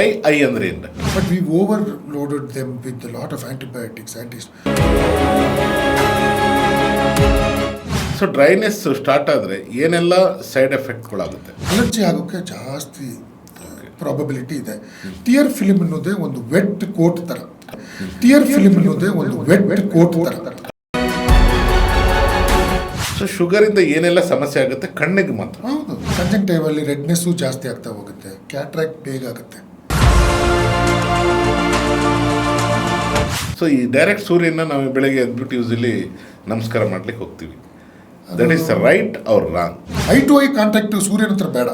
Dry I ಅಂದ್ರೆ ಏನು? But we overloaded them with a lot of antibiotics, so dryness start ಆದರೆ ಏನೆಲ್ಲ side ಎಫೆಕ್ಟ್ಗಳಾಗುತ್ತೆ? Allergy ಆಗೋಕ್ಕೆ ಜಾಸ್ತಿ ಪ್ರಾಬಬಿಲಿಟಿ ಇದೆ. ಟಿಯರ್ ಫಿಲ್ಮ್ ಅನ್ನೋದೇ ಒಂದು ವೆಟ್ ಕೋಟ್ ಥರ. ಸೊ ಶುಗರಿಂದ ಏನೆಲ್ಲ ಸಮಸ್ಯೆ ಆಗುತ್ತೆ? ಕಣ್ಣಿಗೆ ಮಾತ್ರ? ಹೌದು, ಕಂಜಂಕ್ಟಿವಲ್ಲಿ ರೆಡ್ನೆಸ್ಸು ಜಾಸ್ತಿ ಆಗ್ತಾ ಹೋಗುತ್ತೆ, ಕ್ಯಾಟ್ರಾಕ್ಟ್ ಬೇಗ ಆಗುತ್ತೆ. ಸೊ ಈ ಡೈರೆಕ್ಟ್ ಸೂರ್ಯನ ನಾವು ಬೆಳಗ್ಗೆ ಎದ್ಬಿಟ್ಟು ಯೂಸಲಿ ನಮಸ್ಕಾರ ಮಾಡ್ಲಿಕ್ಕೆ ಹೋಗ್ತೀವಿ. That is right or wrong? Eye to eye contact ಸೂರ್ಯನ ಹತ್ರ ಬೇಡ.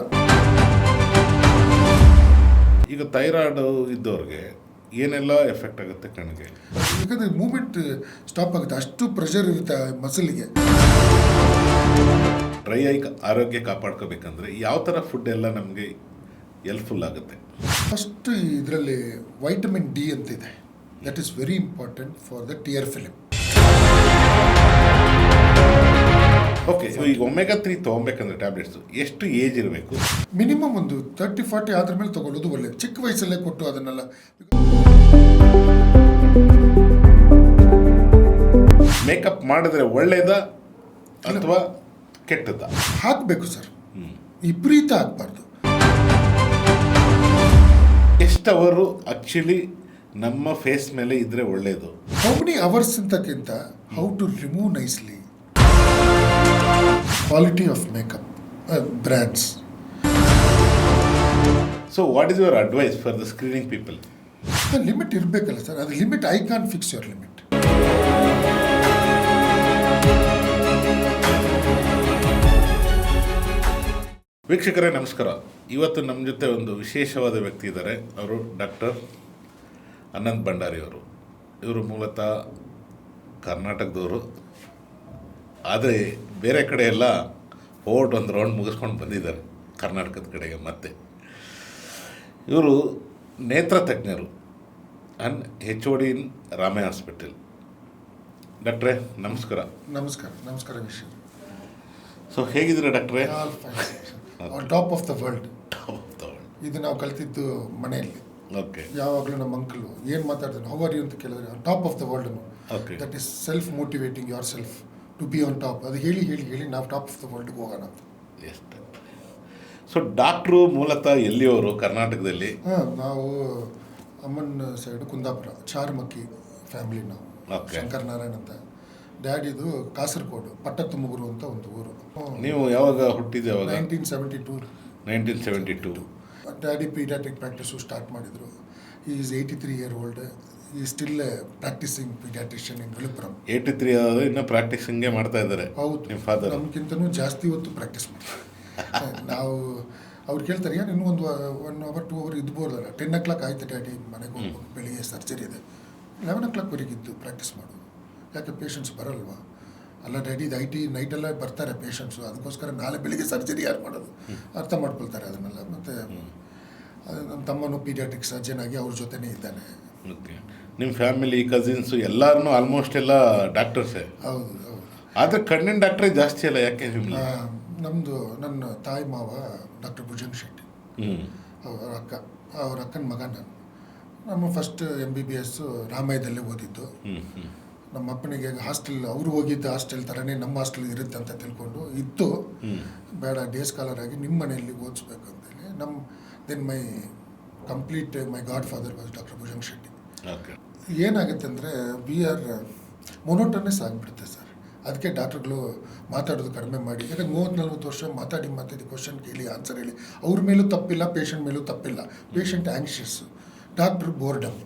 ಈಗ ಥೈರಾಯ್ಡ್ ಇದ್ದವ್ರಿಗೆ ಏನೆಲ್ಲ ಎಫೆಕ್ಟ್ ಆಗುತ್ತೆ ಕಣ್ಣಿಗೆ? ಯಾಕಂದರೆ ಮೂಮೆಂಟ್ ಸ್ಟಾಪ್ ಆಗುತ್ತೆ, ಅಷ್ಟು ಪ್ರೆಷರ್ ಇರುತ್ತೆ ಮಸಲಿಗೆ. ಡ್ರೈ ಐ ಆರೋಗ್ಯ ಕಾಪಾಡ್ಕೋಬೇಕಂದ್ರೆ ಯಾವ ಥರ ಫುಡ್ ಎಲ್ಲ ನಮಗೆ ಹೆಲ್ಪ್ಫುಲ್ ಆಗುತ್ತೆ? ಫಸ್ಟ್ ಇದರಲ್ಲಿ ವೈಟಮಿನ್ ಡಿ ಅಂತಿದೆ, that is very important for the tear film. Okay, ಈಗ ಒಮೆಗಾ 3 ತೊಗೊಬೇಕಂದ್ರೆ ಟ್ಯಾಬ್ಲೆಟ್ಸು ಎಷ್ಟು ಏಜ್ ಇರಬೇಕು? ಮಿನಿಮಮ್ ಒಂದು 30-40 ಆದ್ರ ಮೇಲೆ ತೊಗೊಳ್ಳೋದು ಒಳ್ಳೆಯದು. ಚಿಕ್ಕ ವಯಸ್ಸಲ್ಲೇ ಕೊಟ್ಟು ಅದನ್ನೆಲ್ಲ ಮೇಕಪ್ ಮಾಡಿದ್ರೆ ಒಳ್ಳೇದಾ ಅಥವಾ ಕೆಟ್ಟದ? ಹಾಕಬೇಕು ಸರ್, ವಿಪರೀತ ಆಗಬಾರ್ದು. ಎಷ್ಟು ಅವರು ಆಕ್ಚುಲಿ ನಮ್ಮ ಫೇಸ್ ಮೇಲೆ ಇದ್ರೆ ಒಳ್ಳೇದು? ಹೌ ಮೆನಿ ಅವರ್ಸ್ ಅಂತಕ್ಕಿಂತ how to remove nicely. Quality of makeup brands. So what is your advice for the screening people? Limit ಇರಬೇಕಲ್ಲ ಸರ್, ಅದು limit I can fix your limit. ವೀಕ್ಷಕರೇ ನಮಸ್ಕಾರ. ಇವತ್ತು ನಮ್ಮ ಜೊತೆ ಒಂದು ವಿಶೇಷವಾದ ವ್ಯಕ್ತಿ ಇದ್ದಾರೆ. ಅವರು ಡಾಕ್ಟರ್ ಅನಂತ್ ಭಂಡಾರಿ ಅವರು. ಇವರು ಮೂಲತಃ ಕರ್ನಾಟಕದವರು, ಆದರೆ ಬೇರೆ ಕಡೆ ಎಲ್ಲ ಒಂದು ರೌಂಡ್ ಮುಗಿಸ್ಕೊಂಡು ಬಂದಿದ್ದಾರೆ ಕರ್ನಾಟಕದ ಕಡೆಗೆ. ಮತ್ತೆ ಇವರು ನೇತ್ರ ತಜ್ಞರು and HOD in Ramaiah hospital. ಡಾಕ್ಟ್ರೇ ನಮಸ್ಕಾರ. ನಮಸ್ಕಾರ ವಿಷಯ. ಸೊ ಹೇಗಿದ್ದೀರಾ ಡಾಕ್ಟ್ರೇ? Top of the world. ಇದು ನಾವು ಕಲ್ತಿದ್ದು ಮನೆಯಲ್ಲಿ. ಓಕೆ. ಯಾವಾಗಲೂ ನಮ್ಮ ಅಂಕಲು ಏನು ಮಾತಾಡ್ತಾರೆ, ಹೌ ಆರ್ ಯು ಅಂತ ಕೇಳಿದ್ರೆ top of the world. Okay. That is self motivating yourself to be on top. ಅದು ಹೇಳಿ ನಾವು ಟಾಪ್ ಆಫ್ ದ ವರ್ಲ್ಡ್ಗೆ ಹೋಗೋಣ ಅಂತ. ಎಸ್. ಸೊ ಡಾಕ್ಟ್ರು ಮೂಲತಃ ಎಲ್ಲಿಯವರು ಕರ್ನಾಟಕದಲ್ಲಿ? ನಾವು ಅಮ್ಮನ ಸೈಡು ಕುಂದಾಪುರ, ಚಾರ್ಮಕ್ಕಿ ಫ್ಯಾಮಿಲಿ ನಾವು. ಶಂಕರ್ ನಾರಾಯಣ್ ಅಂತ. ಡ್ಯಾಡಿದು ಕಾಸರಗೋಡು, ಪಟ್ಟತುಮುಗುರು ಅಂತ ಒಂದು ಊರು. ನೀವು ಯಾವಾಗ ಹುಟ್ಟಿದ್ದು? ಯಾವಾಗ? 1972. ಡ್ಯಾಡಿ ಪೀಡಿಯಾಟ್ರಿಕ್ ಪ್ರಾಕ್ಟೀಸು ಸ್ಟಾರ್ಟ್ ಮಾಡಿದರು. Is 83 year old. ಈ ಸ್ಟಿಲ್ ಪ್ರಾಕ್ಟೀಸಿಂಗ್ ಪೀಡಿಯಾಟ್ರಿಷಿಯನ್ ಇನ್ ವಿಳುಪುರಂ. 83 ಆದರೂ ಇನ್ನೂ ಪ್ರಾಕ್ಟೀಸಿಂಗೇ ಮಾಡ್ತಾ ಇದ್ದಾರೆ? ಹೌದು. ನಿಮ್ಮ ಫಾದರ್ ನಮ್ಗಿಂತನೂ ಜಾಸ್ತಿ ಹೊತ್ತು ಪ್ರಾಕ್ಟೀಸ್ ಮಾಡ್ತಾರೆ. ನಾವು ಅವ್ರು ಕೇಳ್ತಾರೆ, ಏನು ಇನ್ನೂ ಒಂದು 1 hour 2 hour ಇದ್ಬೋದಲ್ಲ. 10 o'clock ಆಯ್ತು ಡ್ಯಾಡಿ, ಮನೆಗೆ ಹೋಗ್ಬೇಕು, ಬೆಳಿಗ್ಗೆ ಸರ್ಜರಿ ಇದೆ. 11 o'clock ಇದ್ದು ಪ್ರಾಕ್ಟೀಸ್ ಮಾಡೋದು. ಯಾಕೆ ಪೇಷಂಟ್ಸ್ ಬರಲ್ವಾ? ಅಲ್ಲ ಡ್ಯಾಡಿ, ಇದು IT ನೈಟೆಲ್ಲ ಬರ್ತಾರೆ ಪೇಷಂಟ್ಸು, ಅದಕ್ಕೋಸ್ಕರ ನಾಳೆ ಬೆಳಿಗ್ಗೆ ಸರ್ಜರಿ ಯಾರು ಮಾಡೋದು? ಅರ್ಥ ಮಾಡ್ಕೊಳ್ತಾರೆ ಅದನ್ನೆಲ್ಲ. ಮತ್ತು ನಮ್ಮ ತಮ್ಮನೂ ಪೀಡಿಯಾಟ್ರಿಕ್ ಸರ್ಜನ್ ಆಗಿ ಅವ್ರ ಜೊತೆನೇ ಇದ್ದಾನೆ. ಓಕೆ. ನಿಮ್ಮ ಫ್ಯಾಮಿಲಿ ಕಸಿನ್ಸು ಎಲ್ಲರೂ ಆಲ್ಮೋಸ್ಟ್ ಎಲ್ಲ ಡಾಕ್ಟರ್ಸೇ? ಹೌದು. ಆದರೆ ಕಣ್ಣಿನ ಡಾಕ್ಟ್ರೇ ಜಾಸ್ತಿ ಅಲ್ಲ, ಯಾಕೆ ನಿಮ್ಮದು? ನಮ್ಮದು ನನ್ನ ತಾಯಿ ಮಾವ ಡಾಕ್ಟರ್ ಭುಜಂಗ್ ಶೆಟ್ಟಿ, ಅವ್ರ ಅಕ್ಕನ ಮಗ ನಾನು. ನಮ್ಮ ಫಸ್ಟ್ MBBS ರಾಮಯ್ಯದಲ್ಲೇ ಓದಿದ್ದು. ನಮ್ಮ ಅಪ್ಪನಿಗೆ ಹಾಸ್ಟೆಲ್, ಅವರು ಹೋಗಿದ್ದ ಹಾಸ್ಟೆಲ್ ಥರನೇ ನಮ್ಮ ಹಾಸ್ಟೆಲ್ ಇರುತ್ತೆ ಅಂತ ತಿಳ್ಕೊಂಡು ಇತ್ತು. ಬೇಡ, ಡೇ ಸ್ಕಾಲರ್ ಆಗಿ ನಿಮ್ಮ ಮನೆಯಲ್ಲಿ ಓದಿಸ್ಬೇಕು ಅಂತೇಳಿ then my godfather was doctor Bhujang Shetty. ಏನಾಗುತ್ತೆ ಅಂದರೆ ವಿ ಆರ್ ಮೊನೋಟನೆಸ್ ಆಗಿಬಿಡುತ್ತೆ ಸರ್. ಅದಕ್ಕೆ ಡಾಕ್ಟ್ರುಗಳು ಮಾತಾಡೋದು ಕಡಿಮೆ ಮಾಡಿ. ಯಾಕಂದ್ರೆ 30-40 ವರ್ಷ ಮಾತಾಡಿ ಕ್ವಶನ್ ಕೇಳಿ ಆನ್ಸರ್ ಹೇಳಿ, ಅವ್ರ ಮೇಲೂ ತಪ್ಪಿಲ್ಲ, ಪೇಷಂಟ್ ಮೇಲೂ ತಪ್ಪಿಲ್ಲ. Patient anxious, doctor boredom.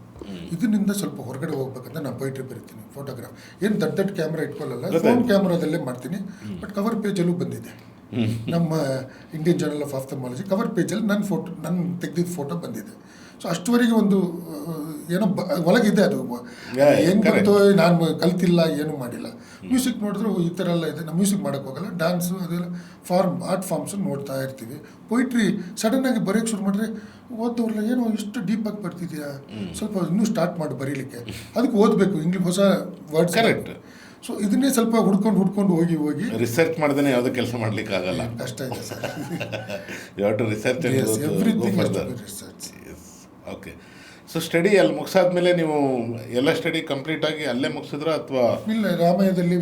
ಇದರಿಂದ ಸ್ವಲ್ಪ ಹೊರಗಡೆ ಹೋಗ್ಬೇಕಂತ ನಾನು ಪೊಯಿಟ್ರಿ ಬರೀತೀನಿ, ಫೋಟೋಗ್ರಾಫ್. ಏನು ದೊಡ್ಡ ಕ್ಯಾಮ್ರಾ ಇಟ್ಕೊಳ್ಳಲ್ಲ, ಫೋನ್ ಕ್ಯಾಮ್ರಾದಲ್ಲೇ ಮಾಡ್ತೀನಿ. ಬಟ್ ಕವರ್ ಪೇಜಲ್ಲೂ ಬಂದಿದೆ. ನಮ್ಮ ಇಂಡಿಯನ್ ಜರ್ನಲ್ ಆಫ್ ಆಫ್ಥಲ್ಮಾಲಜಿ ಕವರ್ ಪೇಜಲ್ಲಿ ನಾನು ತೆಗೆದಿದ್ದ ಫೋಟೋ ಬಂದಿದೆ. ಸೊ ಅಷ್ಟುವರೆಗೆ ಒಂದು ಏನೋ ಒಳಗಿದೆ. ಅದು ಏನು ಬಂತು, ನಾನು ಕಲ್ತಿಲ್ಲ, ಏನೂ ಮಾಡಿಲ್ಲ. ಮ್ಯೂಸಿಕ್ ನೋಡಿದ್ರು ಈ ಥರ ಎಲ್ಲ ಇದೆ. ನಾವು ಮ್ಯೂಸಿಕ್ ಮಾಡೋಕ್ಕೆ ಹೋಗಲ್ಲ, ಡ್ಯಾನ್ಸು ಅದೆಲ್ಲ ಆರ್ಟ್ ಫಾರ್ಮ್ಸು ನೋಡ್ತಾ ಇರ್ತೀವಿ. ಪೊಯಿಟ್ರಿ ಸಡನ್ನಾಗಿ ಬರೆಯೋಕ್ಕೆ ಶುರು ಮಾಡಿದ್ರೆ ಓದೋರ್ಲ ಏನೋ ಇಷ್ಟು ಡೀಪಾಗಿ ಬರ್ತಿದೆಯಾ, ಸ್ವಲ್ಪ ಇನ್ನೂ ಸ್ಟಾರ್ಟ್ ಮಾಡಿ ಬರೀಲಿಕ್ಕೆ. ಅದಕ್ಕೆ ಓದಬೇಕು, ಇಂಗ್ಲೀಷ್ ಹೊಸ ವರ್ಡ್ಸ್. ಕರೆಕ್ಟ್. ಸೊ ಇದನ್ನೇ ಸ್ವಲ್ಪ ಹುಡ್ಕೊಂಡು ಹೋಗಿ ರಿಸರ್ಚ್ ಮಾಡಿದ್ರೆ ಯಾವುದೋ ಕೆಲಸ ಮಾಡ್ಲಿಕ್ಕೆ ಆಗಲ್ಲ, ಕಷ್ಟ ಇದೆ sir. You have to research everything research. Okay. So study ಅಲ್ಲಿ ಮುಗಿಸಾದ್ಮೇಲೆ ನೀವು ಎಲ್ಲ ಸ್ಟಡಿ ಕಂಪ್ಲೀಟ್ ಆಗಿ ಅಲ್ಲೇ ಮುಗಿಸಿದ್ರ ಅಥವಾ? ಇಲ್ಲ, ರಾಮಯ್ಯದಲ್ಲಿ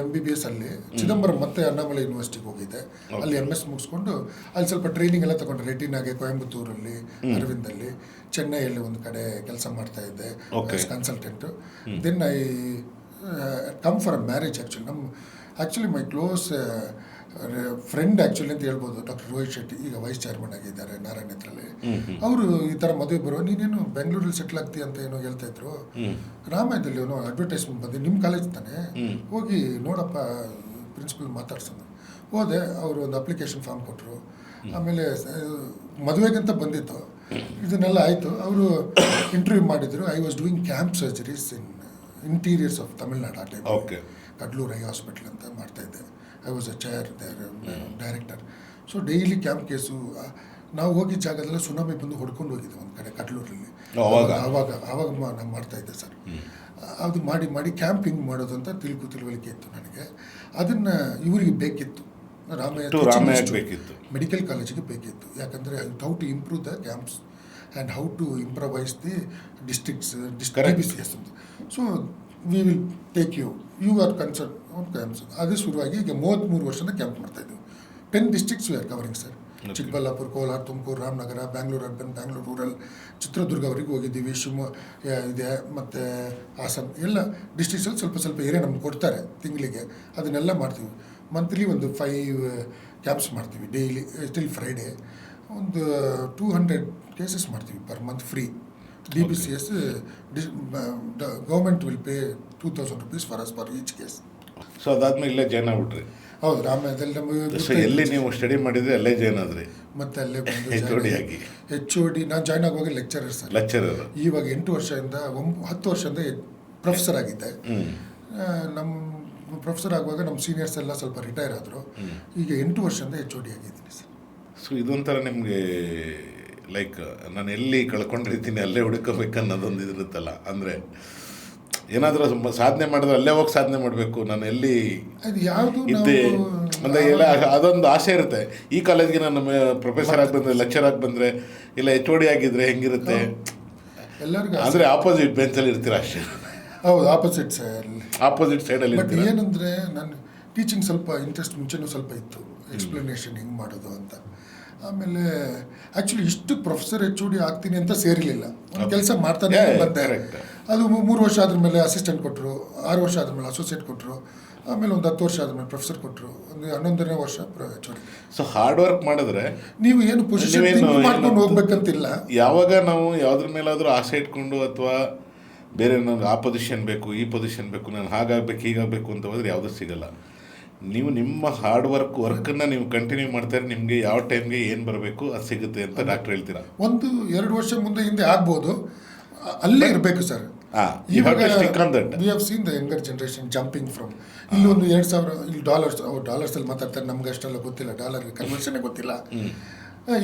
MBBS ಅಲ್ಲಿ, ಚಿದಂಬರಂ ಮತ್ತೆ ಅಣ್ಣಾಮಲೈ ಯೂನಿವರ್ಸಿಟಿಗೆ ಹೋಗಿದ್ದೆ. ಅಲ್ಲಿ MS ಮುಗಿಸ್ಕೊಂಡು ಅಲ್ಲಿ ಸ್ವಲ್ಪ ಟ್ರೈನಿಂಗ್ ಎಲ್ಲ ತಗೊಂಡೆ. ರೆಟಿನಾಗೆ ಕೊಯಂಬತ್ತೂರಲ್ಲಿ, ಅರವಿಂದಲ್ಲಿ, ಚೆನ್ನೈಯಲ್ಲಿ ಒಂದು ಕಡೆ ಕೆಲಸ ಮಾಡ್ತಾ ಇದ್ದೆ consultant. Then I come for a marriage. Actually my close friend actually ಅಂತ ಹೇಳ್ಬೋದು, ಡಾಕ್ಟರ್ ರೋಹಿತ್ ಶೆಟ್ಟಿ, ಈಗ ವೈಸ್ ಚೇರ್ಮನ್ ಆಗಿದ್ದಾರೆ ನಾರಾಯಣ ಹತ್ರದಲ್ಲಿ. ಅವರು ಈ ಥರ ಮದುವೆ ಬರೋ, ನೀನೇನು ಬೆಂಗಳೂರಲ್ಲಿ ಸೆಟ್ಲ್ ಆಗ್ತೀಯ ಅಂತ ಏನೋ ಹೇಳ್ತಾ ಇದ್ರು. ರಾಮಾಯಣದಲ್ಲಿ ಏನೋ ಅಡ್ವರ್ಟೈಸ್ಮೆಂಟ್ ಬಂದು, ನಿಮ್ಮ ಕಾಲೇಜ್ ತಾನೆ, ಹೋಗಿ ನೋಡಪ್ಪ, ಪ್ರಿನ್ಸಿಪಲ್ ಮಾತಾಡ್ಸೋದು. ಹೋದೆ, ಅವರು ಒಂದು ಅಪ್ಲಿಕೇಶನ್ ಫಾರ್ಮ್ ಕೊಟ್ಟರು. ಆಮೇಲೆ ಮದುವೆಗಂತ ಬಂದಿತ್ತು, ಇದನ್ನೆಲ್ಲ ಆಯಿತು. ಅವರು ಇಂಟರ್ವ್ಯೂ ಮಾಡಿದರು. I was doing camp surgeries in interiors of Tamil Nadu. ಆ ಟೈಮ್ ಕಡ್ಲೂರು ಐ ಹಾಸ್ಪಿಟಲ್ ಅಂತ ಮಾಡ್ತಾಯಿದ್ದೆ. I was a chair there director. So daily camp case. ನಾವು ಹೋಗಿದ್ದ ಜಾಗದಲ್ಲ ಸುನಾಮಿ ಬಂದು ಹೊಡ್ಕೊಂಡು ಹೋಗಿದ್ದೆ ಒಂದು ಕಡೆ ಕಡ್ಲೂರಲ್ಲಿ. ಆವಾಗ ನಾನು ಮಾಡ್ತಾಯಿದ್ದೆ ಸರ್. ಅದು ಮಾಡಿ ಕ್ಯಾಂಪ್ ಹಿಂಗೆ ಮಾಡೋದು ಅಂತ ತಿಳುವಳಿಕೆ ಇತ್ತು ನನಗೆ. ಅದನ್ನು ಇವರಿಗೆ ಬೇಕಿತ್ತು, ರಾಮಯ್ಯ ಬೇಕಿತ್ತು, ಮೆಡಿಕಲ್ ಕಾಲೇಜಿಗೆ ಬೇಕಿತ್ತು. ಯಾಕಂದರೆ how to improve the camps and how to improvise the districts DBCS ಅಂತ. So we will take you are concern on camps. ಅದೇ ಶುರುವಾಗಿ ಈಗ 33 ವರ್ಷದ ಕ್ಯಾಂಪ್ ಮಾಡ್ತಾಯಿದ್ವಿ. 10 districts we are covering sir. Chikkaballapur, Kolar, Tumakuru, Ramanagara, Bangalore urban, Bangalore rural, ಚಿತ್ರದುರ್ಗವರೆಗೂ ಹೋಗಿದ್ದೀವಿ. ಶಿವಮೊಗ್ಗ ಇದೆ, ಮತ್ತು ಹಾಸನ, ಎಲ್ಲ ಡಿಸ್ಟ್ರಿಕ್ಸಲ್ಲಿ ಸ್ವಲ್ಪ ಏರಿಯಾ ನಮ್ಗೆ ಕೊಡ್ತಾರೆ ತಿಂಗಳಿಗೆ. ಅದನ್ನೆಲ್ಲ ಮಾಡ್ತೀವಿ. ಮಂತ್ಲಿ ಒಂದು 5 ಕ್ಯಾಂಪ್ಸ್ ಮಾಡ್ತೀವಿ ಡೈಲಿ ಟಿಲ್ ಫ್ರೈಡೇ. ಒಂದು 200 ಕೇಸಸ್ ಮಾಡ್ತೀವಿ per month free. DBCS government will pay 2000 rupees for us for each case. So ಅದಾದ್ಮೇಲೆ ಇಲ್ಲೇ ಜಾಯ್ನ್ ಆಗ್ಬಿಟ್ರಿ? ಹೌದು, ರಾಮಯ್ಯದಲ್ಲಿ ನಮಗೆ ಎಲ್ಲಿ ನೀವು ಸ್ಟಡಿ ಮಾಡಿದ್ರೆ ಅಲ್ಲೇ ಜಾಯ್ನ್ ಆದ್ರಿ? ಮತ್ತೆ ಅಲ್ಲೇ ಬಂದು HOD ನಾನು ಜಾಯ್ನ್ ಆಗುವಾಗ ಲೆಕ್ಚರರ್ ಸರ್. ಇವಾಗ 8 ವರ್ಷದಿಂದ 10 ವರ್ಷದಿಂದ ಪ್ರೊಫೆಸರ್ ಆಗಿದ್ದೆ. ನಮ್ಮ ಪ್ರೊಫೆಸರ್ ಆಗುವಾಗ ನಮ್ಮ ಸೀನಿಯರ್ಸ್ ಎಲ್ಲ ಸ್ವಲ್ಪ ರಿಟೈರ್ ಆದರು. ಈಗ 8 ವರ್ಷದಿಂದ HOD ಆಗಿದ್ದೀನಿ ಸರ್. ಸೊ ಇದೊಂಥರ ನಿಮಗೆ ಲೈಕ್ ನಾನು ಎಲ್ಲಿ ಕಳ್ಕೊಂಡಿರ್ತೀನಿ ಅಲ್ಲೇ ಹುಡುಕಬೇಕು ಅನ್ನೋದೊಂದು ಇದಿರುತ್ತಲ್ಲ, ಅಂದರೆ ಏನಾದರೂ ಸಾಧನೆ ಮಾಡಿದ್ರೆ ಅಲ್ಲೇ ಹೋಗಿ ಸಾಧನೆ ಮಾಡಬೇಕು, ನಾನು ಎಲ್ಲಿ ಇದ್ದೆ ಅಂದರೆ ಎಲ್ಲ ಅದೊಂದು ಆಸೆ ಇರುತ್ತೆ. ಈ ಕಾಲೇಜ್ಗೆ ನಾನು ಪ್ರೊಫೆಸರ್ ಆಗಿ ಬಂದರೆ, ಲೆಕ್ಚರ್ ಆಗಿ ಬಂದರೆ, ಇಲ್ಲ HOD ಆಗಿದ್ರೆ ಹೆಂಗಿರುತ್ತೆ, ಎಲ್ಲರಿಗೂ ಅಂದರೆ ಆಪೋಸಿಟ್ ಬೆಂಚಲ್ಲಿ ಇರ್ತೀರ ಅಷ್ಟೇ. ಹೌದು, ಆಪೋಸಿಟ್ ಸೈಡಲ್ಲಿ. ಬಟ್ ಏನಂದರೆ ನಾನು ಟೀಚಿಂಗ್ ಸ್ವಲ್ಪ ಇಂಟ್ರೆಸ್ಟ್ ಮುಂಚೆನೂ ಸ್ವಲ್ಪ ಇತ್ತು, ಎಕ್ಸ್ಪ್ಲನೇಷನ್ ಹೆಂಗೆ ಮಾಡೋದು ಅಂತ. ಆಮೇಲೆ ಆ್ಯಕ್ಚುಲಿ ಇಷ್ಟು ಪ್ರೊಫೆಸರ್ HOD ಆಗ್ತೀನಿ ಅಂತ ಸೇರಿರಲಿಲ್ಲ. ಒಂದು ಕೆಲಸ ಮಾಡ್ತಾನೆ ಬಂದೆ. ಅದು 3 ವರ್ಷ ಆದ್ಮೇಲೆ ಅಸಿಸ್ಟೆಂಟ್ ಕೊಟ್ಟರು, 6 ವರ್ಷ ಆದಮೇಲೆ ಅಸೋಸಿಯೇಟ್ ಕೊಟ್ಟರು, ಆಮೇಲೆ ಒಂದು 10 ವರ್ಷ ಆದಮೇಲೆ ಪ್ರೊಫೆಸರ್ ಕೊಟ್ಟರು, ಒಂದು 11ನೇ ವರ್ಷ HOD. ಸೊ ಹಾರ್ಡ್ ವರ್ಕ್ ಮಾಡಿದ್ರೆ ನೀವು ಏನು ಪೊಸಿಷನ್ ಮಾಡ್ಕೊಂಡು ಹೋಗ್ಬೇಕಂತಿಲ್ಲ. ಯಾವಾಗ ನಾವು ಯಾವುದ್ರ ಮೇಲಾದರೂ ಆಸೆ ಇಟ್ಕೊಂಡು ಅಥವಾ ಬೇರೆ ನನಗೆ ಆ ಪೊಸಿಷನ್ ಬೇಕು, ಈ ಪೊಸಿಷನ್ ಬೇಕು, ನಾನು ಹಾಗಾಗಬೇಕು ಹೀಗಾಗಬೇಕು ಅಂತ ಹೋದ್ರೆ ಯಾವುದೂ ಸಿಗಲ್ಲ. ನೀವು ನಿಮ್ಮ ಹಾರ್ಡ್ ವರ್ಕನ್ನು ನೀವು ಕಂಟಿನ್ಯೂ ಮಾಡ್ತಾರೆ, ನಿಮಗೆ ಯಾವ ಟೈಮ್ಗೆ ಏನು ಬರಬೇಕು ಅದು ಸಿಗುತ್ತೆ ಅಂತ ಡಾಕ್ಟರ್ ಹೇಳ್ತೀರಾ. 1-2 ವರ್ಷ ಮುಂದೆ ಆಗ್ಬೋದು, ಅಲ್ಲೇ ಇರಬೇಕು sir. We have seen the younger generation jumping from ಇಲ್ಲಿ ಒಂದು 2,000 ಇಲ್ಲಿ ಡಾಲರ್ಸಲ್ಲಿ ಮಾತಾಡ್ತಾರೆ, ನಮ್ಗೆ ಅಷ್ಟೆಲ್ಲ ಗೊತ್ತಿಲ್ಲ, ಡಾಲರ್ಗೆ ಕನ್ವರ್ಷನ್ನೇ ಗೊತ್ತಿಲ್ಲ.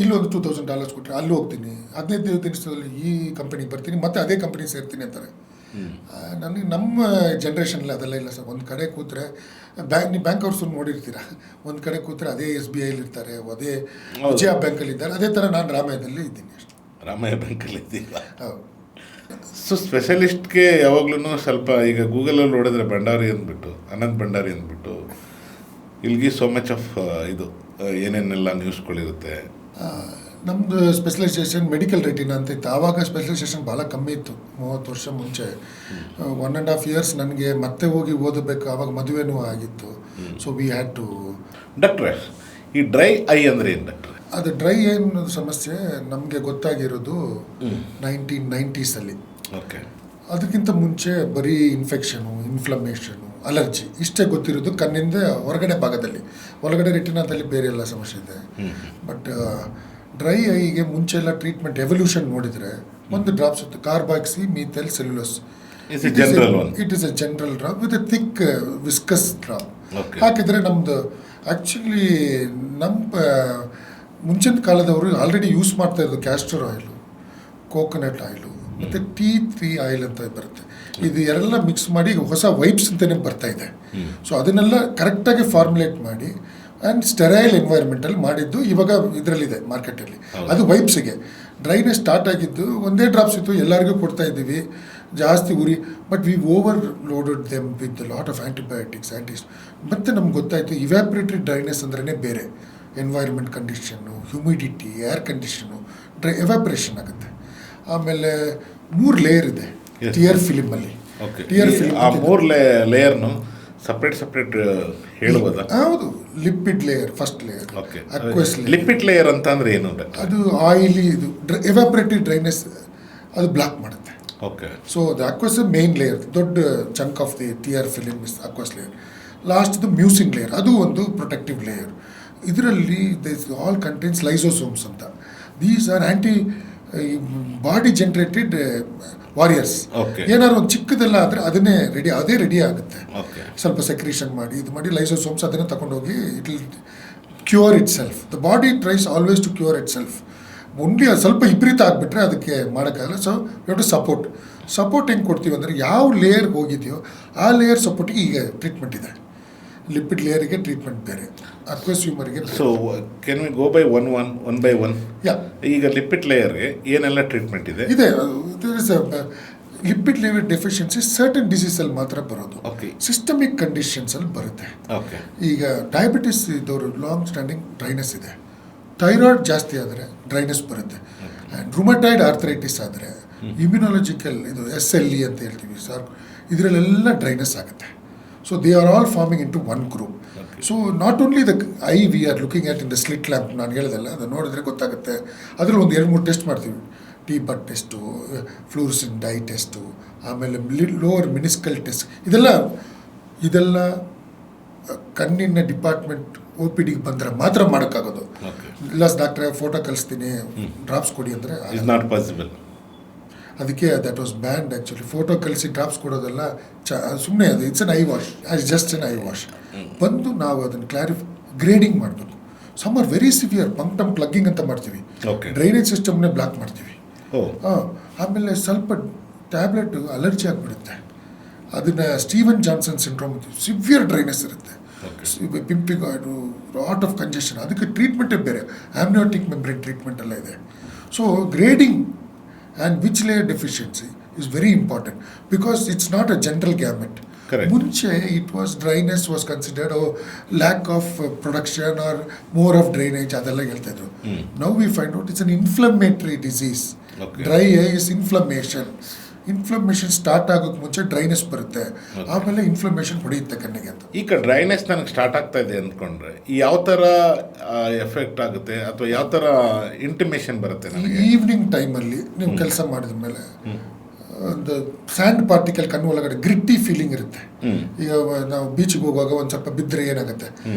ಇಲ್ಲೊಂದು $2,000 ಕೊಟ್ಟರೆ ಅಲ್ಲಿ ಹೋಗ್ತೀನಿ, 15 ದಿವಸದಲ್ಲಿ ಈ ಕಂಪನಿಗೆ ಬರ್ತೀನಿ, ಮತ್ತೆ ಅದೇ ಕಂಪನಿ ಸೇರ್ತೀನಿ ಅಂತಾರೆ. ನನಗೆ ನಮ್ಮ ಜನ್ರೇಷನಲ್ಲಿ ಅದೆಲ್ಲ ಇಲ್ಲ ಸರ್. ಒಂದು ಕಡೆ ಕೂತ್ರೆ ನೀವು ಬ್ಯಾಂಕ್ ಅವ್ರು ನೋಡಿರ್ತೀರ, ಒಂದು ಕಡೆ ಕೂತ್ರೆ ಅದೇ SBI ಇರ್ತಾರೆ, ಅದೇ ವಿಜಯ ಬ್ಯಾಂಕಲ್ಲಿ ಇದ್ದಾರೆ. ಅದೇ ಥರ ನಾನು ರಾಮಯ್ಯದಲ್ಲಿ ಇದ್ದೀನಿ ಅಷ್ಟೇ. ರಾಮಯ್ಯ ಬ್ಯಾಂಕಲ್ಲಿ ಇದ್ದೀವಿ. ಹೌದು. ಸೊ ಸ್ಪೆಷಲಿಸ್ಟ್ಗೆ ಯಾವಾಗ್ಲೂ ಸ್ವಲ್ಪ ಈಗ ಗೂಗಲಲ್ಲಿ ನೋಡಿದ್ರೆ ಭಂಡಾರಿ ಅಂದ್ಬಿಟ್ಟು, ಅನಂತ್ ಭಂಡಾರಿ ಅಂದ್ಬಿಟ್ಟು, ಇಲ್ಗಿ ಸೋ ಮಚ್ ಆಫ್ ಇದು ಏನೇನೆಲ್ಲ ನ್ಯೂಸ್ಗಳಿರುತ್ತೆ. ನಮ್ಮದು ಸ್ಪೆಷಲೈಸೇಷನ್ ಮೆಡಿಕಲ್ ರೆಟಿನಾ ಅಂತ ಇತ್ತು. ಆವಾಗ ಸ್ಪೆಷಲೈಸೇಷನ್ ಭಾಳ ಕಮ್ಮಿ ಇತ್ತು, 30 ವರ್ಷ ಮುಂಚೆ. 1.5 years ನನಗೆ ಮತ್ತೆ ಹೋಗಿ ಓದಬೇಕು, ಆವಾಗ ಮದುವೆನೂ ಆಗಿತ್ತು. So we had to. ಡಾಕ್ಟ್ರೆ, ಈ ಡ್ರೈ ಐ ಅಂದರೆ ಏನು ಡಾಕ್ಟ್ರೆ? ಅದು ಡ್ರೈ ಐ ಅನ್ನೋದು ಸಮಸ್ಯೆ ನಮಗೆ ಗೊತ್ತಾಗಿರೋದು 1990s. ಓಕೆ. ಅದಕ್ಕಿಂತ ಮುಂಚೆ ಬರೀ ಇನ್ಫೆಕ್ಷನು, ಇನ್ಫ್ಲಮೇಷನು, ಅಲರ್ಜಿ ಇಷ್ಟೇ ಗೊತ್ತಿರೋದು ಕಣ್ಣಿಂದ ಹೊರಗಡೆ ಭಾಗದಲ್ಲಿ. ಒಳಗಡೆ ರೆಟಿನಾದಲ್ಲಿ ಬೇರೆ ಎಲ್ಲ ಸಮಸ್ಯೆ ಇದೆ. ಬಟ್ ಡ್ರೈ ಐಗೆ ಮುಂಚೆ ಎಲ್ಲ ಟ್ರೀಟ್ಮೆಂಟ್ ಎವಲ್ಯೂಷನ್ ನೋಡಿದರೆ ಒಂದು ಡ್ರಾಪ್ಸ್ ಇತ್ತು, carboxy methyl cellulose. It is A general drop with A thick viscus drop. ಹಾಕಿದರೆ ನಮ್ಮದು ಆ್ಯಕ್ಚುಲಿ ನಮ್ಮ ಮುಂಚಿನ ಕಾಲದವರು ಆಲ್ರೆಡಿ ಯೂಸ್ ಮಾಡ್ತಾ ಇರೋದು ಕ್ಯಾಸ್ಟರ್ ಆಯಿಲು, ಕೋಕೋನಟ್ ಆಯಿಲು ಮತ್ತು T3 ಆಯಿಲ್ ಅಂತ ಬರುತ್ತೆ. ಇದು ಎಲ್ಲ ಮಿಕ್ಸ್ ಮಾಡಿ ಹೊಸ ವೈಪ್ಸ್ ಅಂತಲೇ ಬರ್ತಾ ಇದೆ. ಸೊ ಅದನ್ನೆಲ್ಲ ಕರೆಕ್ಟಾಗಿ ಫಾರ್ಮುಲೇಟ್ ಮಾಡಿ ಆ್ಯಂಡ್ ಸ್ಟೆರೈಲ್ ಎನ್ವೈರ್ಮೆಂಟಲ್ಲಿ ಮಾಡಿದ್ದು ಇವಾಗ ಇದರಲ್ಲಿದೆ ಮಾರ್ಕೆಟಲ್ಲಿ. ಅದು ವೈಪ್ಸಿಗೆ ಡ್ರೈನೆಸ್ ಸ್ಟಾರ್ಟ್ ಆಗಿದ್ದು ಒಂದೇ ಡ್ರಾಪ್ಸ್ ಇತ್ತು, ಎಲ್ಲರಿಗೂ ಕೊಡ್ತಾ ಇದ್ದೀವಿ, ಜಾಸ್ತಿ ಉರಿ. But we overloaded them with lot of antibiotics ಮತ್ತು ನಮ್ಗೆ ಗೊತ್ತಾಯಿತು ಇವ್ಯಾಪ್ರೇಟರಿ ಡ್ರೈನೆಸ್ ಅಂದ್ರೇ ಬೇರೆ. Environment condition, humidity, air condition, evaporation ಆಗುತ್ತೆ. ಆಮೇಲೆ 3 ಲೇಯರ್ ಇದೆ ಟಿಯರ್ ಫಿಲಿಮಲ್ಲಿ. ಟಿಯರ್ ಫಿಲ್ಮ್ ಆ 3 ಲೇಯರ್ನು ಸಪ್ರೇಟ್ ಹೇಳ್ಬೋದಾ? ಹೌದು. Lipid layer first layer, aqueous layer. Lipid layer ಅಂತ ಅಂದರೆ ಏನು? ಅದು ಆಯಿಲಿ, ಇದು ಎವ್ಯಾಪ್ರೇಟರಿ ಡ್ರೈನೆಸ್ ಅದು ಬ್ಲಾಕ್ ಮಾಡುತ್ತೆ. Okay. So the aqueous main layer, ದೊಡ್ಡ chunk of the tear film is aqueous layer. ಲಾಸ್ಟ್ದು ಮ್ಯೂಸಿನ್ ಲೇಯರ್, ಅದು ಒಂದು ಪ್ರೊಟೆಕ್ಟಿವ್ ಲೇಯರ್. ಇದರಲ್ಲಿ ದಿಸ್ ಆಲ್ ಕಂಟೈನ್ಸ್ ಲೈಸೋಸೋಮ್ಸ್ ಅಂತ. These are body generated warriors. ಏನಾದ್ರು ಒಂದು ಚಿಕ್ಕದೆಲ್ಲ ಆದರೆ ಅದೇ ರೆಡಿ ಆಗುತ್ತೆ. ಸ್ವಲ್ಪ ಸೆಕ್ರೀಷನ್ ಮಾಡಿ ಇದು ಮಾಡಿ ಲೈಸೋಸೋಮ್ಸ್ ಅದನ್ನು ತಗೊಂಡೋಗಿ it will cure itself. The body tries always to cure itself. Only ಅದು ಸ್ವಲ್ಪ ವಿಪರೀತ ಆಗಿಬಿಟ್ರೆ ಅದಕ್ಕೆ ಮಾಡೋಕ್ಕಾಗಲ್ಲ. So you have to support ಹೆಂಗೆ ಕೊಡ್ತೀವಿ ಅಂದರೆ ಯಾವ ಲೇಯರ್ಗೆ ಹೋಗಿದೆಯೋ ಆ ಲೇಯರ್ ಸಪೋರ್ಟಿಗೆ ಈಗ ಟ್ರೀಟ್ಮೆಂಟ್ ಇದೆ. ಲಿಪಿಡ್ ಲೇಯರಿಗೆ ಟ್ರೀಟ್ಮೆಂಟ್ ಬೇರೆ, ಅಕ್ವಸ್ ಹ್ಯೂಮರ್ಗೆ. So can we go by one by one? ಈಗ ಲಿಪಿಡ್ ಲೇಯರ್ಗೆ ಏನೆಲ್ಲ ಟ್ರೀಟ್ಮೆಂಟ್ ಇದೆ? ಲಿಪಿಡ್ ಲೇಯರ್ ಡೆಫಿಷಿಯನ್ಸಿ ಸರ್ಟನ್ ಡಿಸೀಸಲ್ಲಿ ಮಾತ್ರ ಬರೋದು. ಸಿಸ್ಟಮಿಕ್ ಕಂಡೀಷನ್ಸಲ್ಲಿ ಬರುತ್ತೆ. ಈಗ ಡಯಾಬಿಟಿಸ್ ಇದ್ದವರು ಲಾಂಗ್ ಸ್ಟ್ಯಾಂಡಿಂಗ್ ಡ್ರೈನೆಸ್ ಇದೆ, ಥೈರಾಯ್ಡ್ ಜಾಸ್ತಿ ಆದರೆ ಡ್ರೈನೆಸ್ ಬರುತ್ತೆ, ಆ್ಯಂಡ್ ರುಮಟಾಯ್ಡ್ ಆರ್ಥರೈಟಿಸ್ ಆದರೆ, ಇಮ್ಯುನಾಲಜಿಕಲ್ ಇದು SLE ಅಂತ ಹೇಳ್ತೀವಿ ಸರ್, ಇದರಲ್ಲೆಲ್ಲ ಡ್ರೈನೆಸ್ ಆಗುತ್ತೆ. So they are all forming into one group. So not only the eye we are looking at in the slit lamp, ನಾನು ಹೇಳಿದೆಲ್ಲ ಅದು ನೋಡಿದ್ರೆ ಗೊತ್ತಾಗುತ್ತೆ. ಅದರಲ್ಲಿ ಒಂದು 2-3 ಟೆಸ್ಟ್ ಮಾಡ್ತೀವಿ. T-bud ಟೆಸ್ಟು, ಫ್ಲೂರೆಸೆಂಟ್ ಡೈ ಟೆಸ್ಟು, ಆಮೇಲೆ ಲೋವರ್ ಮಿನಿಸ್ಕಲ್ ಟೆಸ್ಟ್. ಇದೆಲ್ಲ ಕಣ್ಣಿನ ಡಿಪಾರ್ಟ್ಮೆಂಟ್ OPDಗೆ ಬಂದರೆ ಮಾತ್ರ ಮಾಡೋಕ್ಕಾಗೋದು. ಇಲ್ಲ ಡಾಕ್ಟ್ರೆ ಫೋಟೋ ಕಳಿಸ್ತೀನಿ, ಡ್ರಾಪ್ಸ್ ಕೊಡಿ ಅಂದರೆ ಇಸ್ ನಾಟ್ ಪಾಸಿಬಲ್. ಅದಕ್ಕೆ that was band actually. Photo ಕಳಿಸಿ ಡ್ರಾಪ್ಸ್ ಕೊಡೋದೆಲ್ಲ ಸುಮ್ಮನೆ ಅದು it's an I wash, just N I wash. ಬಂದು ನಾವು ಅದನ್ನು ಗ್ರೇಡಿಂಗ್ ಮಾಡಬೇಕು. ಸಮ್ ಆರ್ ವೆರಿ ಸಿವಿಯರ್, ಪಂಕ್ಟಮ್ ಪ್ಲಗ್ಗಿಂಗ್ ಅಂತ ಮಾಡ್ತೀವಿ, ಡ್ರೈನೇಜ್ ಸಿಸ್ಟಮ್ನೇ ಬ್ಲಾಕ್ ಮಾಡ್ತೀವಿ. ಆಮೇಲೆ ಸ್ವಲ್ಪ ಟ್ಯಾಬ್ಲೆಟ್ ಅಲರ್ಜಿ ಆಗಿಬಿಡುತ್ತೆ. ಅದನ್ನು Steven Johnson syndrome, severe dryness ಇರುತ್ತೆ, ಪಿಂಪಿಗಾಯ್ಡು, ಲಾಟ್ ಆಫ್ ಕಂಜೆಷನ್. ಅದಕ್ಕೆ ಟ್ರೀಟ್ಮೆಂಟೇ ಬೇರೆ, ಆಮ್ನಿಯೋಟಿಕ್ ಮೆಂಬ್ರೇನ್ ಟ್ರೀಟ್ಮೆಂಟ್ ಎಲ್ಲ ಇದೆ. So grading and which layer deficiency is very important because it's not a general gamut. ಮುಂಚೆ it was dryness was considered lack of production or more of drainage, ಅದೆಲ್ಲ ಹೇಳ್ತಾ ಇದ್ರು. Now we find out it's an inflammatory disease. Dry eye is inflammation start ಆಗೋಕ್ಕೆ ಮುಂಚೆ dryness ಬರುತ್ತೆ, ಆಮೇಲೆ inflammation ಹೊಡೆಯುತ್ತೆ ಕಣ್ಣಿಗೆ ಅಂತ. ಈಗ ಡ್ರೈನೆಸ್ ನನಗೆ ಸ್ಟಾರ್ಟ್ ಆಗ್ತಾ ಇದೆ ಅಂದ್ಕೊಂಡ್ರೆ ಯಾವ ಥರ ಎಫೆಕ್ಟ್ ಆಗುತ್ತೆ ಅಥವಾ ಯಾವ ಥರ ಇಂಟಿಮೇಷನ್ ಬರುತ್ತೆ ನನಗೆ? ಈವ್ನಿಂಗ್ ಟೈಮಲ್ಲಿ ನೀವು ಕೆಲಸ ಮಾಡಿದ ಮೇಲೆ ಒಂದು ಸ್ಯಾಂಡ್ ಪಾರ್ಟಿಕಲ್ ಕಣ್ಣು ಒಳಗಡೆ ಗ್ರಿಟ್ಟಿ ಫೀಲಿಂಗ್ ಇರುತ್ತೆ. ಈಗ ನಾವು ಬೀಚ್ಗೆ ಹೋಗುವಾಗ ಒಂದು ಸ್ವಲ್ಪ ಬಿದ್ದರೆ ಏನಾಗುತ್ತೆ,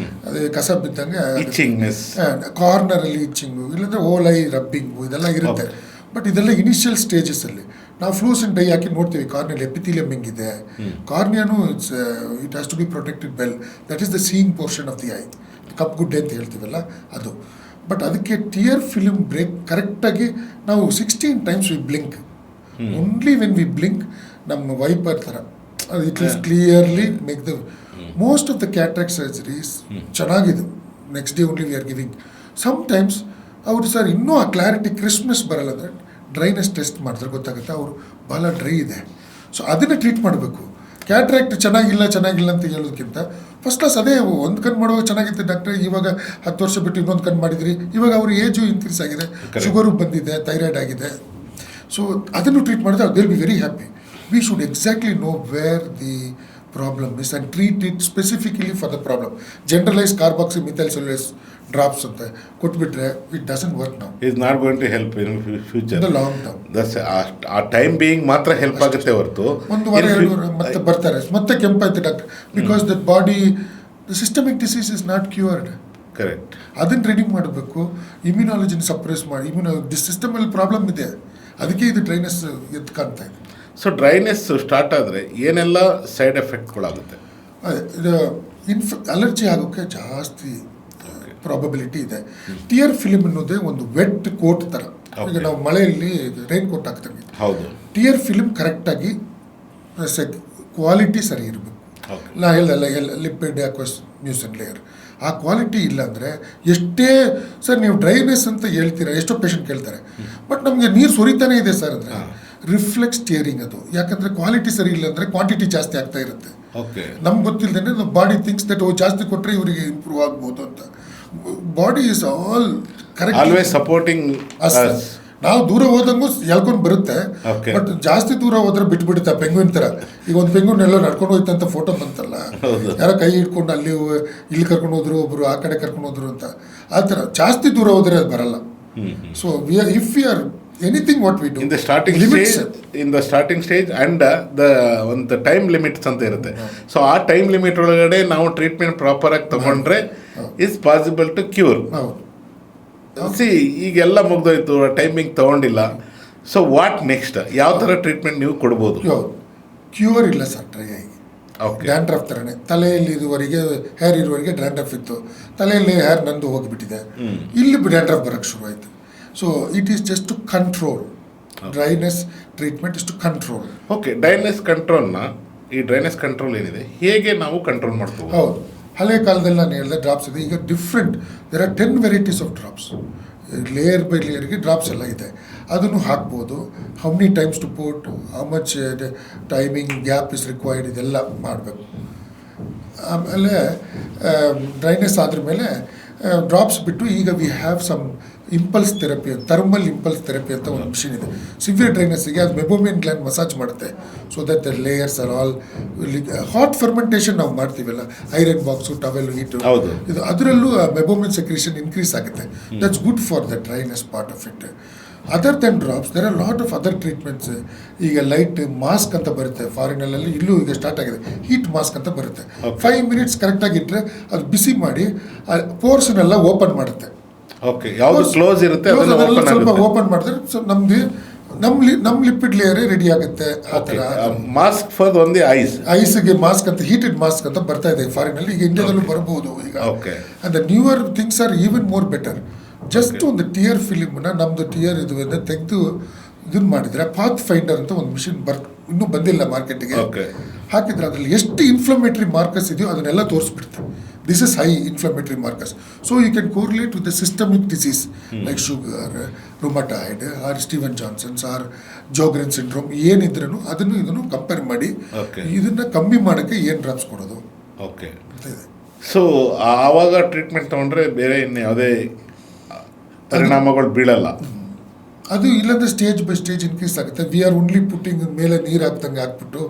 ಅದೇ ಕಸ ಬಿದ್ದಂಗೆ ಕಾರ್ನರಲ್ಲಿ ಇಚ್ಚಿಂಗು, ಇಲ್ಲಾಂದರೆ ಓಲ್ ಐ ರಬ್ಬಿಂಗು ಇದೆಲ್ಲ ಇರುತ್ತೆ. ಬಟ್ ಇದೆಲ್ಲ ಇನಿಷಿಯಲ್ ಸ್ಟೇಜಸಲ್ಲಿ ನಾವು ಫ್ಲೂಸೆಂಟ್ ಡೈ ಹಾಕಿ ನೋಡ್ತೀವಿ ಕಾರ್ನಿಯಲ್ಲಿ ಎಪಿಥೀಲಿಯಂ ಹೆಂಗಿದೆ. ಕಾರ್ನಿಯಾನು it has to be protected well. That is the seeing portion of the eye, ಕಪ್ ಗುಡ್ಡೆ ಅಂತ ಹೇಳ್ತೀವಲ್ಲ ಅದು. ಬಟ್ ಅದಕ್ಕೆ ಟಿಯರ್ ಫಿಲ್ಮ್ ಬ್ರೇಕ್ ಕರೆಕ್ಟಾಗಿ ನಾವು 16 times we blink. Only when we blink ನಮ್ಮ ವೈಪರ್ ಥರ ಅದು it is clearly make the most of the cataract surgeries ಚೆನ್ನಾಗಿದೆ. Next day only we are giving. Sometimes ಅವರು ಸರ್ ಇನ್ನೂ ಆ ಕ್ಲಾರಿಟಿ ಕ್ರಿಸ್ಮಸ್ ಬರಲ್ಲ ಅಂದರೆ ಡ್ರೈನೆಸ್ ಟೆಸ್ಟ್ ಮಾಡಿದ್ರೆ ಗೊತ್ತಾಗುತ್ತೆ ಅವರು ಭಾಳ ಡ್ರೈ ಇದೆ. ಸೊ ಅದನ್ನು ಟ್ರೀಟ್ ಮಾಡಬೇಕು. ಕ್ಯಾಟ್ರಾಕ್ಟ್ ಚೆನ್ನಾಗಿಲ್ಲ ಅಂತ ಹೇಳೋದಕ್ಕಿಂತ ಫಸ್ಟ್ ಕ್ಲಾಸ್ ಅದೇ ಒಂದು ಕಣ್ಣು ಮಾಡುವಾಗ ಚೆನ್ನಾಗಿತ್ತು ಡಾಕ್ಟ್ರೆ, ಇವಾಗ 10 ವರ್ಷ ಬಿಟ್ಟು ಇನ್ನೊಂದು ಕಣ್ಣು ಮಾಡಿದ್ರಿ, ಇವಾಗ ಅವ್ರ ಏಜು ಇನ್ಕ್ರೀಸ್ ಆಗಿದೆ, ಶುಗರು ಬಂದಿದೆ, ಥೈರಾಯ್ಡ್ ಆಗಿದೆ. ಸೊ ಅದನ್ನು ಟ್ರೀಟ್ ಮಾಡಿದ್ರೆ they will be very happy. We should exactly know where the problem is and treat it specifically for the problem. Generalise carboxymethyl cellulose drops ಅಂತ ಕೊಟ್ಬಿಟ್ರೆ it doesn't work now. Is not going to help in future. In the long term that's a time being ಮಾತ್ರ help ಆಗುತ್ತೆ ಹೊರತು 1 ವಾರ 2 ವಾರ ಮತ್ತೆ ಬರ್ತಾರೆ, ಮತ್ತೆ ಕೆಂಪಾಯ್ತು doctor, because that body the systemic disease is not cured. Correct. ಅದನ್ನು ರೆಡಿ ಮಾಡಬೇಕು, ಇಮ್ಯುನಾಲಜಿನ ಸಪ್ರೆಸ್ ಮಾಡಿ. ಸಿಸ್ಟಮಲ್ಲಿ ಪ್ರಾಬ್ಲಮ್ ಇದೆ, ಅದಕ್ಕೆ ಇದು ಡ್ರೈನೆಸ್ ಎದ್ದು ಕಾಣ್ತಾ ಇದೆ. ಸೊ ಡ್ರೈನೆಸ್ ಸ್ಟಾರ್ಟ್ ಆದರೆ ಏನೆಲ್ಲ ಸೈಡ್ ಎಫೆಕ್ಟ್ಗಳಾಗುತ್ತೆ? ಇದು ಅಲರ್ಜಿ ಆಗೋಕ್ಕೆ ಜಾಸ್ತಿ ಪ್ರಾಬಬಿಲಿಟಿ ಇದೆ. ಟಿಯರ್ ಫಿಲ್ಮ್ ಅನ್ನೋದೇ ಒಂದು ವೆಟ್ ಕೋಟ್ ಥರ. ಈಗ ನಾವು ಮಳೆಯಲ್ಲಿ ರೈನ್ ಕೋಟ್ ಹಾಕ್ತೀವಿ, ಹೌದು. ಟಿಯರ್ ಫಿಲ್ಮ್ ಕರೆಕ್ಟಾಗಿ ಕ್ವಾಲಿಟಿ ಸರಿ ಇರಬೇಕು. Okay. ನಾ ಹೇಳ್ದಲ್ಲ ಲಿಪಿಡ್ ಅಕ್ವಸ್ ಮ್ಯೂಸನ್ ಲೇಯರ್ ಆ ಕ್ವಾಲಿಟಿ ಇಲ್ಲ ಅಂದರೆ ಎಷ್ಟೇ ಸರ್ ನೀವು ಡ್ರೈನೆಸ್ ಅಂತ ಹೇಳ್ತೀರಾ, ಎಷ್ಟೋ ಪೇಷಂಟ್ ಕೇಳ್ತಾರೆ, ಬಟ್ ನಮಗೆ ನೀರು ಸುರಿತಾನೇ ಇದೆ ಸರ್ ಅಂದರೆ ರಿಫ್ಲೆಕ್ಸ್ ಸ್ಟಿಯರಿಂಗ್ ಅದು. ಯಾಕಂದರೆ ಕ್ವಾಲಿಟಿ ಸರಿ ಇಲ್ಲ ಅಂದರೆ ಕ್ವಾಂಟಿಟಿ ಜಾಸ್ತಿ ಆಗ್ತಾ ಇರುತ್ತೆ. ಓಕೆ, ನಮ್ಗೆ ಗೊತ್ತಿಲ್ಲದೇ ನಮ್ಮ ಬಾಡಿ ಥಿಂಕ್ಸ್ ದಟ್ ಜಾಸ್ತಿ ಕೊಟ್ಟರೆ ಇವರಿಗೆ ಇಂಪ್ರೂವ್ ಆಗ್ಬೋದು ಅಂತ. Body is all correct, always supporting us. ನಾವು ದೂರ ಹೋದಂಗೂ ಎಳ್ಕೊಂಡು ಬರುತ್ತೆ, Okay. ಬಟ್ ಜಾಸ್ತಿ ದೂರ ಹೋದ್ರೆ ಬಿಟ್ಬಿಡುತ್ತೆ. ಪೆಂಗ್ವಿನ್ ಥರ ಈಗ ಒಂದು ಪೆಂಗ್ವಿನ್ ಎಲ್ಲ ನಡ್ಕೊಂಡು ಹೋಯ್ತಂತ ಫೋಟೋ ಬಂತಲ್ಲ, ಯಾರೋ ಕೈ ಹಿಡ್ಕೊಂಡು ಅಲ್ಲಿ ಇಲ್ಲಿ ಕರ್ಕೊಂಡು ಹೋದ್ರು, ಒಬ್ರು ಆ ಕಡೆ ಕರ್ಕೊಂಡು ಹೋದ್ರು ಅಂತ. ಆ ಥರ ಜಾಸ್ತಿ ದೂರ ಹೋದರೆ ಅದು ಬರಲ್ಲ. So if you are anything what we do in the starting stage and ಒಂದು ಟೈಮ್ ಲಿಮಿಟ್ಸ್ ಅಂತ ಇರುತ್ತೆ. ಸೊ ಆ ಟೈಮ್ ಲಿಮಿಟ್ ಒಳಗಡೆ ನಾವು ಟ್ರೀಟ್ಮೆಂಟ್ ಪ್ರಾಪರ್ ಆಗಿ ತಗೊಂಡ್ರೆ ಇಸ್ ಪಾಸಿಬಲ್ ಟು ಕ್ಯೂರ್. ಹೌದು. ಈಗೆಲ್ಲ ಮುಗ್ದೋಯ್ತು, ಟೈಮಿಂಗ್ ತಗೊಂಡಿಲ್ಲ, ಸೊ ವಾಟ್ ನೆಕ್ಸ್ಟ್? ಯಾವ ಥರ ಟ್ರೀಟ್ಮೆಂಟ್ ನೀವು ಕೊಡ್ಬೋದು? ಕ್ಯೂರ್ ಇಲ್ಲ ಸರ್. ಡ್ರೈ ಆಗಿ ಓಕೆ, ಡ್ಯಾಂಡ್ರಫ್ ಥರನೇ ತಲೆಯಲ್ಲಿ ಇದುವರೆಗೆ ಹೇರ್ ಇರುವವರೆಗೆ ಡ್ಯಾಂಡ್ರಫ್ ಇತ್ತು, ತಲೆಯಲ್ಲಿ ಹೇರ್ ನಂದು ಹೋಗಿಬಿಟ್ಟಿದೆ, ಇಲ್ಲಿ ಡ್ಯಾಂಡ್ರಫ್ ಬರೋಕ್ಕೆ ಶುರು ಆಯಿತು. So it is just to control dryness. Treatment is to control. Okay, ಈ ಡ್ರೈನೆಸ್ ಕಂಟ್ರೋಲ್ ಏನಿದೆ ಹೇಗೆ ನಾವು ಕಂಟ್ರೋಲ್ ಮಾಡ್ತೀವಿ? ಹೌದು, ಹಳೆ ಕಾಲದಲ್ಲಿ ನಾನು ಹೇಳಿದೆ ಡ್ರಾಪ್ಸ್ ಇದೆ. ಈಗ different there are 10 varieties of drops. Layer by ಲೇಯರ್ಗೆ ಡ್ರಾಪ್ಸ್ ಎಲ್ಲ ಇದೆ, ಅದನ್ನು ಹಾಕ್ಬೋದು. How many times to put, how much timing gap is required, ಇದೆಲ್ಲ ಮಾಡಬೇಕು. ಆಮೇಲೆ ಡ್ರೈನೆಸ್ ಆದ್ರ ಮೇಲೆ ಡ್ರಾಪ್ಸ್ ಬಿಟ್ಟು ಈಗ we have some impulse therapy, thermal impulse therapy ಅಂತ ಒಂದು ಮಿಷಿನ್ ಇದೆ. ಸಿವಿಯರ್ ಡ್ರೈನೆಸ್ಸಿಗೆ ಅದು ಮೆಬೋಮಿಯನ್ ಗ್ಲ್ಯಾಂಡ್ ಮಸಾಜ್ ಮಾಡುತ್ತೆ. So that the layers are all hot fermentation ನಾವು ಮಾಡ್ತೀವಲ್ಲ, ಐರನ್ ಬಾಕ್ಸು, ಟವೆಲ್ ಹೀಟು, ಇದು ಅದರಲ್ಲೂ ಮೆಬೋಮಿಯನ್ ಸೆಕ್ರೇಷನ್ ಇನ್ಕ್ರೀಸ್ ಆಗುತ್ತೆ. That's good for the dryness part of it. Other then drops there are lot of other treatments. ಈಗ light mask ಅಂತ ಬರುತ್ತೆ ಫಾರಿನಲ್ಲಿ, ಇಲ್ಲೂ ಈಗ ಸ್ಟಾರ್ಟ್ ಆಗಿದೆ. ಹೀಟ್ ಮಾಸ್ಕ್ ಅಂತ ಬರುತ್ತೆ. 5 ಮಿನಿಟ್ಸ್ ಕರೆಕ್ಟಾಗಿ ಇಟ್ಟರೆ ಅದು ಬಿಸಿ ಮಾಡಿ ಪೋರ್ಸ್ನೆಲ್ಲ ಓಪನ್ ಮಾಡುತ್ತೆ. ಓಕೆ, ಯಾವುದು ಕ್ಲೋಸ್ ಇರುತ್ತೆ ಸ್ವಲ್ಪ ಓಪನ್ ಮಾಡಿದ್ರೆ ನಮ್ಮ ಲಿಪಿಡ್ ಲೇಯರೇ ರೆಡಿ ಆಗುತ್ತೆ. ಆ ಥರ ಮಾಸ್ಕ್ ಫಾರ್ ಓನ್ಲಿ ಐಸ್ಗೆ ಮಾಸ್ಕ್ ಅಂತ, ಹೀಟೆಡ್ ಮಾಸ್ಕ್ ಅಂತ ಬರ್ತಾ ಇದೆ ಫಾರಿನಲ್ಲಿ. ಈಗ ಇಂಡಿಯಾದಲ್ಲೂ ಬರಬಹುದು ಈಗ. And the newer things are even more better. Just ಒಂದು ಟಿಯರ್ ಫಿಲಿಮ್ನ ನಮ್ಮದು ಟಿಯರ್ ಇದು ತೆಗೆದು ಇದನ್ನು ಮಾಡಿದರೆ ಪಾತ್ ಫೈಂಡರ್ ಅಂತ ಒಂದು ಮಿಷಿನ್ ಇನ್ನೂ ಬಂದಿಲ್ಲ ಮಾರ್ಕೆಟಿಗೆ. ಹಾಕಿದ್ರೆ ಅದರಲ್ಲಿ ಎಷ್ಟು ಇನ್ಫ್ಲಮೇಟರಿ ಮಾರ್ಕರ್ಸ್ ಇದೆಯೋ ಅದನ್ನೆಲ್ಲ ತೋರಿಸ್ಬಿಡ್ತಾರೆ. This is high inflammatory markers. So you can correlate with the systemic disease like sugar, rheumatoid, or Steven Johnson's, or Sjogren syndrome ಏನಿದ್ರೂ ಇದನ್ನು ಕಂಪೇರ್ ಮಾಡಿ ಇದನ್ನು ಕಮ್ಮಿ ಮಾಡೋಕ್ಕೆ ಏನು ಡ್ರಾಪ್ಸ್ ಕೊಡೋದು. ಓಕೆ, ಸೊ ಆವಾಗ ಟ್ರೀಟ್ಮೆಂಟ್ ತೊಗೊಂಡ್ರೆ ಬೇರೆ ಇನ್ನು ಯಾವುದೇ ಪರಿಣಾಮಗಳು ಬೀಳಲ್ಲ. ಅದು ಇಲ್ಲಂದ್ರೆ ಸ್ಟೇಜ್ ಬೈ ಸ್ಟೇಜ್ ಇನ್ಕ್ರೀಸ್ ಆಗುತ್ತೆ. ವಿ ಆರ್ ಓನ್ಲಿ ಪುಟ್ಟಿಂಗ್ ಮೇಲೆ ನೀರು ಹಾಕ್ದಂಗೆ ಹಾಕ್ಬಿಟ್ಟು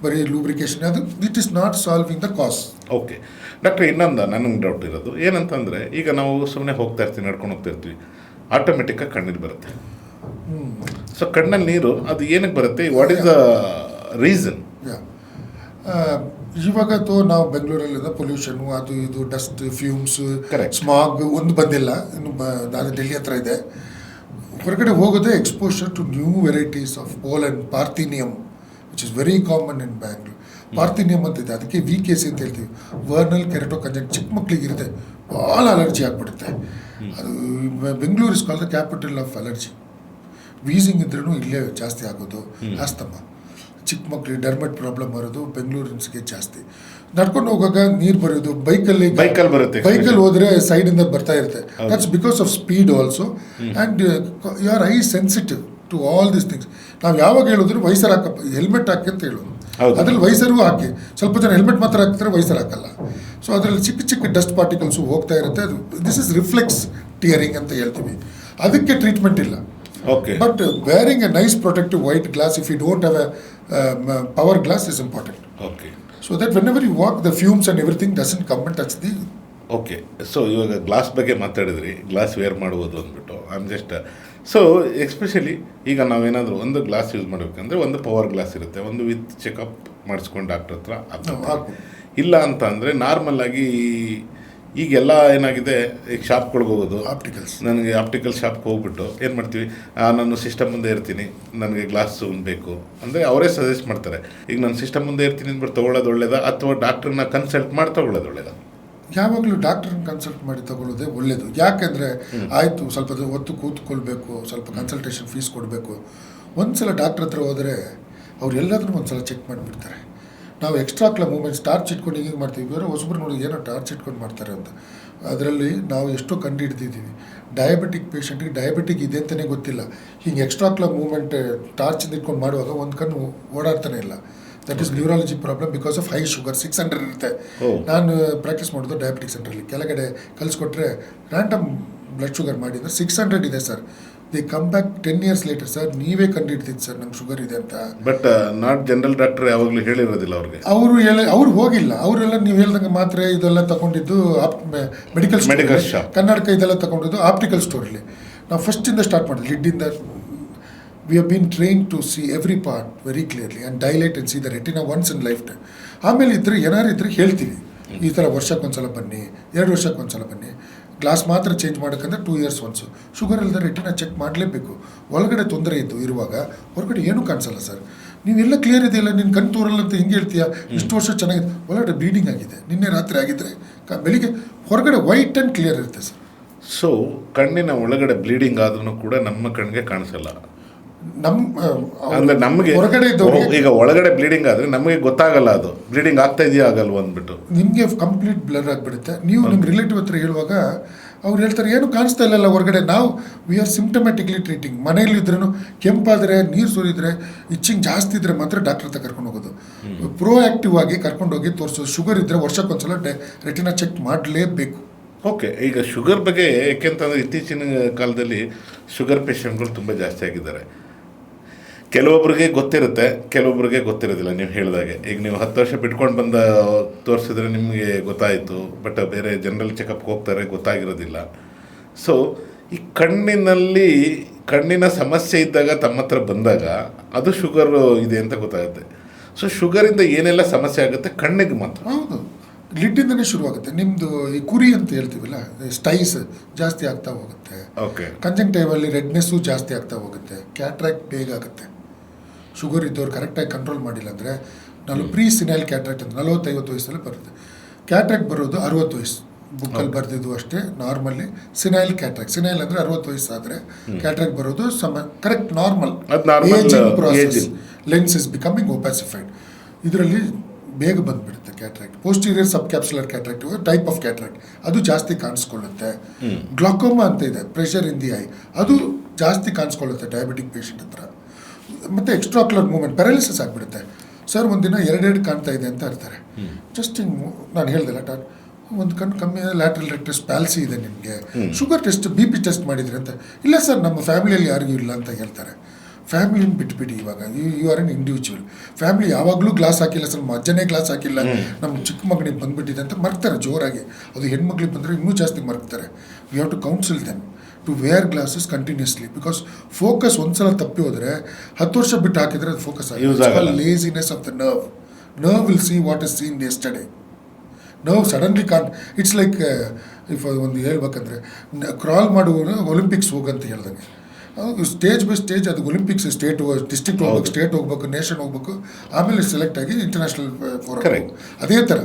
ಬರೀ ಲೂಬ್ರಿಕೇಶನ್, ಅದು it is not solving the cos. Okay ಡಾಕ್ಟ್ರೆ, ಇನ್ನೊಂದು ನನಗೆ ಡೌಟ್ ಇರೋದು ಏನಂತಂದರೆ, ಈಗ ನಾವು ಸುಮ್ಮನೆ ಹೋಗ್ತಾ ಇರ್ತೀವಿ, ನಡ್ಕೊಂಡು ಹೋಗ್ತಾ ಇರ್ತೀವಿ, ಆಟೋಮೆಟಿಕ್ಕಾಗಿ ಕಣ್ಣೀರು ಬರುತ್ತೆ. ಸೊ ಕಣ್ಣಲ್ಲಿ ನೀರು ಅದು ಏನಕ್ಕೆ ಬರುತ್ತೆ? What is the reason? ಇವಾಗ ನಾವು ಬೆಂಗಳೂರಲ್ಲಿಂದ ಪೊಲ್ಯೂಷನು, ಅದು ಇದು, ಡಸ್ಟ್, ಫ್ಯೂಮ್ಸ್, ಸ್ಮಾಗ್ ಒಂದು ಬಂದಿಲ್ಲ ಇನ್ನು. ನಾನು ಡೆಲ್ಲಿ ಹತ್ರ ಇದೆ. ಹೊರಗಡೆ ಹೋಗೋದೇ exposure to new varieties of pollen, parthenium, which is very common in Bangalore. Parthenium ಅಂತ ಇದೆ, ಅದಕ್ಕೆ VKC ಅಂತ ಹೇಳ್ತೀವಿ, ವರ್ನಲ್ ಕೆರಟೋ ಕಂಜೆಂಟ್. ಚಿಕ್ಕ ಮಕ್ಕಳಿಗೆ ಇರುತ್ತೆ, ಭಾಳ ಅಲರ್ಜಿ ಆಗಿಬಿಡುತ್ತೆ. ಅದು Bengaluru is called the capital of allergy. Wheezing ಇದ್ರೂ ಇಲ್ಲೇ ಜಾಸ್ತಿ ಆಗೋದು. ಆಸ್ತಮ, ಚಿಕ್ಕ ಮಕ್ಕಳಿಗೆ ಡರ್ಮೆಟ್ ಪ್ರಾಬ್ಲಮ್ ಬರೋದು ಬೆಂಗಳೂರಿನ್ಸ್ಗೆ ಜಾಸ್ತಿ. ನಡ್ಕೊಂಡು ಹೋಗಾಗ ನೀರು ಬರೋದು, ಬೈಕಲ್ಲಿ ಬರುತ್ತೆ. ಬೈಕಲ್ಲಿ ಹೋದರೆ ಸೈಡಿಂದ ಬರ್ತಾ ಇರುತ್ತೆ. That's because of speed also. And you are eye sensitive to all these things. ನಾವು ಯಾವಾಗ ಹೇಳಿದ್ರು ವೈಸರ್ ಹಾಕಪ್ಪ, ಹೆಲ್ಮೆಟ್ ಹಾಕಿ ಅಂತ ಹೇಳೋದು. ಅದ್ರಲ್ಲಿ ವೈಸರ್ಗೂ ಹಾಕಿ, ಸ್ವಲ್ಪ ಜನ ಹೆಲ್ಮೆಟ್ ಮಾತ್ರ ಹಾಕ್ತಾರೆ, ವೈಸರ್ ಹಾಕಲ್ಲ. ಸೊ ಅದರಲ್ಲಿ ಚಿಕ್ಕ ಚಿಕ್ಕ ಡಸ್ಟ್ ಪಾರ್ಟಿಕಲ್ಸು ಹೋಗ್ತಾ ಇರುತ್ತೆ. ಅದು ದಿಸ್ ಇಸ್ ರಿಫ್ಲೆಕ್ಸ್ ಟಿಯರಿಂಗ್ ಅಂತ ಹೇಳ್ತೀವಿ. ಅದಕ್ಕೆ ಟ್ರೀಟ್ಮೆಂಟ್ ಇಲ್ಲ. But wearing a nice protective white glass if you don't have a power glass is important. So that whenever you walk the fumes and everything doesn't come and touch the. Okay, so ಇವಾಗ glass ಬಗ್ಗೆ ಮಾತಾಡಿದ್ರಿ, glass wear ಮಾಡ್ಬೋದು ಅಂದ್ಬಿಟ್ಟು. I am just so especially ಈಗ ನಾವೇನಾದರೂ ಒಂದು glass use ಮಾಡಬೇಕಂದ್ರೆ ಒಂದು ಪವರ್ ಗ್ಲಾಸ್ ಇರುತ್ತೆ, ಒಂದು ವಿತ್ ಚೆಕಪ್ ಮಾಡಿಸ್ಕೊಂಡು ಡಾಕ್ಟ್ರ್ ಹತ್ರ ಆಗ್ತದೆ. ಇಲ್ಲ ಅಂತ ಅಂದರೆ ನಾರ್ಮಲ್ ಆಗಿ ಈಗೆಲ್ಲ ಏನಾಗಿದೆ, ಈಗ ಶಾಪ್ಗಳಿಗೆ ಹೋಗೋದು, ನನಗೆ ಆಪ್ಟಿಕಲ್ ಶಾಪ್ಗೆ ಹೋಗ್ಬಿಟ್ಟು ಏನು ಮಾಡ್ತೀವಿ, ನಾನು ಸಿಸ್ಟಮ್ ಮುಂದೆ ಇರ್ತೀನಿ, ನನಗೆ ಗ್ಲಾಸ್ ಬೇಕು ಅಂದರೆ ಅವರೇ ಸಜೆಸ್ಟ್ ಮಾಡ್ತಾರೆ. ಈಗ ನಾನು ಸಿಸ್ಟಮ್ ಮುಂದೆ ಇರ್ತೀನಿ ಅಂದ್ಬಿಟ್ಟು ತೊಗೊಳ್ಳೋದು ಒಳ್ಳೇದಾ ಅಥವಾ ಡಾಕ್ಟ್ರನ್ನ ಕನ್ಸಲ್ಟ್ ಮಾಡಿ ತೊಗೊಳ್ಳೋದು ಒಳ್ಳೇದಾ? ಯಾವಾಗಲೂ ಡಾಕ್ಟ್ರನ್ನ ಕನ್ಸಲ್ಟ್ ಮಾಡಿ ತಗೊಳ್ಳೋದೇ ಒಳ್ಳೆಯದು. ಯಾಕೆಂದರೆ ಆಯಿತು, ಸ್ವಲ್ಪ ಹೊತ್ತು ಕೂತ್ಕೊಳ್ಬೇಕು, ಸ್ವಲ್ಪ ಕನ್ಸಲ್ಟೇಷನ್ ಫೀಸ್ ಕೊಡಬೇಕು. ಒಂದು ಸಲ ಡಾಕ್ಟ್ರ್ ಹತ್ರ ಹೋದರೆ ಅವ್ರು ಎಲ್ಲದನ್ನೂ ಒಂದು ಸಲ ಚೆಕ್ ಮಾಡಿಬಿಡ್ತಾರೆ. ನಾವು ಎಕ್ಸ್ಟ್ರಾಕ್ಲ ಮೂಮೆಂಟ್ಸ್ ಟಾರ್ಚ್ ಇಟ್ಕೊಂಡು ಹೀಗೆ ಮಾಡ್ತೀವಿ, ಬೇರೆ ಹೊಸಬ್ರು ನೋಡಿ ಏನೋ ಟಾರ್ಚ್ ಇಟ್ಕೊಂಡು ಮಾಡ್ತಾರೆ ಅಂತ. ಅದರಲ್ಲಿ ನಾವು ಎಷ್ಟೋ ಕಂಡು ಹಿಡ್ದಿದ್ದೀವಿ. ಡಯಾಬಿಟಿಕ್ ಪೇಷಂಟಿಗೆ ಡಯಾಬಿಟಿಕ್ ಇದೆ ಅಂತಲೇ ಗೊತ್ತಿಲ್ಲ, ಹಿಂಗೆ ಎಕ್ಸ್ಟ್ರಾಕ್ಲ ಮೂಮೆಂಟ್ ಟಾರ್ಚಿಂದ ಇಟ್ಕೊಂಡು ಮಾಡುವಾಗ ಒಂದು ಕಣ್ಣು ಓಡಾಡ್ತಾನೆ ಇಲ್ಲ. That is neurology problem because of high sugar. 600 ಇರುತ್ತೆ. ನಾನು ಪ್ರಾಕ್ಟೀಸ್ ಮಾಡೋದು ಡಯಾಬಿಟಿಕ್ ಸೆಂಟ್ರಲ್ಲಿ, ಕೆಳಗಡೆ ಕಲಿಸ್ಕೊಟ್ರೆ ರ್ಯಾಂಡಮ್ ಬ್ಲಡ್ ಶುಗರ್ ಮಾಡಿದರೆ 600 ಇದೆ sir. They come back 10 years later, sir ನೀವೇ ಕಂಡುಹಿಡ್ತಿದ್ದು ಸರ್ ನಂಗೆ ಶುಗರ್ ಇದೆ ಅಂತ. ಬಟ್ ನಾಟ್ ಜನರಲ್ ಡಾಕ್ಟರ್ ಯಾವಾಗಲೂ ಹೇಳಿರೋದಿಲ್ಲ ಅವ್ರಿಗೆ. ಅವ್ರು ಹೋಗಿಲ್ಲ, ಅವರೆಲ್ಲ ನೀವು ಹೇಳ್ದಂಗೆ ಮಾತ್ರೆ ಇದೆಲ್ಲ ತಗೊಂಡಿದ್ದು ಮೆಡಿಕಲ್ ಶಾಪ್, ಕನ್ನಡಕ ಇದೆಲ್ಲ ತಗೊಂಡಿದ್ದು ಆಪ್ಟಿಕಲ್ ಸ್ಟೋರಲ್ಲಿ. ನಾವು ಫಸ್ಟಿಂದ ಸ್ಟಾರ್ಟ್ ಮಾಡಿದ್ವಿ. ಲಿಡ್ಡಿಂದ we have been train to see every part very clearly and dilate and see the retina once in lifetime. ಆಮೇಲೆ ಏನಾರು ಇದ್ರೆ ಹೇಳ್ತೀವಿ, ಈ ಥರ ವರ್ಷಕ್ಕೊಂದ್ಸಲ ಬನ್ನಿ, 2 ವರ್ಷಕ್ಕೊಂದ್ಸಲ ಬನ್ನಿ. ಗ್ಲಾಸ್ ಮಾತ್ರ ಚೇಂಜ್ ಮಾಡೋಕ್ಕಂದ್ರೆ 2 years ಒನ್ಸು. ಶುಗರ್ ಇಲ್ಲದೆ ರೆಟಿನ ಚೆಕ್ ಮಾಡಲೇಬೇಕು. ಒಳಗಡೆ ತೊಂದರೆ ಇರುವಾಗ ಹೊರಗಡೆ ಏನೂ ಕಾಣಿಸಲ್ಲ ಸರ್. ನೀವೆಲ್ಲ ಕ್ಲಿಯರ್ ಇದೆಯಲ್ಲ, ನಿನ್ನ ಕಣ್ಣು ತೋರಲ್ಲ ಅಂತ ಹಿಂಗೆ ಹೇಳ್ತೀಯಾ, ಇಷ್ಟು ವರ್ಷ ಚೆನ್ನಾಗಿದೆ. ಒಳಗಡೆ ಬ್ಲೀಡಿಂಗ್ ಆಗಿದೆ, ನಿನ್ನೆ ರಾತ್ರಿ ಆಗಿದ್ದರೆ ಬೆಳಿಗ್ಗೆ ಹೊರಗಡೆ ವೈಟ್ ಆ್ಯಂಡ್ ಕ್ಲಿಯರ್ ಇರುತ್ತೆ ಸರ್. ಸೊ ಕಣ್ಣಿನ ಒಳಗಡೆ ಬ್ಲೀಡಿಂಗ್ ಆದ್ರೂ ಕೂಡ ನಮ್ಮ ಕಣ್ಣಿಗೆ ಕಾಣಿಸಲ್ಲ. ಅಂದ್ರೆ ನಮಗೆ ಹೊರಗಡೆ ಈಗ ಒಳಗಡೆ ಬ್ಲೀಡಿಂಗ್ ಆದರೆ ನಮಗೆ ಗೊತ್ತಾಗಲ್ಲ ಅದು ಬ್ಲೀಡಿಂಗ್ ಆಗ್ತಾ ಇದೆಯಾ ಆಗಲ್ವ ಅಂದ್ಬಿಟ್ಟು. ನಿಮಗೆ ಕಂಪ್ಲೀಟ್ ಬ್ಲರ್ ಆಗಿಬಿಡುತ್ತೆ. ನೀವು ನಿಮ್ಮ ರಿಲೇಟಿವ್ ಹತ್ರ ಹೇಳುವಾಗ ಅವ್ರು ಹೇಳ್ತಾರೆ ಏನು ಕಾಣಿಸ್ತಾ ಇಲ್ಲಲ್ಲ ಹೊರಗಡೆ. ನಾವು ವಿ ಆರ್ ಸಿಂಪ್ಟಮ್ಯಾಟಿಕ್ಲಿ ಟ್ರೀಟಿಂಗ್. ಮನೆಯಲ್ಲಿದ್ರೂ ಕೆಂಪಾದರೆ, ನೀರು ಸುರಿದ್ರೆ, ಇಚ್ಚಿಂಗ್ ಜಾಸ್ತಿ ಇದ್ದರೆ ಮಾತ್ರ ಡಾಕ್ಟರ್ ಹತ್ರ ಕರ್ಕೊಂಡು ಹೋಗೋದು. ಪ್ರೋ ಆ್ಯಕ್ಟಿವ್ ಆಗಿ ಕರ್ಕೊಂಡೋಗಿ ತೋರಿಸೋದು. ಶುಗರ್ ಇದ್ದರೆ ವರ್ಷಕ್ಕೊಂದ್ಸಲ ರೆಟಿನಾ ಚೆಕ್ ಮಾಡಲೇಬೇಕು. ಓಕೆ, ಈಗ ಶುಗರ್ ಬಗ್ಗೆ ಏಕೆಂತಂದರೆ ಇತ್ತೀಚಿನ ಕಾಲದಲ್ಲಿ ಶುಗರ್ ಪೇಷಂಟ್ಗಳು ತುಂಬ ಜಾಸ್ತಿ ಆಗಿದ್ದಾರೆ. ಕೆಲವೊಬ್ರಿಗೆ ಗೊತ್ತಿರುತ್ತೆ, ಕೆಲವೊಬ್ರಿಗೆ ಗೊತ್ತಿರೋದಿಲ್ಲ. ನೀವು ಹೇಳಿದಾಗೆ ಈಗ ನೀವು 10 ವರ್ಷ ಬಿಟ್ಕೊಂಡು ಬಂದ ತೋರಿಸಿದ್ರೆ ನಿಮಗೆ ಗೊತ್ತಾಯಿತು, ಬಟ್ ಬೇರೆ ಜನರಲ್ ಚೆಕಪ್ಗೆ ಹೋಗ್ತಾರೆ, ಗೊತ್ತಾಗಿರೋದಿಲ್ಲ. ಸೊ ಈ ಕಣ್ಣಿನ ಸಮಸ್ಯೆ ಇದ್ದಾಗ ತಮ್ಮ ಹತ್ರ ಬಂದಾಗ ಅದು ಶುಗರ್ ಇದೆ ಅಂತ ಗೊತ್ತಾಗುತ್ತೆ. ಸೊ ಶುಗರಿಂದ ಏನೆಲ್ಲ ಸಮಸ್ಯೆ ಆಗುತ್ತೆ ಕಣ್ಣಿಗೆ ಮಾತ್ರ? ಹೌದು, ಲಿಡ್ಡಿಂದನೇ ಶುರುವಾಗುತ್ತೆ. ನಿಮ್ಮದು ಈ ಕುರಿ ಅಂತ ಹೇಳ್ತೀವಲ್ಲ, ಸ್ಟೈಸ್ ಜಾಸ್ತಿ ಆಗ್ತಾ ಹೋಗುತ್ತೆ. ಓಕೆ, ಕಂಜಂಕ್ಟಿವಲ್ಲಿ ರೆಡ್ನೆಸ್ಸು ಜಾಸ್ತಿ ಆಗ್ತಾ ಹೋಗುತ್ತೆ. ಕ್ಯಾಟ್ರಾಕ್ಟ್ ಬೇಗ ಆಗುತ್ತೆ. ಶುಗರ್ ಇದ್ದವ್ರು ಕರೆಕ್ಟಾಗಿ ಕಂಟ್ರೋಲ್ ಮಾಡಿಲ್ಲ ಅಂದರೆ ಪ್ರೀ ಸಿನೈಲ್ ಕ್ಯಾಟ್ರಾಕ್ಟ್ ಅಂತ 40-50 ವಯಸ್ಸಲ್ಲಿ ಬರುತ್ತೆ. ಕ್ಯಾಟ್ರಾಕ್ಟ್ ಬರೋದು 60 ವಯಸ್ಸು. ಬುಕ್ಕಲ್ಲಿ ಬರೆದಿದ್ದು ಅಷ್ಟೇ. ನಾರ್ಮಲ್ಲಿ ಸಿನೈಲ್ ಕ್ಯಾಟ್ರಾಕ್ಟ್, ಸಿನೈಲ್ ಅಂದರೆ 60 ವಯಸ್ಸಾದರೆ ಕ್ಯಾಟ್ರಾಕ್ಟ್ ಬರೋದು correct normal ageing process. Lens is becoming opacified. ಇದರಲ್ಲಿ ಬೇಗ ಬಂದುಬಿಡುತ್ತೆ cataract. Posterior sub capsular cataract type of cataract, ಅದು ಜಾಸ್ತಿ ಕಾಣಿಸ್ಕೊಳ್ಳುತ್ತೆ. ಗ್ಲಾಕೋಮಾ ಅಂತ ಇದೆ, ಪ್ರೆಷರ್ ಇನ್ ದಿ ಐ, ಅದು ಜಾಸ್ತಿ ಕಾಣಿಸ್ಕೊಳ್ಳುತ್ತೆ ಡಯಾಬಿಟಿಕ್ ಪೇಷಂಟ್ ಹತ್ರ. ಮತ್ತು ಎಕ್ಸ್ಟ್ರಾಕ್ಯುಲರ್ ಮೂವ್ಮೆಂಟ್, ಪ್ಯಾರಾಲಿಸಿಸ್ ಆಗಿಬಿಡುತ್ತೆ. ಸರ್ ಒಂದಿನ 2 ಕಾಣ್ತಾ ಇದೆ ಅಂತ ಇರ್ತಾರೆ. ಜಸ್ಟ್ ಹಿಂಗೆ ನಾನು ಹೇಳ್ದಲ್ಲ ಒಂದು ಕಣ್ಣು ಕಮ್ಮಿ, ಲ್ಯಾಟ್ರಲ್ ರೆಕ್ಟಸ್ ಪ್ಯಾಲ್ಸಿ ಇದೆ ನಿಮಗೆ, ಶುಗರ್ ಟೆಸ್ಟ್ BP ಟೆಸ್ಟ್ ಮಾಡಿದ್ರಿ ಅಂತ. ಇಲ್ಲ ಸರ್ ನಮ್ಮ ಫ್ಯಾಮಿಲಿಯಲ್ಲಿ ಯಾರಿಗೂ ಇಲ್ಲ ಅಂತ ಹೇಳ್ತಾರೆ. ಫ್ಯಾಮಿಲಿನ ಬಿಟ್ಬಿಡಿ. ಇವಾಗ you are an individual. Family ಯಾವಾಗಲೂ ಗ್ಲಾಸ್ ಹಾಕಿಲ್ಲ ಸರ್, ನಮ್ಮ ಅಜ್ಜನೇ ಗ್ಲಾಸ್ ಹಾಕಿಲ್ಲ, ನಮ್ಮ ಚಿಕ್ಕ ಮಗನಿಗೆ ಬಂದುಬಿಟ್ಟಿದೆ ಅಂತ ಮರ್ತಾರೆ ಜೋರಾಗಿ. ಅದು ಹೆಣ್ಮಕ್ಳಿಗೆ ಬಂದರೆ ಇನ್ನೂ ಜಾಸ್ತಿ ಮರ್ತಾರೆ. We have to counsel them to wear glasses continuously. Because focus ಒಂದ್ಸಲ ತಪ್ಪಿ ಹೋದರೆ 10 ವರ್ಷ ಬಿಟ್ಟು ಹಾಕಿದರೆ ಅದು ಫೋಕಸ್ ಆಗಿದೆ. Laziness of the nerve will see what is seen yesterday. Nerve suddenly ಕಾನ್, ಇಟ್ಸ್ ಲೈಕ್ ಇಫ್ ಒಂದು ಹೇಳ್ಬೇಕಂದ್ರೆ ಕ್ರಾಲ್ ಮಾಡುವ ಒಲಿಂಪಿಕ್ಸ್ ಹೋಗಂತ ಹೇಳ್ದಂಗೆ, ಸ್ಟೇಜ್ ಬೈ ಸ್ಟೇಜ್ ಅದು ಒಲಿಂಪಿಕ್ಸ್ ಸ್ಟೇಟ್ ಡಿಸ್ಟ್ರಿಕ್ಟ್ ಹೋಗ್ಬೇಕು, ಸ್ಟೇಟ್ ಹೋಗ್ಬೇಕು, ನೇಷನ್ ಹೋಗ್ಬೇಕು, ಆಮೇಲೆ ಸೆಲೆಕ್ಟ್ ಆಗಿ ಇಂಟರ್ನ್ಯಾಷನಲ್ ಫೋರಮ್. ಅದೇ ಥರ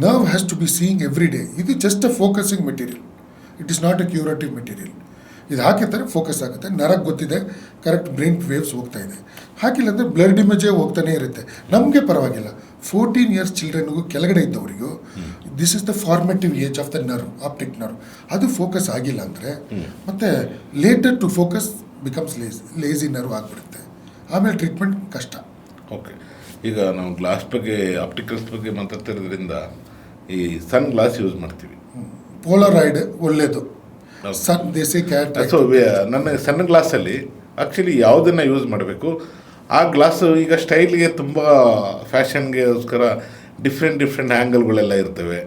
nerve has to be seeing every day. ಇದು just a focusing material, it is not a curative material. ಇದು ಹಾಕಿರ್ತಾರೆ ಫೋಕಸ್ ಆಗುತ್ತೆ, ನರಕ್ಕೆ ಗೊತ್ತಿದೆ, ಕರೆಕ್ಟ್ ಬ್ರೈನ್ ವೇವ್ಸ್ ಹೋಗ್ತಾ ಇದೆ. ಹಾಕಿಲ್ಲ ಅಂದರೆ ಬ್ಲಡ್ ಇಮೇಜೇ ಹೋಗ್ತಾನೆ ಇರುತ್ತೆ. ನಮಗೆ ಪರವಾಗಿಲ್ಲ, 14 years ಚಿಲ್ಡ್ರನ್ಗೂ ಕೆಳಗಡೆ ಇದ್ದವರಿಗೂ this is the formative age of the nerve, optic nerve. ಅದು ಫೋಕಸ್ ಆಗಿಲ್ಲ ಅಂದರೆ ಮತ್ತು later to focus becomes lazy nerve ಆಗಿಬಿಡುತ್ತೆ. ಆಮೇಲೆ ಟ್ರೀಟ್ಮೆಂಟ್ ಕಷ್ಟ. ಓಕೆ, ಈಗ ನಾವು ಗ್ಲಾಸ್ ಬಗ್ಗೆ, ಆಪ್ಟಿಕಲ್ಸ್ ಬಗ್ಗೆ ಮಾತಾಡ್ತಿರೋದ್ರಿಂದ ಈ ಸನ್ ಗ್ಲಾಸ್ ಯೂಸ್ ಮಾಡ್ತೀವಿ. ಪೋಲರಾಯ್ಡ್ ಒಳ್ಳೆಯದು. ಸನ್ ದೇಸಿ ಕ್ಯಾಟ್. ಸೊ ನನ್ನ ಸಣ್ಣ ಗ್ಲಾಸಲ್ಲಿ ಆ್ಯಕ್ಚುಲಿ ಯಾವುದನ್ನು ಯೂಸ್ ಮಾಡಬೇಕು? ಆ ಗ್ಲಾಸು ಈಗ ಸ್ಟೈಲ್ಗೆ ತುಂಬ ಫ್ಯಾಷನ್ಗೆಗೋಸ್ಕರ ಡಿಫ್ರೆಂಟ್ ಆ್ಯಂಗಲ್ಗಳೆಲ್ಲ ಇರ್ತವೆ.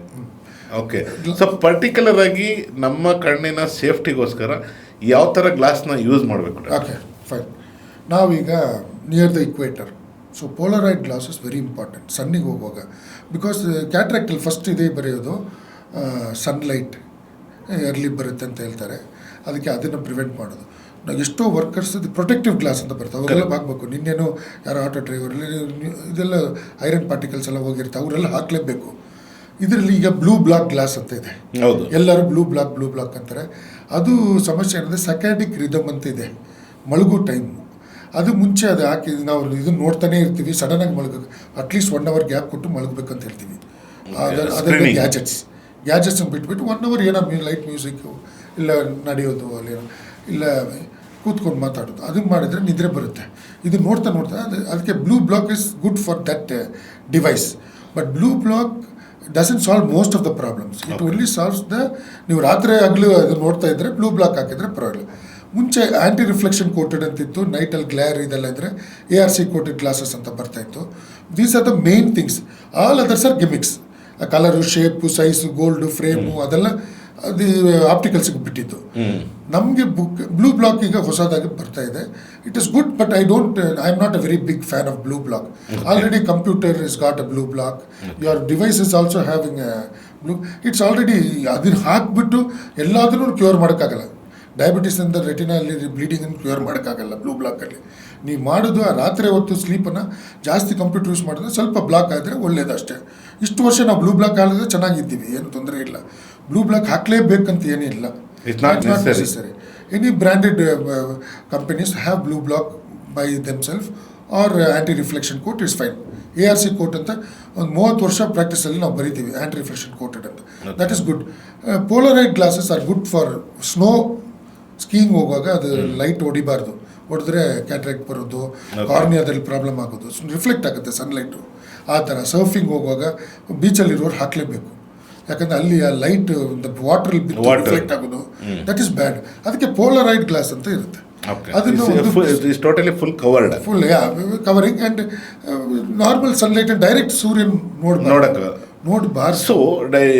ಓಕೆ, ಸೊ ಪರ್ಟಿಕ್ಯುಲರ್ ಆಗಿ ನಮ್ಮ ಕಣ್ಣಿನ ಸೇಫ್ಟಿಗೋಸ್ಕರ ಯಾವ ಥರ ಗ್ಲಾಸ್ನ ಯೂಸ್ ಮಾಡಬೇಕು? Okay fine. ನಾವೀಗ near the equator, so polaroid glass is very important ಸನ್ನಿಗೆ ಹೋಗುವಾಗ. ಬಿಕಾಸ್ ಕ್ಯಾಟ್ರಾಕ್ಟಲ್ಲಿ ಫಸ್ಟ್ ಇದೇ ಬರೆಯೋದು ಸನ್ಲೈಟ್ ಎರ್ಲಿ ಬರುತ್ತೆ ಅಂತ ಹೇಳ್ತಾರೆ. ಅದಕ್ಕೆ ಅದನ್ನು ಪ್ರಿವೆಂಟ್ ಮಾಡೋದು. ನಾವು ಎಷ್ಟೋ ವರ್ಕರ್ಸ್ ಪ್ರೊಟೆಕ್ಟಿವ್ ಗ್ಲಾಸ್ ಅಂತ ಬರ್ತವೆ, ಅವೆಲ್ಲ ಹಾಕಬೇಕು. ನಿನ್ನೇನು ಯಾರೋ ಆಟೋ ಡ್ರೈವರಲ್ಲಿ ಇದೆಲ್ಲ ಐರನ್ ಪಾರ್ಟಿಕಲ್ಸ್ ಎಲ್ಲ ಹೋಗಿರುತ್ತೆ, ಅವರೆಲ್ಲ ಹಾಕಲೇಬೇಕು. ಇದರಲ್ಲಿ ಈಗ ಬ್ಲೂ ಬ್ಲಾಕ್ ಗ್ಲಾಸ್ ಅಂತ ಇದೆ. ಹೌದು, ಎಲ್ಲರೂ ಬ್ಲೂ ಬ್ಲಾಕ್ ಅಂತಾರೆ. ಅದು ಸಮಸ್ಯೆ ಏನಂದರೆ ಸಕ್ಯಾಡಿಕ್ ರಿದಮ್ ಅಂತ ಇದೆ, ಮಲಗು ಟೈಮು. ಅದು ಮುಂಚೆ ಅದು ಹಾಕಿ ನಾವು ಇದನ್ನ ನೋಡ್ತಾನೆ ಇರ್ತೀವಿ, ಸಡನ್ನಾಗಿ ಅಟ್ಲೀಸ್ಟ್ 1 hour ಗ್ಯಾಪ್ ಕೊಟ್ಟು ಮಲಗಬೇಕಂತ ಹೇಳ್ತೀವಿ. ಅದರಲ್ಲಿ ಗ್ಯಾಜೆಟ್ಸ್ ಬಿಟ್ಬಿಟ್ಟು 1 hour ಏನೋ ಲೈಟ್ ಮ್ಯೂಸಿಕ್ಕು ಇಲ್ಲ ನಡೆಯೋದು ಅಲ್ಲಿ ಇಲ್ಲ ಕೂತ್ಕೊಂಡು ಮಾತಾಡೋದು, ಅದನ್ನು ಮಾಡಿದರೆ ನಿದ್ರೆ ಬರುತ್ತೆ. ಇದು ನೋಡ್ತಾ ಅದಕ್ಕೆ blue block is good for that device. But blue block doesn't solve most of the problems. It only solves ನೀವು ರಾತ್ರಿ ಆಗಲೂ ಅದು ನೋಡ್ತಾ ಇದ್ದರೆ ಬ್ಲೂ ಬ್ಲಾಕ್ ಹಾಕಿದರೆ ಪರವಾಗಿಲ್ಲ. ಮುಂಚೆ ಆ್ಯಂಟಿ ರಿಫ್ಲೆಕ್ಷನ್ ಕೋಟೆಡ್ ಅಂತಿತ್ತು, ನೈಟಲ್ಲಿ ಗ್ಲೇರ್ ಇದೆಲ್ಲ ಇದ್ದರೆ ARC ಕೋಟೆಡ್ ಗ್ಲಾಸಸ್ ಅಂತ ಬರ್ತಾಯಿತ್ತು. These are the main things. All others R gimmicks. Colour, shape, size, gold, frame ಅದೆಲ್ಲ ಅದು ಆಪ್ಟಿಕಲ್ಸ್ಗೆ ಬಿಟ್ಟಿತ್ತು. ನಮಗೆ ಬ್ಲೂ ಬ್ಲಾಕ್ ಈಗ ಹೊಸದಾಗಿ ಬರ್ತಾ ಇದೆ. It is good, but I am not a very big fan of blue block. Already computer is got a blue block, your device is also having a blue. It's already ಅದನ್ನು ಹಾಕಿಬಿಟ್ಟು ಎಲ್ಲಾದ್ರೂ cure ಮಾಡೋಕ್ಕಾಗಲ್ಲ. ಡಯಾಬಿಟಿಸಿಂದ ರೆಟಿನಲ್ಲಿ ಬ್ಲೀಡಿಂಗನ್ನು cure ಮಾಡೋಕ್ಕಾಗಲ್ಲ blue ಬ್ಲಾಕಲ್ಲಿ. ನೀವು ಮಾಡೋದು ಆ ರಾತ್ರಿ ಹೊತ್ತು ಸ್ಲೀಪನ್ನು ಜಾಸ್ತಿ ಕಂಪ್ಯೂಟರ್ ಯೂಸ್ ಮಾಡಿದ್ರೆ ಸ್ವಲ್ಪ ಬ್ಲಾಕ್ ಆದರೆ ಒಳ್ಳೇದು ಅಷ್ಟೇ. ಇಷ್ಟು ವರ್ಷ ನಾವು ಬ್ಲೂ ಬ್ಲಾಕ್ ಹಾಕಿದ್ರೆ ಚೆನ್ನಾಗಿದ್ದೀವಿ, ಏನು ತೊಂದರೆ ಇಲ್ಲ. ಬ್ಲೂ ಬ್ಲಾಕ್ ಹಾಕಲೇಬೇಕಂತ ಏನಿಲ್ಲ. It's not necessary. Any branded companies have blue block by themselves or anti-reflection coat is fine. ARC coat ಅಂತ ಒಂದು 30 ವರ್ಷ ಪ್ರಾಕ್ಟೀಸಲ್ಲಿ ನಾವು ಬರಿತೀವಿ, ಆ್ಯಂಟಿ ರಿಫ್ಲೆಕ್ಷನ್ ಕೋಟೆಡ್ ಅಂತ. That is good. Polaroid glasses are good for snow skiing ಹೋಗುವಾಗ. ಅದು light ಹೊಡಿಬಾರ್ದು, ಹೊಡೆದ್ರೆ ಕ್ಯಾಟ್ರಾಕ್ಟ್ ಬರೋದು, ಕಾರ್ನಿಯಾದಲ್ಲಿ ಪ್ರಾಬ್ಲಮ್ ಆಗೋದು, ರಿಫ್ಲೆಕ್ಟ್ ಆಗುತ್ತೆ ಸನ್ಲೈಟು. ಆ ಥರ ಸರ್ಫಿಂಗ್ ಹೋಗುವಾಗ ಬೀಚಲ್ಲಿರೋರು ಹಾಕಲೇಬೇಕು, ಯಾಕಂದರೆ ಅಲ್ಲಿ ಆ ಲೈಟ್ ವಾಟ್ರಲ್ಲಿ ಬಿದ್ದು ರಿಫ್ಲೆಕ್ಟ್ ಆಗೋದು, ದಟ್ ಈಸ್ ಬ್ಯಾಡ್. ಅದಕ್ಕೆ ಪೋಲರೈಡ್ ಗ್ಲಾಸ್ ಅಂತ ಇರುತ್ತೆ. ಅದನ್ನು totally full covered, full covering and normal sunlight direct ಸೂರ್ಯನ ನೋಡಬಾರ್ದು. ಸೊ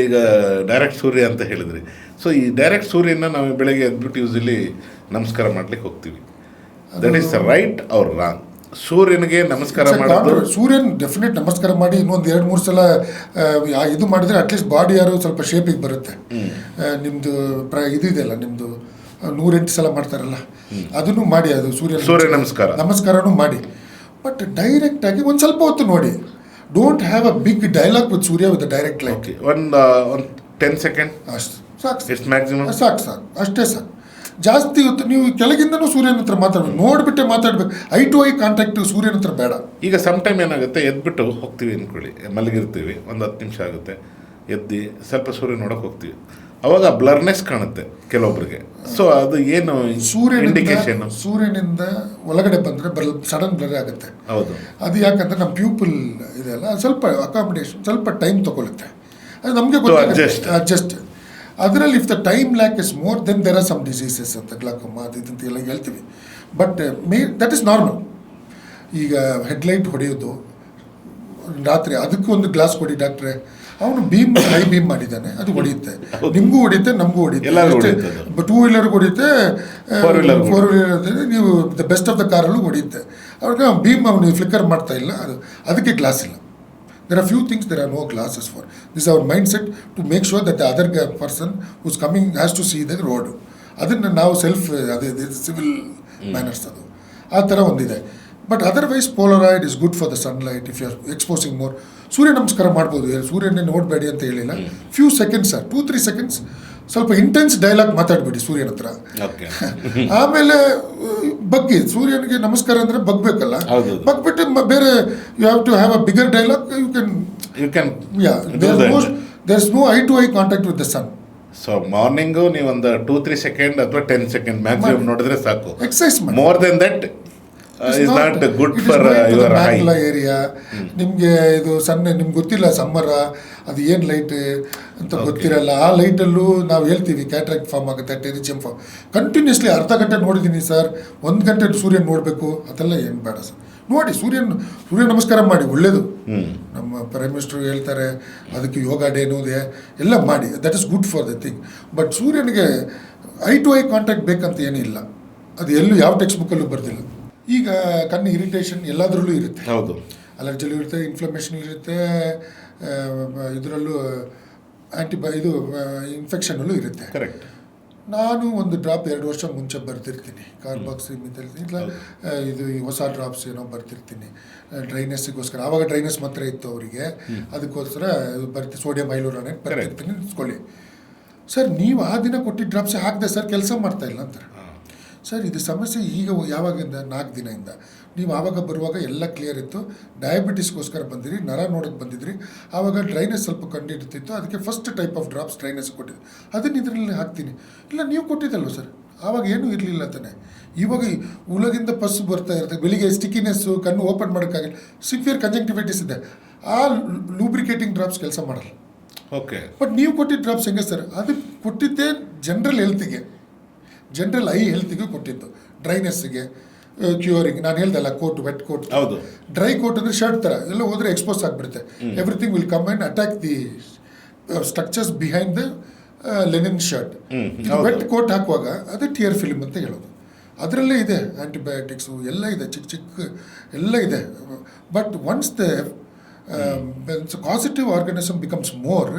ಈಗ ಡೈರೆಕ್ಟ್ ಸೂರ್ಯ ಅಂತ ಹೇಳಿದ್ರಿ. ಸೊ ಈ ಡೈರೆಕ್ಟ್ ಸೂರ್ಯನ ನಾವು ಬೆಳಗ್ಗೆ ಎದ್ಬಿಟ್ಟು ಯೂಸಲಿ ನಮಸ್ಕಾರ ಮಾಡ್ಲಿಕ್ಕೆ ಹೋಗ್ತೀವಿ. That is right or wrong? ಸೂರ್ಯನಿಗೆ ನಮಸ್ಕಾರ ಮಾಡೋದು, ಸೂರ್ಯನ ಡೆಫಿನೆಟ್ ನಮಸ್ಕಾರ ಮಾಡಿ ಇನ್ನೊಂದು 2-3 ಸಲ ಇದು ಮಾಡಿದರೆ ಅಟ್ಲೀಸ್ಟ್ ಬಾಡಿ ಯಾರು ಸ್ವಲ್ಪ ಶೇಪಿಗೆ ಬರುತ್ತೆ. ನಿಮ್ಮದು ಇದು ಇದೆಯಲ್ಲ, ನಿಮ್ಮದು 108 ಸಲ ಮಾಡ್ತಾರಲ್ಲ, ಅದನ್ನು ಮಾಡಿ. ಅದು ಸೂರ್ಯ ನಮಸ್ಕಾರನೂ ಮಾಡಿ. ಬಟ್ ಡೈರೆಕ್ಟಾಗಿ ಒಂದು ಸ್ವಲ್ಪ ಹೊತ್ತು ನೋಡಿ. Don't have a big dialogue with Surya with direct light. ಒಂದು 10 ಸೆಕೆಂಡ್ ಅಷ್ಟು ಸಾಕು, ಸಾಕು, ಅಷ್ಟೇ ಸಾಕು. ಜಾಸ್ತಿ ಹೊತ್ತು ನೀವು ಕೆಳಗಿಂದನೂ ಸೂರ್ಯನ ಹತ್ರ ಮಾತಾಡ್ಬೇಕು, ನೋಡಿಬಿಟ್ಟೆ ಮಾತಾಡ್ಬೇಕು. ಐ ಟು ಐ ಕಾಂಟ್ಯಾಕ್ಟ್ ಸೂರ್ಯನ ಹತ್ರ ಬೇಡ. ಈಗ ಸಮ್ ಟೈಮ್ ಏನಾಗುತ್ತೆ, ಎದ್ಬಿಟ್ಟು ಹೋಗ್ತೀವಿ ಅಂದ್ಕೊಳ್ಳಿ, ಮಲಗಿರ್ತೀವಿ, ಒಂದು 10 ನಿಮಿಷ ಆಗುತ್ತೆ, ಎದ್ದು ಸ್ವಲ್ಪ ಸೂರ್ಯ ನೋಡೋಕೆ ಹೋಗ್ತೀವಿ, ಅವಾಗ ಬ್ಲರ್ನೆಸ್ ಕಾಣುತ್ತೆ ಕೆಲವೊಬ್ಬರಿಗೆ. ಸೊ ಅದು ಏನು ಇಂಡಿಕೇಶನ್? ಸೂರ್ಯನಿಂದ ಒಳಗಡೆ ಬಂದರೆ ಸಡನ್ ಬ್ಲರ್ ಆಗುತ್ತೆ. ಹೌದು, ಅದು ಯಾಕಂದರೆ ನಮ್ಮ ಪ್ಯೂಪಲ್ ಇದೆಲ್ಲ ಸ್ವಲ್ಪ ಅಕಾಮಿಡೇಷನ್ ಸ್ವಲ್ಪ ಟೈಮ್ ತೊಗೊಳುತ್ತೆ. ಅದು ನಮಗೆ ಗೊತ್ತಾಗುತ್ತೆ ಅಡ್ಜಸ್ಟ್. ಅದರಲ್ಲಿ if the time lack is more then there are some diseases ಅಂತ ಗ್ಲಾಕೋಮಾ ಅದು ಇದಂತ ಎಲ್ಲ ಹೇಳ್ತೀವಿ. But that is normal. ಈಗ ಹೆಡ್ಲೈಟ್ ಹೊಡೆಯೋದು ರಾತ್ರಿ, ಅದಕ್ಕೂ ಒಂದು ಗ್ಲಾಸ್ ಕೊಡಿ ಡಾಕ್ಟ್ರೆ, ಅವನು ಹೈ ಬೀಮ್ ಮಾಡಿದ್ದಾನೆ, ಅದು ಹೊಡೆಯುತ್ತೆ, ನಿಮಗೂ ಹೊಡೆಯುತ್ತೆ, ನಮಗೂ ಹೊಡೆಯುತ್ತೆ, 2 ವೀಲರ್ಗೂ ಹೊಡೆಯುತ್ತೆ, 4 ವೀಲರ್ ನೀವು ದ ಬೆಸ್ಟ್ ಆಫ್ ದ ಕಾರಲ್ಲೂ ಹೊಡೆಯುತ್ತೆ. ಅವ್ರಿಗೆ ಬೀಮ್ ಅವನು ಫ್ಲಿಕ್ಕರ್ ಮಾಡ್ತಾ ಇಲ್ಲ, ಅದಕ್ಕೆ ಗ್ಲಾಸ್ ಇಲ್ಲ. There are few things there are no glasses for. This is our mindset to make sure that the other person who's coming has to see the road. ಅದನ್ನು ನಾವು civil manners ಅದು ಆ ಥರ ಒಂದಿದೆ. But otherwise polaroid is good for the sunlight if you are exposing more. Surya Namaskar ಮಾಡ್ಬೋದು, ಸೂರ್ಯನೇ ನೋಡಬೇಡಿ ಅಂತ ಹೇಳಿಲ್ಲ. ಫ್ಯೂ ಸೆಕೆಂಡ್ಸ್ 2-3 ಸೆಕೆಂಡ್ಸ್ ಸ್ವಲ್ಪ ಇಂಟೆನ್ಸ್ ಡೈಲಾಗ್ ಮಾತಾಡಬೇಡಿ ಸೂರ್ಯನ ಹತ್ರ. ಆಮೇಲೆ ಬಗ್ಗೆ ಸೂರ್ಯನಿಗೆ ನಮಸ್ಕಾರ ಅಂದರೆ ಬಗ್ಬೇಕಲ್ಲ, ಬಗ್ಬಿಟ್ಟು ಬೇರೆ you have to have a bigger dialogue. You can there is no eye to eye contact with the sun. So morning ನೀವು ಒಂದು 2-3 ಸೆಕೆಂಡ್ ಅಥವಾ 10 ಸೆಕೆಂಡ್ ಮ್ಯಾಕ್ಸಿಮಮ್ ನೋಡಿದ್ರೆ ಸಾಕು. ಎಕ್ಸಸೈಸ್ ಮಾಡಿ. More than that is not good for your eye area. ನಿಮಗೆ ಇದು ನಿಮ್ಗೆ ಗೊತ್ತಿಲ್ಲ ಸಮ್ಮರ ಅದು ಏನು ಲೈಟ್ ಅಂತ ಗೊತ್ತಿರಲ್ಲ. ಆ ಲೈಟಲ್ಲೂ ನಾವು ಹೇಳ್ತೀವಿ ಕ್ಯಾಟ್ರಾಕ್ಟ್ ಫಾರ್ಮ್ ಆಗುತ್ತೆ, ಟೆರಿಜಿಯಮ್ ಫಾರ್ಮ್. ಕಂಟಿನ್ಯೂಸ್ಲಿ ಅರ್ಧ ಗಂಟೆ ನೋಡಿದ್ದೀನಿ ಸರ್, 1 ಗಂಟೆ ಸೂರ್ಯನ ನೋಡಬೇಕು, ಅದೆಲ್ಲ ಏನು ಬೇಡ ಸರ್. ನೋಡಿ ಸೂರ್ಯ ನಮಸ್ಕಾರ ಮಾಡಿ, ಒಳ್ಳೇದು. ನಮ್ಮ ಪ್ರೈಮ್ ಮಿನಿಸ್ಟರ್ ಹೇಳ್ತಾರೆ ಅದಕ್ಕೆ ಯೋಗ ಡೇ ಅನ್ನೋದೇ ಎಲ್ಲ ಮಾಡಿ, that is good for the thing. But ಸೂರ್ಯನಿಗೆ ಐ ಟು ಐ ಕಾಂಟ್ಯಾಕ್ಟ್ ಬೇಕಂತ ಏನಿಲ್ಲ. ಅದು ಎಲ್ಲೂ ಯಾವ ಟೆಕ್ಸ್ಟ್ ಬುಕ್ಕಲ್ಲೂ ಬರ್ದಿಲ್ಲ. ಈಗ ಕಣ್ಣು ಇರಿಟೇಷನ್ ಎಲ್ಲದರಲ್ಲೂ ಇರುತ್ತೆ. ಹೌದು, ಅಲರ್ಜಿಲೂ ಇರುತ್ತೆ, ಇನ್ಫ್ಲಮೇಷನ್ ಇರುತ್ತೆ, ಇದರಲ್ಲೂ ಇದು ಇನ್ಫೆಕ್ಷನಲ್ಲೂ ಇರುತ್ತೆ. ಕರೆಕ್ಟ್. ನಾನು ಒಂದು ಡ್ರಾಪ್ 2 ವರ್ಷ ಮುಂಚೆ ಬರ್ತಿರ್ತೀನಿ, ಕಾರ್ಬಾಕ್ಸಿಮಿಥೈಲ್ ಇಲ್ಲ ಇದು ಹೊಸ ಡ್ರಾಪ್ಸ್ ಏನೋ ಬರ್ತಿರ್ತೀನಿ ಡ್ರೈನೆಸ್ಸಿಗೋಸ್ಕರ. ಆವಾಗ ಡ್ರೈನೆಸ್ ಮಾತ್ರ ಇತ್ತು ಅವರಿಗೆ, ಅದಕ್ಕೋಸ್ಕರ ಸೋಡಿಯಂ ಹೈಲೂರೋನೇಟ್ ಬರ್ತಿರ್ತೀನಿ ನಿಲ್ಸ್ಕೊಳ್ಳಿ. ಸರ್ ನೀವು ಆ ದಿನ ಕೊಟ್ಟಿದ್ದ ಡ್ರಾಪ್ಸೇ ಹಾಕಿದೆ ಸರ್, ಕೆಲಸ ಮಾಡ್ತಾಯಿಲ್ಲ ಅಂತಾರೆ. ಸರ್ ಇದು ಸಮಸ್ಯೆ ಈಗ ಯಾವಾಗಿಂದ 4 ದಿನದಿಂದ, ನೀವು ಆವಾಗ ಬರುವಾಗ ಎಲ್ಲ ಕ್ಲಿಯರ್ ಇತ್ತು, ಡಯಾಬಿಟಿಸ್ಗೋಸ್ಕರ ಬಂದಿರಿ, ನರ ನೋಡೋಕ್ಕೆ ಬಂದಿದ್ರಿ, ಆವಾಗ ಡ್ರೈನೆಸ್ ಸ್ವಲ್ಪ ಕಂಡಿಡ್ತಿತ್ತು, ಅದಕ್ಕೆ first type of drops dryness ಕೊಟ್ಟಿದ್ದು, ಅದನ್ನು ಇದರಲ್ಲಿ ಹಾಕ್ತೀನಿ. ಇಲ್ಲ ನೀವು ಕೊಟ್ಟಿದ್ದಲ್ವ ಸರ್, ಆವಾಗ ಏನೂ ಇರಲಿಲ್ಲ ತಾನೆ. ಇವಾಗ ಉಲಗಿಂದ ಪಸ್ಸು ಬರ್ತಾ ಇರುತ್ತೆ, ಬೆಳಿಗ್ಗೆ ಸ್ಟಿಕ್ಕಿನೆಸ್ಸು, ಕಣ್ಣು ಓಪನ್ ಮಾಡೋಕ್ಕಾಗಲ್ಲ, ಸಿವಿಯರ್ ಕಂಜಂಕ್ಟಿವೈಟಿಸ್ ಇದೆ, ಆ ಲೂಬ್ರಿಕೇಟಿಂಗ್ ಡ್ರಾಪ್ಸ್ ಕೆಲಸ ಮಾಡಲ್ಲ. ಓಕೆ. ಬಟ್ ನೀವು ಕೊಟ್ಟಿದ್ದ ಡ್ರಾಪ್ಸ್ ಹೆಂಗೆ ಸರ್, ಅದು ಕೊಟ್ಟಿದ್ದೇ ಜನರಲ್ ಹೆಲ್ತಿಗೆ, ಜನರಲ್ ಐ ಹೆಲ್ತಿಗೆ ಕೊಟ್ಟಿದ್ದು, ಡ್ರೈನೆಸ್ಸಿಗೆ, ಕ್ಯೂರಿಂಗ್. ನಾನು ಹೇಳ್ದಲ್ಲ ಕೋಟ್, ವೆಟ್ ಕೋಟ್. ಹೌದು. ಡ್ರೈ ಕೋಟ್ ಅಂದರೆ ಶರ್ಟ್ ಥರ ಎಲ್ಲ ಹೋದರೆ ಎಕ್ಸ್ಪೋಸ್ ಆಗಿಬಿಡುತ್ತೆ, everything will come and attack the structures behind the linen shirt. Wet coat ಹಾಕುವಾಗ ಅದು ಟಿಯರ್ ಫಿಲ್ಮ್ ಅಂತ ಹೇಳೋದು, ಅದರಲ್ಲೇ ಇದೆ ಆ್ಯಂಟಿಬಯೋಟಿಕ್ಸು ಎಲ್ಲ ಇದೆ, ಚಿಕ್ಕ ಚಿಕ್ಕ ಎಲ್ಲ ಇದೆ. But once the positive organism becomes more,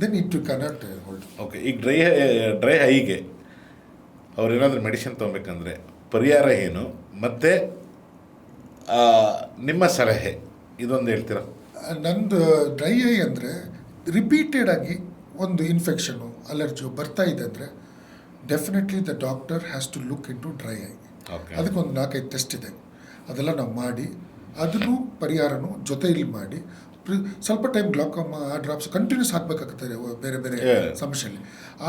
then it cannot hold. Okay. ಈಗ ಡ್ರೈ ಐಗೆ ಅವ್ರೇನಾದರೂ ಮೆಡಿಸಿನ್ ತೊಗೊಬೇಕಂದ್ರೆ ಪರಿಹಾರ ಏನು, ಮತ್ತು ನಿಮ್ಮ ಸಲಹೆ ಇದೊಂದು ಹೇಳ್ತೀರಾ? ನಂದು ಡ್ರೈ ಐ ಅಂದರೆ ರಿಪೀಟೆಡ್ ಆಗಿ ಒಂದು ಇನ್ಫೆಕ್ಷನು, ಅಲರ್ಜಿ ಬರ್ತಾ ಇದೆ ಅಂದರೆ definitely the doctor has to look into dry eye. ಅದಕ್ಕೊಂದು 4-5 ಟೆಸ್ಟ್ ಇದೆ, ಅದೆಲ್ಲ ನಾವು ಮಾಡಿ ಅದನ್ನು ಪರಿಹಾರನೂ ಜೊತೆಯಲ್ಲಿ ಮಾಡಿ ಸ್ವಲ್ಪ ಟೈಮ್ ಗ್ಲಾಕೋಮಾ ಆ ಡ್ರಾಪ್ಸ್ ಕಂಟಿನ್ಯೂಸ್ ಹಾಕಬೇಕಾಗುತ್ತೆ ಬೇರೆ ಬೇರೆ ಸಮಸ್ಯೆಯಲ್ಲಿ.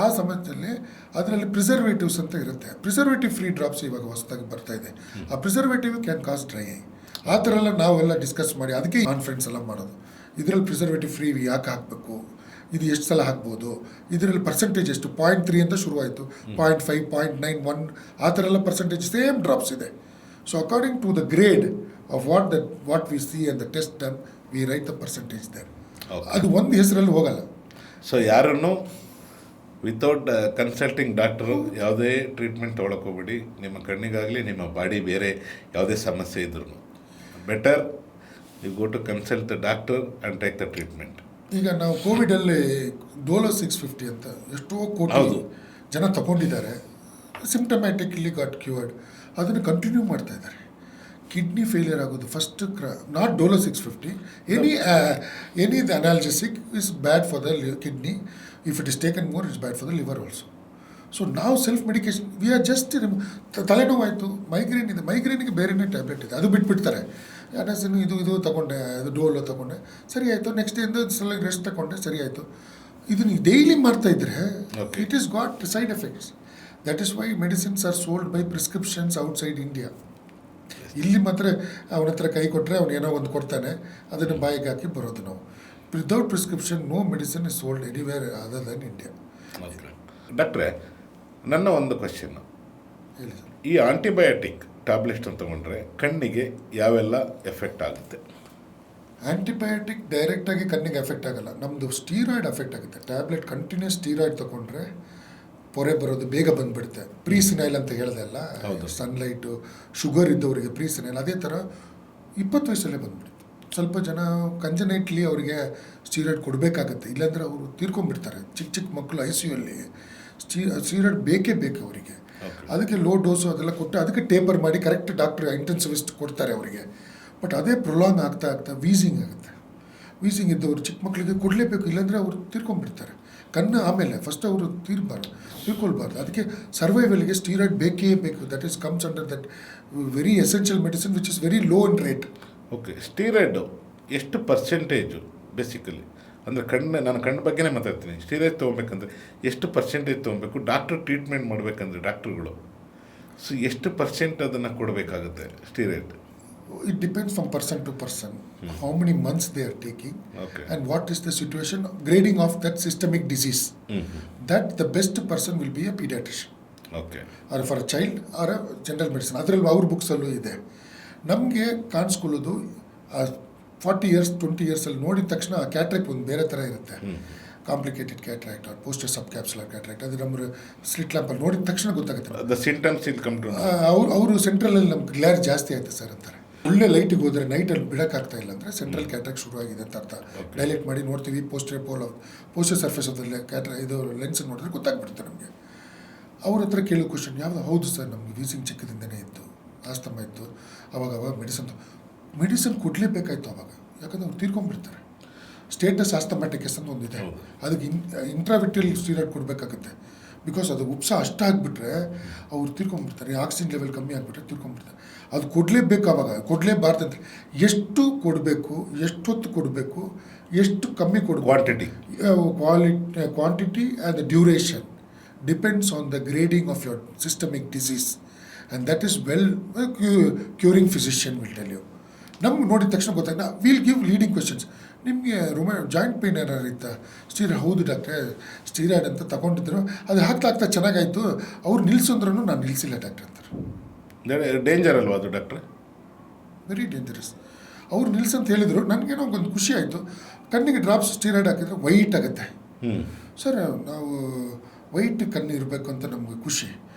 ಆ ಸಮಯದಲ್ಲಿ ಅದರಲ್ಲಿ ಪ್ರಿಸರ್ವೇಟಿವ್ಸ್ ಅಂತ ಇರುತ್ತೆ, ಪ್ರಿಸರ್ವೇಟಿವ್ ಫ್ರೀ ಡ್ರಾಪ್ಸ್ ಇವಾಗ ಹೊಸದಾಗಿ ಬರ್ತಾ ಇದೆ. ಆ preservative can cause dry I. ಆ ಥರ ಎಲ್ಲ ನಾವೆಲ್ಲ ಡಿಸ್ಕಸ್ ಮಾಡಿ ಅದಕ್ಕೆ ಕಾನ್ಫರೆನ್ಸ್ ಎಲ್ಲ ಮಾಡೋದು. ಇದರಲ್ಲಿ ಪ್ರಿಸರ್ವೇಟಿವ್ ಫ್ರೀ ಯಾಕೆ ಹಾಕಬೇಕು, ಇದು ಎಷ್ಟು ಸಲ ಹಾಕ್ಬೋದು, ಇದರಲ್ಲಿ ಪರ್ಸೆಂಟೇಜ್ ಎಷ್ಟು, 0.3 ಅಂತ ಶುರುವಾಯಿತು, 0.5, 0.9, 1 ಆ ಥರ ಎಲ್ಲ ಪರ್ಸೆಂಟೇಜ್ ಸೇಮ್ ಡ್ರಾಪ್ಸ್ ಇದೆ. So according to the grade of what we see and the test done, we write the percentage there. ಅದು ಒಂದು ಹೆಸರಲ್ಲಿ ಹೋಗಲ್ಲ. ಸೊ ಯಾರನ್ನು ವಿತೌಟ್ ಕನ್ಸಲ್ಟಿಂಗ್ ಡಾಕ್ಟರು ಯಾವುದೇ ಟ್ರೀಟ್ಮೆಂಟ್ ತೊಗೊಳಕ್ಕೆ ಹೋಗ್ಬೇಡಿ. ನಿಮ್ಮ ಕಣ್ಣಿಗಾಗಲಿ ನಿಮ್ಮ ಬಾಡಿ ಬೇರೆ ಯಾವುದೇ ಸಮಸ್ಯೆ ಇದ್ರೂ better you go to consult the doctor and take the treatment. ಈಗ ನಾವು ಕೋವಿಡಲ್ಲಿ ಡೋಲೋ 650 ಅಂತ ಎಷ್ಟೋ ಕೋಟಿ ಜನ ತಗೊಂಡಿದ್ದಾರೆ, ಸಿಂಪ್ಟಮ್ಯಾಟಿಕ್ಲಿ ಗಾಟ್ ಕ್ಯೂರ್ಡ್. ಅದನ್ನು ಕಂಟಿನ್ಯೂ ಮಾಡ್ತಾ ಇದ್ದಾರೆ. ಕಿಡ್ನಿ ಫೇಲಿಯರ್ ಆಗೋದು first not Dolo 650, any the analgesic is bad for the kidney. If it is taken more it's bad for the liver also. So ನಾವು self medication we are just ತಲೆನೋವಾಯಿತು, migraine ಇದೆ, ಮೈಗ್ರೇನಿಗೆ ಬೇರೆನೇ tablet ಇದೆ, ಅದು ಬಿಟ್ಬಿಡ್ತಾರೆ. ಅನಸಿನ್ ಇದು ತೊಗೊಂಡೆ, ಅದು ಡೋಲೋ ತೊಗೊಂಡೆ, ಸರಿ ಆಯಿತು, ನೆಕ್ಸ್ಟ್ ಡೇಯಿಂದ ಸಲ ರೆಸ್ಟ್ ತಗೊಂಡೆ, ಸರಿ ಆಯಿತು. ಇದನ್ನು ಡೈಲಿ ಮಾಡ್ತಾಯಿದ್ರೆ it is got side effects. That is why medicines are sold by prescriptions outside India. ಇಲ್ಲಿ ಮಾತ್ರ ಅವನ ಹತ್ರ ಕೈ ಕೊಟ್ಟರೆ ಅವನು ಏನೋ ಒಂದು ಕೊಡ್ತಾನೆ, ಅದನ್ನು ಬಾಯಿಗೆ ಹಾಕಿ ಬರೋದು ನಾವು. Without prescription no medicine is sold anywhere other than India. ಡಾಕ್ಟ್ರೆ, ನನ್ನ ಒಂದು ಕ್ವಶನ್ನು, ಹೇಳಿ ಸರ್. ಈ ಆಂಟಿಬಯೋಟಿಕ್ ಟ್ಯಾಬ್ಲೆಟ್ಸ್ ತಗೊಂಡ್ರೆ ಕಣ್ಣಿಗೆ ಯಾವೆಲ್ಲ ಎಫೆಕ್ಟ್ ಆಗುತ್ತೆ? ಆ್ಯಂಟಿಬಯೋಟಿಕ್ ಡೈರೆಕ್ಟಾಗಿ ಕಣ್ಣಿಗೆ ಎಫೆಕ್ಟ್ ಆಗೋಲ್ಲ, ನಮ್ಮದು ಸ್ಟೀರಾಯ್ಡ್ ಎಫೆಕ್ಟ್ ಆಗುತ್ತೆ. ಟ್ಯಾಬ್ಲೆಟ್ ಕಂಟಿನ್ಯೂಸ್ ಸ್ಟೀರಾಯ್ಡ್ ತೊಗೊಂಡ್ರೆ ಪೊರೆ ಬರೋದು ಬೇಗ ಬಂದುಬಿಡುತ್ತೆ. ಪ್ರೀಸಿನೈಲ್ ಅಂತ ಹೇಳಿದೆ ಅಲ್ಲ, ಸನ್ಲೈಟು, ಶುಗರ್ ಇದ್ದವರಿಗೆ ಪ್ರೀಸಿನೈಲ್, ಅದೇ ಥರ 20 ವಯಸ್ಸಲ್ಲೇ ಬಂದುಬಿಡುತ್ತೆ. ಸ್ವಲ್ಪ ಜನ ಕಂಜನೈಟ್ಲಿ ಅವರಿಗೆ ಸ್ಟೀರಾಯ್ಡ್ ಕೊಡಬೇಕಾಗತ್ತೆ, ಇಲ್ಲಾಂದರೆ ಅವರು ತೀರ್ಕೊಂಡ್ಬಿಡ್ತಾರೆ. ಚಿಕ್ಕ ಚಿಕ್ಕ ಮಕ್ಕಳು ICU ಅಲ್ಲಿ ಸ್ಟೀರಾಯ್ಡ್ ಬೇಕೇ ಬೇಕು ಅವರಿಗೆ. ಅದಕ್ಕೆ ಲೋ ಡೋಸು ಅದೆಲ್ಲ ಕೊಟ್ಟು ಅದಕ್ಕೆ ಟೇಪರ್ ಮಾಡಿ ಕರೆಕ್ಟ್ ಡಾಕ್ಟ್ರ್ ಇಂಟೆನ್ಸಿವಿಸ್ಟ್ ಕೊಡ್ತಾರೆ ಅವರಿಗೆ. ಬಟ್ ಅದೇ ಪ್ರೊಲಾಂಗ್ ಆಗ್ತಾ ಆಗ್ತಾ ವೀಸಿಂಗ್ ಆಗುತ್ತೆ. ವೀಸಿಂಗ್ ಇದ್ದವರು ಚಿಕ್ಕ ಮಕ್ಕಳಿಗೆ ಕೊಡಲೇಬೇಕು, ಇಲ್ಲಾಂದರೆ ಅವರು ತೀರ್ಕೊಂಡ್ಬಿಡ್ತಾರೆ. ಕಣ್ಣು ಆಮೇಲೆ ಫಸ್ಟ್ ಅವರು ತೀರ್ಕೊಳ್ಬಾರ್ದು. ಅದಕ್ಕೆ ಸರ್ವೈವಲ್ಗೆ ಸ್ಟೀರಾಯ್ಡ್ ಬೇಕೇ ಬೇಕು. That is comes under that very essential medicine which is very low in rate. Okay. Steroid ಎಷ್ಟು ಪರ್ಸೆಂಟೇಜು ಬೇಸಿಕಲಿ, ಅಂದರೆ ನಾನು ಕಣ್ಣು ಬಗ್ಗೆನೇ ಮಾತಾಡ್ತೀನಿ. ಸ್ಟೀರಾಯ್ಡ್ ತೊಗೊಬೇಕಂದ್ರೆ ಎಷ್ಟು ಪರ್ಸೆಂಟೇಜ್ ತೊಗೊಬೇಕು? ಡಾಕ್ಟ್ರು ಟ್ರೀಟ್ಮೆಂಟ್ ಮಾಡಬೇಕಂದ್ರೆ ಡಾಕ್ಟ್ರುಗಳು ಸೊ ಎಷ್ಟು ಪರ್ಸೆಂಟ್ ಅದನ್ನು ಕೊಡಬೇಕಾಗುತ್ತೆ steroid? It depends from person to person, how many months they are taking, and what is the situation, grading of that systemic disease. That the best person will be a pediatrician. Okay. Or for a child or a general medicine. ಅದರಲ್ಲಿ ಅವ್ರ ಬುಕ್ಸಲ್ಲೂ ಇದೆ. ನಮಗೆ ಕಾಣಿಸ್ಕೊಳ್ಳೋದು 40 years 20 yearsಲ್ಲಿ ನೋಡಿದ ತಕ್ಷಣ ಆ cataract ಒಂದು ಬೇರೆ ಥರ ಇರುತ್ತೆ. Complicated cataract or posterior sub capsular cataract, ಅದು ನಮ್ಮ ಸ್ಲಿಟ್ ಲ್ಯಾಂಪಲ್ಲಿ ನೋಡಿದ ತಕ್ಷಣ ಗೊತ್ತಾಗುತ್ತೆ. The symptoms will come to ಅವರು ಸೆಂಟ್ರಲಲ್ಲಿ ನಮ್ಗೆ ಗ್ಲೇರ್ ಜಾಸ್ತಿ ಆಯಿತು ಸರ್ ಅಂತಾರೆ. ಒಳ್ಳೆ ಲೈಟಿಗೆ ಹೋದರೆ ನೈಟಲ್ಲಿ ಬಿಡೋಕ್ಕಾಗ್ತಾ ಇಲ್ಲ ಅಂದರೆ ಸೆಂಟ್ರಲ್ ಕ್ಯಾಟ್ರಾಕ್ಟ್ ಶುರುವಾಗಿದೆ ಅಂತ ಅರ್ಥ. ಡೈಲೆಕ್ಟ್ ಮಾಡಿ ನೋಡ್ತೀವಿ, ಪೋಸ್ಟರ್ ಸರ್ಫೇಸ್ ಅದರಲ್ಲಿ ಇದು ಲೆನ್ಸ್ ನೋಡಿದ್ರೆ ಗೊತ್ತಾಗ್ಬಿಡುತ್ತೆ ನಮಗೆ. ಅವ್ರ ಹತ್ರ ಕೇಳೋ ಕ್ವಶನ್ ಯಾವುದು? ಹೌದು ಸರ್, ನಮಗೆ ವೀಸಿಂಗ್ ಚಿಕ್ಕದಿಂದನೇ ಇತ್ತು, ಆಸ್ತಮ ಇತ್ತು, ಅವಾಗ ಮೆಡಿಸಿನ್ ಕೊಡಲೇಬೇಕಾಯ್ತು ಅವಾಗ, ಯಾಕಂದರೆ ಅವ್ರು ತೀರ್ಕೊಂಡ್ಬಿಡ್ತಾರೆ. ಸ್ಟೇಟಸ್ ಆಸ್ತಮ್ಯಾಟಿಕಸ್ ಅಂತ ಒಂದಿದೆ, ಅದಕ್ಕೆ ಇಂಟ್ರಾವಿಟ್ರಿಯಲ್ ಸ್ಟೀರಾಯ್ಡ್ ಕೊಡಬೇಕಾಗುತ್ತೆ. ಬಿಕಾಸ್ ಅದು ಉಪ್ಸ ಅಷ್ಟಾಗ್ಬಿಟ್ರೆ ಅವ್ರು ತಿರ್ಕೊಂಡ್ಬಿಡ್ತಾರೆ, ಆಕ್ಸಿಜನ್ ಲೆವೆಲ್ ಕಮ್ಮಿ ಆಗಿಬಿಟ್ರೆ ತಿರ್ಕೊಂಡ್ಬಿಡ್ತಾರೆ. ಅದು ಕೊಡಲೇಬೇಕು, ಆವಾಗ ಕೊಡಲೇಬಾರ್ದು ಅಂತ. ಎಷ್ಟು ಕೊಡಬೇಕು, ಎಷ್ಟೊತ್ತು ಕೊಡಬೇಕು, ಎಷ್ಟು ಕಮ್ಮಿ ಕೊಡಬೇಕು, quantity and the duration depends on the grading of your systemic disease, and that is well curing physician will tell you. ನಮ್ಗೆ ನೋಡಿದ ತಕ್ಷಣ ಗೊತ್ತಾಗ ವಿಲ್ ಗಿವ್ ಲೀಡಿಂಗ್ ಕ್ವೆಶನ್ಸ್. ನಿಮಗೆ ಜಾಯಿಂಟ್ ಪೇನ್ ಏನಾರು ಇತ್ತಾ? ಸ್ಟೀರಾಯ್ಡ್. ಹೌದು ಡಾಕ್ಟ್ರೆ, ಸ್ಟೀರಾಯ್ಡ್ ಅಂತ ತಗೊಂಡಿದ್ರು, ಅದು ಹಾಕ್ತಾ ಚೆನ್ನಾಗಾಯಿತು, ಅವ್ರು ನಿಲ್ಸಂದ್ರೂ ನಾನು ನಿಲ್ಲಿಸಿಲ್ಲ ಡಾಕ್ಟ್ರೆ ಅಂತಾರೆ. ಡೇಂಜರ್ ಅಲ್ವಾ ಅದು ಡಾಕ್ಟ್ರೆ? Very dangerous. ಅವ್ರು ನಿಲ್ಸಂತ ಹೇಳಿದರು. ನನಗೇನೋ ಒಂದು ಖುಷಿ ಆಯಿತು. ಕಣ್ಣಿಗೆ ಡ್ರಾಪ್ಸ್ ಸ್ಟೀರಾಯ್ಡ್ ಹಾಕಿದ್ರೆ ವೈಟ್ ಆಗುತ್ತೆ. ಸರ್ ನಾವು ವೈಟ್ ಕಣ್ಣು ಇರಬೇಕು ಅಂತ ನಮಗೆ ಖುಷಿ.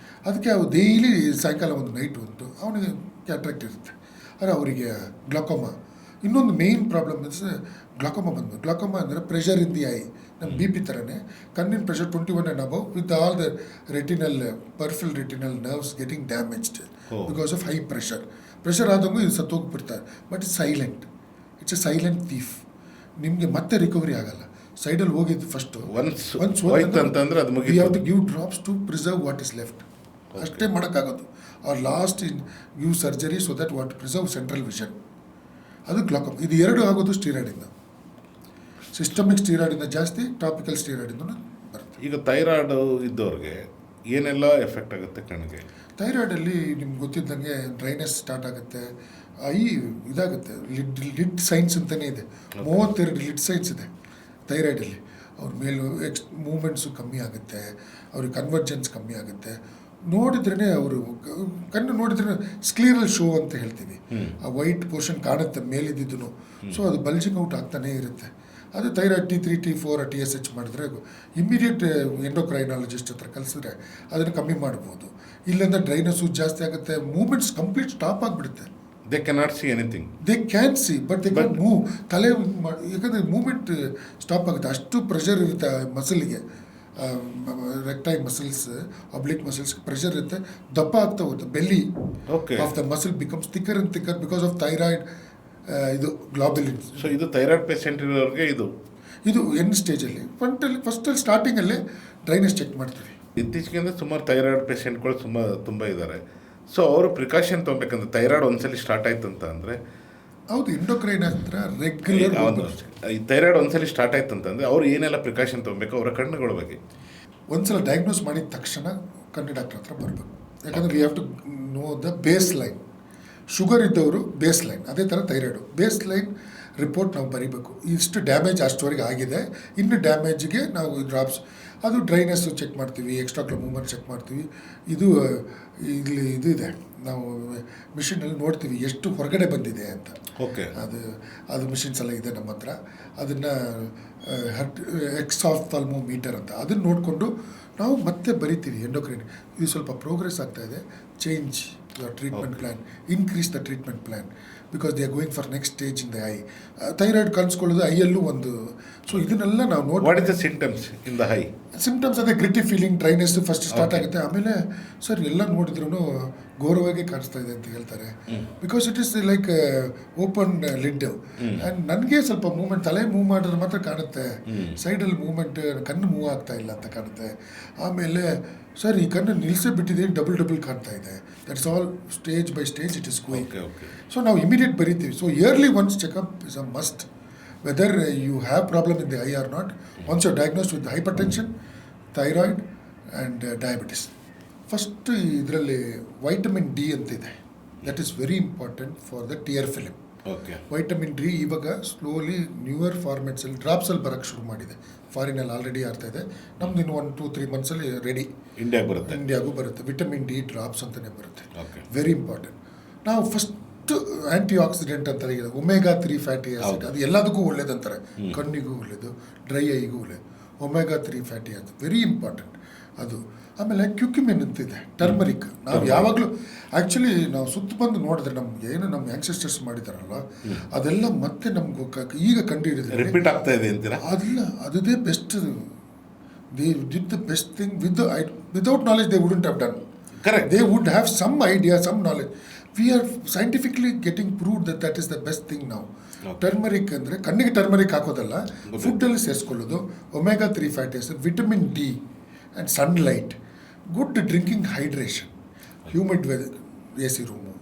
ಅದಕ್ಕೆ ಅವು ಡೈಲಿ ಸಾಯಂಕಾಲ ಒಂದು ನೈಟ್ ಒಂದು ಅವನಿಗೆ ಕ್ಯಾಟ್ರಾಕ್ಟ್ ಇರುತ್ತೆ. ಆದರೆ ಅವರಿಗೆ ಗ್ಲಾಕೋಮಾ. ಇನ್ನೊಂದು ಮೇಯ್ನ್ ಪ್ರಾಬ್ಲಮ್ ಅಂದರೆ ಗ್ಲಾಕೋಮಾ ಬಂದು. ಗ್ಲಾಕೋಮಾ ಅಂದರೆ ಪ್ರೆಷರ್ ಇನ್ ದಿ ಐ. ನಮ್ಮ ಬಿ ಪಿ ಥರನೇ ಕಣ್ಣಿನ pressure 21 and above with all the retinal ಪರ್ಫಲ್ retinal nerves getting damaged because of high pressure. Pressure ಆದಂಗೂ ಇದು ಸತ್ತೋಗ್ಬಿಡ್ತಾರೆ. But it's silent. It's a silent thief. ನಿಮಗೆ ಮತ್ತೆ ರಿಕವರಿ ಆಗಲ್ಲ. ಸೈಡಲ್ಲಿ ಹೋಗಿದ್ದು ಫಸ್ಟು ಒನ್ಸ್ ಅಂತಂದ್ರೆ ಅದು we have to give drops to preserve what is left. ಅಷ್ಟೇ ಮಾಡೋಕ್ಕಾಗೋದು. Or lost in give surgery so that what preserve central vision. ಅದು ಗ್ಲಾಕೋಮಾ. ಇದು ಎರಡು ಆಗೋದು ಸ್ಟೀರಾಯ್ಡಿಂದ. ಸಿಸ್ಟಮಿಕ್ ಸ್ಟೀರಾಯ್ಡಿಂದ ಜಾಸ್ತಿ, ಟಾಪಿಕಲ್ ಸ್ಟೀರಾಯ್ಡಿಂದ ಬರುತ್ತೆ. ಈಗ ಥೈರಾಯ್ಡ್ ಇದ್ದವ್ರಿಗೆ ಏನೆಲ್ಲ ಎಫೆಕ್ಟ್ ಆಗುತ್ತೆ ಕಣ್ಣಿಗೆ? ಥೈರಾಯ್ಡಲ್ಲಿ ನಿಮ್ಗೆ ಗೊತ್ತಿದ್ದಂಗೆ ಡ್ರೈನೆಸ್ ಸ್ಟಾರ್ಟ್ ಆಗುತ್ತೆ, ಐ ಇದಾಗುತ್ತೆ. ಲಿಡ್ ಸೈನ್ಸ್ ಅಂತಲೇ ಇದೆ. 32 ಲಿಡ್ ಸೈನ್ಸ್ ಇದೆ ಥೈರಾಯ್ಡಲ್ಲಿ. ಅವ್ರ ಮೇಲೂ ಮೂಮೆಂಟ್ಸು ಕಮ್ಮಿ ಆಗುತ್ತೆ, ಅವ್ರಿಗೆ ಕನ್ವರ್ಜೆನ್ಸ್ ಕಮ್ಮಿ ಆಗುತ್ತೆ. ನೋಡಿದ್ರೇ ಅವರು ಕಣ್ಣು ನೋಡಿದ್ರೆ ಸ್ಕ್ಲೀರಲ್ ಶೋ ಅಂತ ಹೇಳ್ತೀವಿ. ಆ ವೈಟ್ ಪೋರ್ಷನ್ ಕಾಣುತ್ತೆ ಮೇಲಿದ್ದು. ಸೊ ಅದು ಬಲ್ಜಿಂಗ್ ಔಟ್ ಆಗ್ತಾನೇ ಇರುತ್ತೆ. ಅದು ಥೈರಾಯ್ಡ್ T3 T4 TSH ಮಾಡಿದ್ರೆ ಇಮ್ಮಿಡಿಯೇಟ್ ಎಂಡೋಕ್ರೈನಾಲಜಿಸ್ಟ್ ಹತ್ರ ಕಲಿಸಿದ್ರೆ ಅದನ್ನು ಕಮ್ಮಿ ಮಾಡ್ಬೋದು. ಇಲ್ಲಿಂದ ಡ್ರೈನೆಸ್ಸು ಜಾಸ್ತಿ ಆಗುತ್ತೆ, ಮೂಮೆಂಟ್ಸ್ ಕಂಪ್ಲೀಟ್ ಸ್ಟಾಪ್ ಆಗಿಬಿಡುತ್ತೆ. They cannot see anything. They can see but they can move. ತಲೆ ಯಾಕಂದರೆ ಮೂಮೆಂಟ್ ಸ್ಟಾಪ್ ಆಗುತ್ತೆ. ಅಷ್ಟು ಪ್ರೆಷರ್ ಇರುತ್ತೆ ಮಸಲಿಗೆ. ರೆಕ್ಟೈಲ್ ಮಸಲ್ಸ್, ಅಬ್ಲಿಕ್ ಮಸಲ್ಸ್ ಪ್ರೆಷರ್ ಇರುತ್ತೆ, ದಪ್ಪ ಆಗ್ತಾ ಹೋಗುತ್ತೆ. Belly of the muscle becomes thicker and thicker because of thyroid ಇದು ಗ್ಲಾಬ್ಯುಲಿನ್. ಸೊ ಇದು ಥೈರಾಯ್ಡ್ ಪೇಷಂಟ್ ಇರೋರಿಗೆ ಇದು ಎಂಡ್ ಸ್ಟೇಜಲ್ಲಿ ಫಸ್ಟಲ್ಲಿ ಸ್ಟಾರ್ಟಿಂಗಲ್ಲೇ ಡ್ರೈನೆಸ್ ಚೆಕ್ ಮಾಡ್ತೀವಿ. ಇತ್ತೀಚೆಗೆ ಸುಮಾರು ಥೈರಾಯ್ಡ್ ಪೇಷಂಟ್ಗಳು ತುಂಬ ಇದ್ದಾರೆ. ಸೊ ಅವರು ಪ್ರಿಕಾಷನ್ ತೊಗೊಬೇಕಂದ್ರೆ ಥೈರಾಯ್ಡ್ ಒಂದ್ಸಲಿ ಸ್ಟಾರ್ಟ್ ಆಯ್ತು ಅಂತ ಅಂದರೆ, ಹೌದು, ಎಂಡೋಕ್ರೈನ್ ಹತ್ರ ರೆಗ್ಯುಲರ್ ಈ ಥೈರಾಯ್ಡ್ ಒಂದ್ಸಲಿ ಸ್ಟಾರ್ಟ್ ಆಯ್ತು ಅಂತಂದರೆ ಅವ್ರು ಏನೆಲ್ಲ ಪ್ರಿಕಾಷನ್ ತೊಗೊಬೇಕು ಅವರ ಕಣ್ಣುಗಳ ಬಗ್ಗೆ? ಒಂದ್ಸಲ ಡಯಾಗ್ನೋಸ್ ಮಾಡಿದ ತಕ್ಷಣ ಕಣ್ಣು ಡಾಕ್ಟರ್ ಹತ್ರ ಬರಬೇಕು. ಯಾಕಂದರೆ we have to know the baseline. Sugar ಇದ್ದವರು ಬೇಸ್ ಲೈನ್, ಅದೇ ಥರ ಥೈರಾಯ್ಡು ಬೇಸ್ ಲೈನ್ ರಿಪೋರ್ಟ್ ನಾವು ಬರೀಬೇಕು. ಇಷ್ಟು ಡ್ಯಾಮೇಜ್ ಅಷ್ಟುವರೆಗೆ ಆಗಿದೆ, ಇನ್ನು ಡ್ಯಾಮೇಜ್ಗೆ ನಾವು ಡ್ರಾಪ್ಸ್, ಅದು ಡ್ರೈನೆಸ್ಸು ಚೆಕ್ ಮಾಡ್ತೀವಿ, ಎಕ್ಸ್ಟ್ರಾ ಮೂವ್ಮೆಂಟ್ ಚೆಕ್ ಮಾಡ್ತೀವಿ. ಇದು ಇಲ್ಲಿ ಇದು ಇದೆ, ನಾವು ಮಿಷಿನಲ್ಲಿ ನೋಡ್ತೀವಿ ಎಷ್ಟು ಹೊರಗಡೆ ಬಂದಿದೆ ಅಂತ. ಓಕೆ, ಅದು ಮಿಷಿನ್ಸ್ ಎಲ್ಲ ಇದೆ ನಮ್ಮ ಹತ್ರ. ಅದನ್ನು ಎಕ್ಸಾಫ್ಥಾಲ್ಮೋಮೀಟರ್ ಅಂತ, ಅದನ್ನು ನೋಡಿಕೊಂಡು ನಾವು ಮತ್ತೆ ಬರಿತೀವಿ ಎಂಡೋಕ್ರೈನ್. ಇದು ಸ್ವಲ್ಪ ಪ್ರೋಗ್ರೆಸ್ ಆಗ್ತಾಯಿದೆ, change your treatment plan, increase the treatment plan because they are going for next stage in the eye. Thyroid ಕಾಣಿಸ್ಕೊಳ್ಳೋದು ಐಯಲ್ಲೂ ಒಂದು. ಸೊ ಇದನ್ನೆಲ್ಲ ನಾವು ನೋಡಿ. What is the symptoms in the eye? Symptoms ಅದೇ gritty feeling, dryness first start ಆಗುತ್ತೆ. ಆಮೇಲೆ sir ಎಲ್ಲ ನೋಡಿದ್ರೂ ಗೌರವವಾಗಿ ಕಾಣಿಸ್ತಾ ಇದೆ ಅಂತ ಹೇಳ್ತಾರೆ. Because it is like open lid. And ನನಗೆ ಸ್ವಲ್ಪ ಮೂವ್ಮೆಂಟ್, ತಲೆ ಮೂವ್ ಮಾಡಿದ್ರೆ ಮಾತ್ರ ಕಾಣುತ್ತೆ, ಸೈಡಲ್ಲಿ ಮೂವ್ಮೆಂಟ್, ಕಣ್ಣು ಮೂವ್ ಆಗ್ತಾ ಇಲ್ಲ ಅಂತ ಕಾಣುತ್ತೆ. ಆಮೇಲೆ ಸರ್ ಈ ಕಣ್ಣು ನಿಲ್ಲಿಸೇ ಬಿಟ್ಟಿದೆ, ಡಬಲ್ ಕಾಣ್ತಾ ಇದೆ. That's all stage by stage it is going. So ನಾವು ಇಮಿಡಿಯೇಟ್ ಬರೀತೀವಿ. So yearly once checkup is a must, whether you have problem in the eye or not. Once you diagnosed with hyper tension, thyroid and diabetes. First ಇದರಲ್ಲಿ vitamin D ಅಂತಿದೆ, that is very important for the tear film. Okay, vitamin D ಇವಾಗ slowly newer ಫಾರ್ಮೆಟ್ಸಲ್ಲಿ ಡ್ರಾಪ್ಸಲ್ಲಿ ಬರೋಕ್ಕೆ ಶುರು ಮಾಡಿದೆ. ಫಾರಿನಲ್ಲಿ already ಆಗ್ತಾ ಇದೆ, ನಮ್ದು ಇನ್ನು 1-2-3 ಮಂತ್ಸಲ್ಲಿ ರೆಡಿ ಇಂಡಿಯಾಗೂ ಬರುತ್ತೆ. ವಿಟಮಿನ್ ಡಿ ಡ್ರಾಪ್ಸ್ ಅಂತಲೇ ಬರುತ್ತೆ. Very important. ನಾವು ಫಸ್ಟ್ ಆ್ಯಂಟಿ ಆಕ್ಸಿಡೆಂಟ್ ಅಂತ ಇದೆ, ಒಮೆಗಾ 3 ಫ್ಯಾಟಿ ಆಸಿಡ್. ಅದು ಎಲ್ಲದಕ್ಕೂ ಒಳ್ಳೇದಂತಾರೆ, ಕಣ್ಣಿಗೂ ಒಳ್ಳೆಯದು, ಡ್ರೈ ಐಗೂ ಒಳ್ಳೆಯದು. Omega 3 fatty acid very important ಅದು. ಆಮೇಲೆ ಕ್ಯುಕ್ಯುಮಿನ್ ಅಂತಿದೆ, ಟರ್ಮರಿಕ್. ನಾವು ಯಾವಾಗಲೂ ಆ್ಯಕ್ಚುಲಿ ನಾವು ಸುತ್ತ ಬಂದು ನೋಡಿದ್ರೆ ನಮ್ಗೆ ಏನು ನಮ್ಮ ಆ್ಯನ್ಸೆಸ್ಟರ್ಸ್ ಮಾಡಿದಾರಲ್ಲ ಅದೆಲ್ಲ ಮತ್ತೆ ನಮ್ಗೆ ಈಗ ಕಂಡು ಹಿಡಿದ್ರೆ ರಿಪೀಟ್ ಆಗ್ತಾ ಇದೆ ಅಂತೀರಾ? ಅದಲ್ಲ, ಅದೇ best. They did the best thing without knowledge they wouldn't have done. Correct, they would have some idea, some knowledge. We are scientifically getting proved that is the best thing ನಾವು. Turmeric ಅಂದರೆ ಕಣ್ಣಿಗೆ turmeric ಹಾಕೋದಲ್ಲ, ಫುಡ್ಡಲ್ಲಿ ಸೇರಿಸ್ಕೊಳ್ಳೋದು. Omega 3 fatty acid, vitamin D and sunlight, good drinking hydration, humid weather, A C room,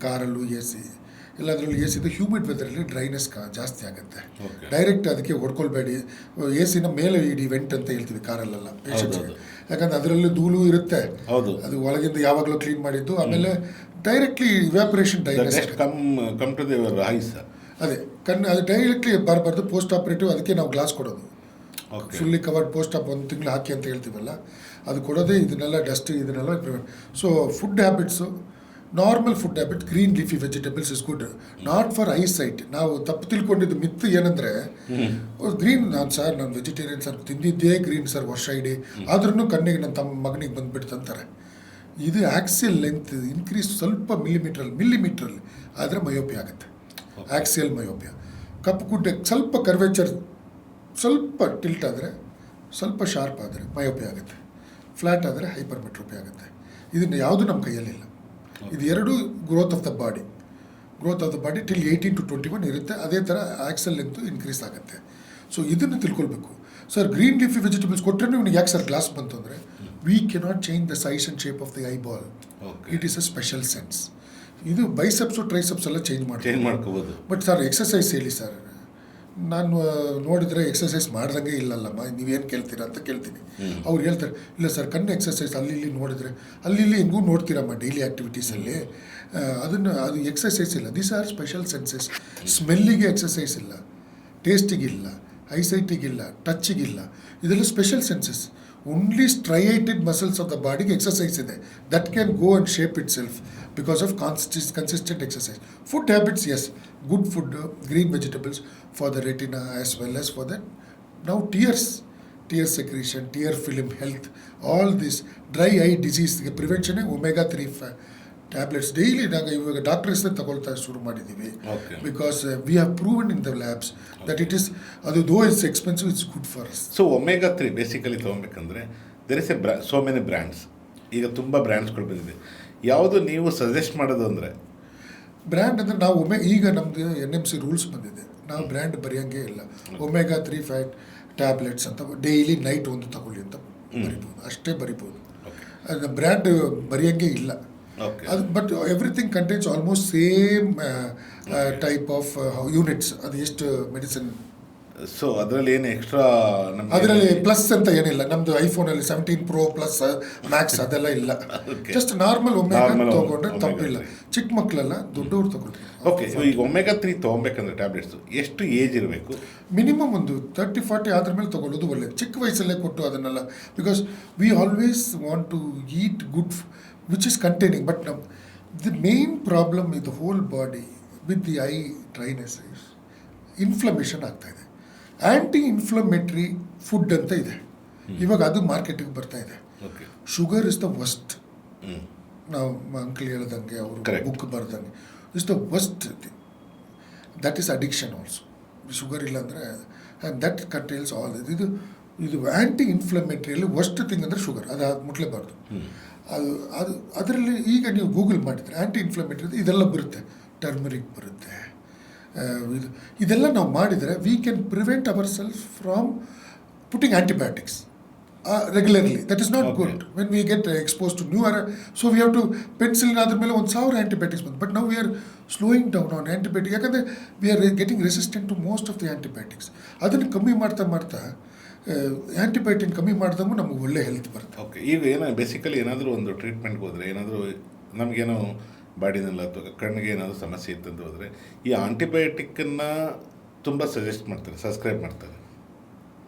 ಕಾರಲ್ಲೂ A C, ಎಲ್ಲದರಲ್ಲೂ A ಸಿದು humid ವೆದರಲ್ಲಿ ಡ್ರೈನೆಸ್ ಜಾಸ್ತಿ ಆಗುತ್ತೆ. Okay. ಡೈರೆಕ್ಟ್ ಅದಕ್ಕೆ ಹೊಡ್ಕೊಳ್ಬೇಡಿ. ಎ ಸಿನ ಮೇಲೆ ಇಡಿ, ವೆಂಟ್ ಅಂತ ಹೇಳ್ತೀವಿ ಕಾರಲ್ಲೆಲ್ಲ ಪೇಷಂಟ್ಸ್ಗೆ, ಯಾಕಂದ್ರೆ ಅದರಲ್ಲಿ ಧೂಳು ಇರುತ್ತೆ, ಹೌದು. ಅದು ಒಳಗಿಂದ ಯಾವಾಗಲೂ ಕ್ಲೀನ್ ಮಾಡಿದ್ದು, ಆಮೇಲೆ ಡೈರೆಕ್ಟ್ಲಿ ಇವ್ಯಾಪರೇಷನ್ ಡೈನೆಸ್ ಕಮ್ ಟು ದೇವರ್ ಐಸ್. ಅದೇ ಅದು ಡೈರೆಕ್ಟ್ಲಿ ಬರಬಾರ್ದು. ಪೋಸ್ಟ್ ಆಪ್ರೇಟಿವ್ ಅದಕ್ಕೆ ನಾವು ಗ್ಲಾಸ್ ಕೊಡೋದು, okay. Fully covered post op 1 ತಿಂಗಳು ಹಾಕಿ ಅಂತ ಹೇಳ್ತೀವಲ್ಲ, ಅದು ಕೊಡೋದೇ ಇದನ್ನೆಲ್ಲ ಡಸ್ಟ್ ಇದನ್ನೆಲ್ಲ prevent. So food habits, normal food habit, green leafy vegetables is good, not for I site. ನಾವು ತಪ್ಪು ತಿಳ್ಕೊಂಡಿದ್ದು ಮಿತ್ತು ಏನಂದರೆ, ಗ್ರೀನ್ ನಾನು ವೆಜಿಟೇರಿಯನ್ ಸರ್, ತಿಂದಿದ್ದೇ ಗ್ರೀನ್ ಸರ್ ವರ್ಷ ಇಡೀ, ಆದ್ರೂ ಕಣ್ಣಿಗೆ ನನ್ನ ತಮ್ಮ ಮಗನಿಗೆ ಬಂದುಬಿಡ್ತು ಅಂತಾರೆ. ಇದು ಆಕ್ಸಿಯಲ್ ಲೆಂತ್ ಇನ್ಕ್ರೀಸ್ ಸ್ವಲ್ಪ ಮಿಲಿಮೀಟ್ರಲ್ಲಿ ಆದರೆ ಮಯೋಪಿಯ ಆಗುತ್ತೆ. ಆಕ್ಸಿಯಲ್ ಮಯೋಪಿಯ. ಕಪ್ಪು ಗುಡ್ಡೆ ಸ್ವಲ್ಪ ಕರ್ವೇಚರ್ ಸ್ವಲ್ಪ ಟಿಲ್ಟ್ ಆದರೆ, ಸ್ವಲ್ಪ ಶಾರ್ಪ್ ಆದರೆ ಮಯೋಪಿಯ ಆಗುತ್ತೆ, ಫ್ಲ್ಯಾಟ್ ಆದರೆ ಹೈಪರ್ಮೆಟ್ರೋಪಿ ಆಗುತ್ತೆ. ಇದನ್ನು ಯಾವುದು ನಮ್ಮ ಕೈಯಲ್ಲಿಲ್ಲ. ಇದು ಎರಡು growth of the body till 18 to 21 ಇರುತ್ತೆ. ಅದೇ ಥರ ಆಕ್ಸಲ್ ಲೆಂತು ಇನ್ಕ್ರೀಸ್ ಆಗುತ್ತೆ. ಸೊ ಇದನ್ನು ತಿಳ್ಕೊಳ್ಬೇಕು. ಸರ್ ಗ್ರೀನ್ ಲೀಫಿ ವೆಜಿಟೇಬಲ್ಸ್ ಕೊಟ್ಟರೆ ಇವನಿಗೆ ಯಾಕೆ ಸರ್ ಗ್ಲಾಸ್ ಬಂತು ಅಂದರೆ, we cannot change the size and shape of the I ball. It is a special sense. ಇದು ಬೈಸೆಪ್ಸು ಟ್ರೈಸೆಪ್ಸ್ ಎಲ್ಲ ಚೇಂಜ್ ಮಾಡ್ಕೋಬೋದು. ಬಟ್ ಸರ್ ಎಕ್ಸಸೈಸ್ ಹೇಳಿ ಸರ್, ನಾನು ನೋಡಿದರೆ ಎಕ್ಸಸೈಸ್ ಮಾಡ್ದಂಗೆ ಇಲ್ಲಲ್ಲಮ್ಮ, ನೀವೇನು ಕೇಳ್ತೀರಾ ಅಂತ ಕೇಳ್ತೀನಿ. ಅವ್ರು ಹೇಳ್ತಾರೆ, ಇಲ್ಲ ಸರ್ ಕಣ್ಣು ಎಕ್ಸಸೈಸ್ ಅಲ್ಲಿ ಇಲ್ಲಿ ನೋಡಿದ್ರೆ, ಅಲ್ಲಿ ಇಲ್ಲಿ ಹೆಂಗೂ ನೋಡ್ತೀರಮ್ಮ ಡೈಲಿ ಆ್ಯಕ್ಟಿವಿಟೀಸಲ್ಲಿ, ಅದು ಎಕ್ಸಸೈಸ್ ಇಲ್ಲ. These are special senses. ಸ್ಮೆಲ್ಲಿಗೆ ಎಕ್ಸಸೈಸ್ ಇಲ್ಲ, ಟೇಸ್ಟಿಗಿಲ್ಲ, ಐಸೈಟಿಗಿಲ್ಲ, ಟಚ್ಚಿಗಿಲ್ಲ, ಇದೆಲ್ಲ special senses. Only striated muscles of the ಬಾಡಿಗೆ ಎಕ್ಸಸೈಸ್ ಇದೆ, that can go and shape it self because of consistent exercise. Food habits, yes, good food, green vegetables for the retina as well as for the now tear secretion, tear film health, all this dry eye disease prevention, omega-3 tablets daily ನಾವು ಇವಾಗ doctors ತಗೊಳ್ತಾ ಶುರು ಮಾಡಿದ್ದೀವಿ. Because we have proven in the labs that it is, ಅದು though it's expensive, it's good for us. So omega 3 basically ತೊಗೊಬೇಕಂದ್ರೆ there is a so many brands, ಈಗ ತುಂಬ ಬ್ರ್ಯಾಂಡ್ಸ್ಗಳು ಬಂದಿದೆ. ಯಾವುದು ನೀವು ಸಜೆಸ್ಟ್ ಮಾಡೋದು ಅಂದರೆ? ಬ್ರ್ಯಾಂಡ್ ಅಂದರೆ ನಾವು ಈಗ ನಮ್ಮದು NMC ರೂಲ್ಸ್ ಬಂದಿದೆ, ನಾವು ಬ್ರ್ಯಾಂಡ್ ಬರೆಯೋಂಗೇ ಇಲ್ಲ. omega-3 ಫ್ಯಾಟ್ ಟ್ಯಾಬ್ಲೆಟ್ಸ್ ಅಂತ ಡೈಲಿ ನೈಟ್ ಒಂದು ತಗೊಳ್ಳಿ ಅಂತ ಬರಿಬೋದು, ಅಷ್ಟೇ ಬರಿಬೋದು. ಅದು ಬ್ರ್ಯಾಂಡ್ ಬರೆಯೋಂಗೇ ಇಲ್ಲ. ಅದು but everything contains almost same type of units. ಅದು ಎಷ್ಟು ಮೆಡಿಸಿನ್, ಸೊ ಅದರಲ್ಲಿ ಏನು ಎಕ್ಸ್ಟ್ರಾ ಅದರಲ್ಲಿ ಪ್ಲಸ್ ಅಂತ ಏನಿಲ್ಲ. ನಮ್ಮದು ಐಫೋನಲ್ಲಿ 17 Pro ಪ್ಲಸ್ ಮ್ಯಾಕ್ಸ್ ಅದೆಲ್ಲ ಇಲ್ಲ. ಜಸ್ಟ್ ನಾರ್ಮಲ್ ಒಮೆಗಾ ತೊಗೊಂಡ್ರೆ ತಪ್ಪಿಲ್ಲ. ಚಿಕ್ಕ ಮಕ್ಕಳೆಲ್ಲ ದೊಡ್ಡವ್ರು ತಗೊಳ್ತಾರೆ. ಓಕೆ, ಈಗ omega-3 ತೊಗೊಬೇಕಂದ್ರೆ ಟ್ಯಾಬ್ಲೆಟ್ಸು ಎಷ್ಟು ಏಜ್ ಇರಬೇಕು? ಮಿನಿಮಮ್ ಒಂದು 30-40 ಆದ್ರ ಮೇಲೆ ತೊಗೊಳ್ಳೋದು ಒಳ್ಳೆಯದು. ಚಿಕ್ಕ ವಯಸ್ಸಲ್ಲೇ ಕೊಟ್ಟು ಅದನ್ನೆಲ್ಲ, because we always want to eat good which is containing. But ನಮ್ಮ the main problem in the whole body with the eye dryness, inflammation ಆಗ್ತಾಯಿದೆ. ಆ್ಯಂಟಿ ಇನ್ಫ್ಲಮೇಟ್ರಿ ಫುಡ್ ಅಂತ ಇದೆ, ಇವಾಗ ಅದು ಮಾರ್ಕೆಟಿಗೆ ಬರ್ತಾ ಇದೆ. Sugar is the worst. ನಾವು ಅಂಕಲ್ ಹೇಳ್ದಂಗೆ, ಅವರು ಬುಕ್ ಬರ್ದಂಗೆ, is the worst thing. That is addiction also. Sugar ಇಲ್ಲ ಅಂದರೆ, ಆ್ಯಂಡ್ ದಟ್ ಕಂಟೈನ್ಸ್ ಆಲ್ ಇದು ಆ್ಯಂಟಿ ಇನ್ಫ್ಲಮೇಟ್ರಿಯಲ್ಲಿ ವರ್ಸ್ಟ್ ಥಿಂಗ್ ಅಂದರೆ ಶುಗರ್. ಅದು ಮುಟ್ಲೇಬಾರ್ದು. ಅದು ಅದರಲ್ಲಿ ಈಗ ನೀವು ಗೂಗಲ್ ಮಾಡಿದರೆ ಆ್ಯಂಟಿ ಇನ್ಫ್ಲಮೇಟ್ರಿ ಇದೆಲ್ಲ ಬರುತ್ತೆ, ಟರ್ಮರಿಕ್ ಬರುತ್ತೆ. ಇದೆಲ್ಲ ನಾವು ಮಾಡಿದರೆ we can prevent our self from putting antibiotics regularly. That is not good when we get expose to new so we have to penicillin ಆದ್ರ ಮೇಲೆ 1000 ಆ್ಯಂಟಿಬಯೋಟಿಕ್ಸ್ ಬಂತು. ಬಟ್ ನಾವು we are slowing down on antibiotic, ಯಾಕಂದರೆ we are getting resistant to most of the antibiotics. ಅದನ್ನು ಕಮ್ಮಿ ಮಾಡ್ತಾ antibiotic ಕಮ್ಮಿ ಮಾಡಿದಂಗೂ ನಮಗೆ ಒಳ್ಳೆ ಹೆಲ್ತ್ ಬರುತ್ತೆ. ಓಕೆ, ಈಗ ಏನೋ ಬೇಸಿಕಲಿ ಏನಾದರೂ ಒಂದು ಟ್ರೀಟ್ಮೆಂಟ್ಗೆ ಹೋದರೆ, ಏನಾದರೂ ನಮಗೇನೋ ಬಾಡಿನಲ್ಲಿ ಅಥವಾ ಕಣ್ಣಿಗೆ ಏನಾದರೂ ಸಮಸ್ಯೆ ಇತ್ತಂತ ಹೋದರೆ, ಈ ಆಂಟಿಬಯೋಟಿಕ್ಕನ್ನು ತುಂಬ ಸಬ್ಸ್ಕ್ರೈಬ್ ಮಾಡ್ತಾರೆ.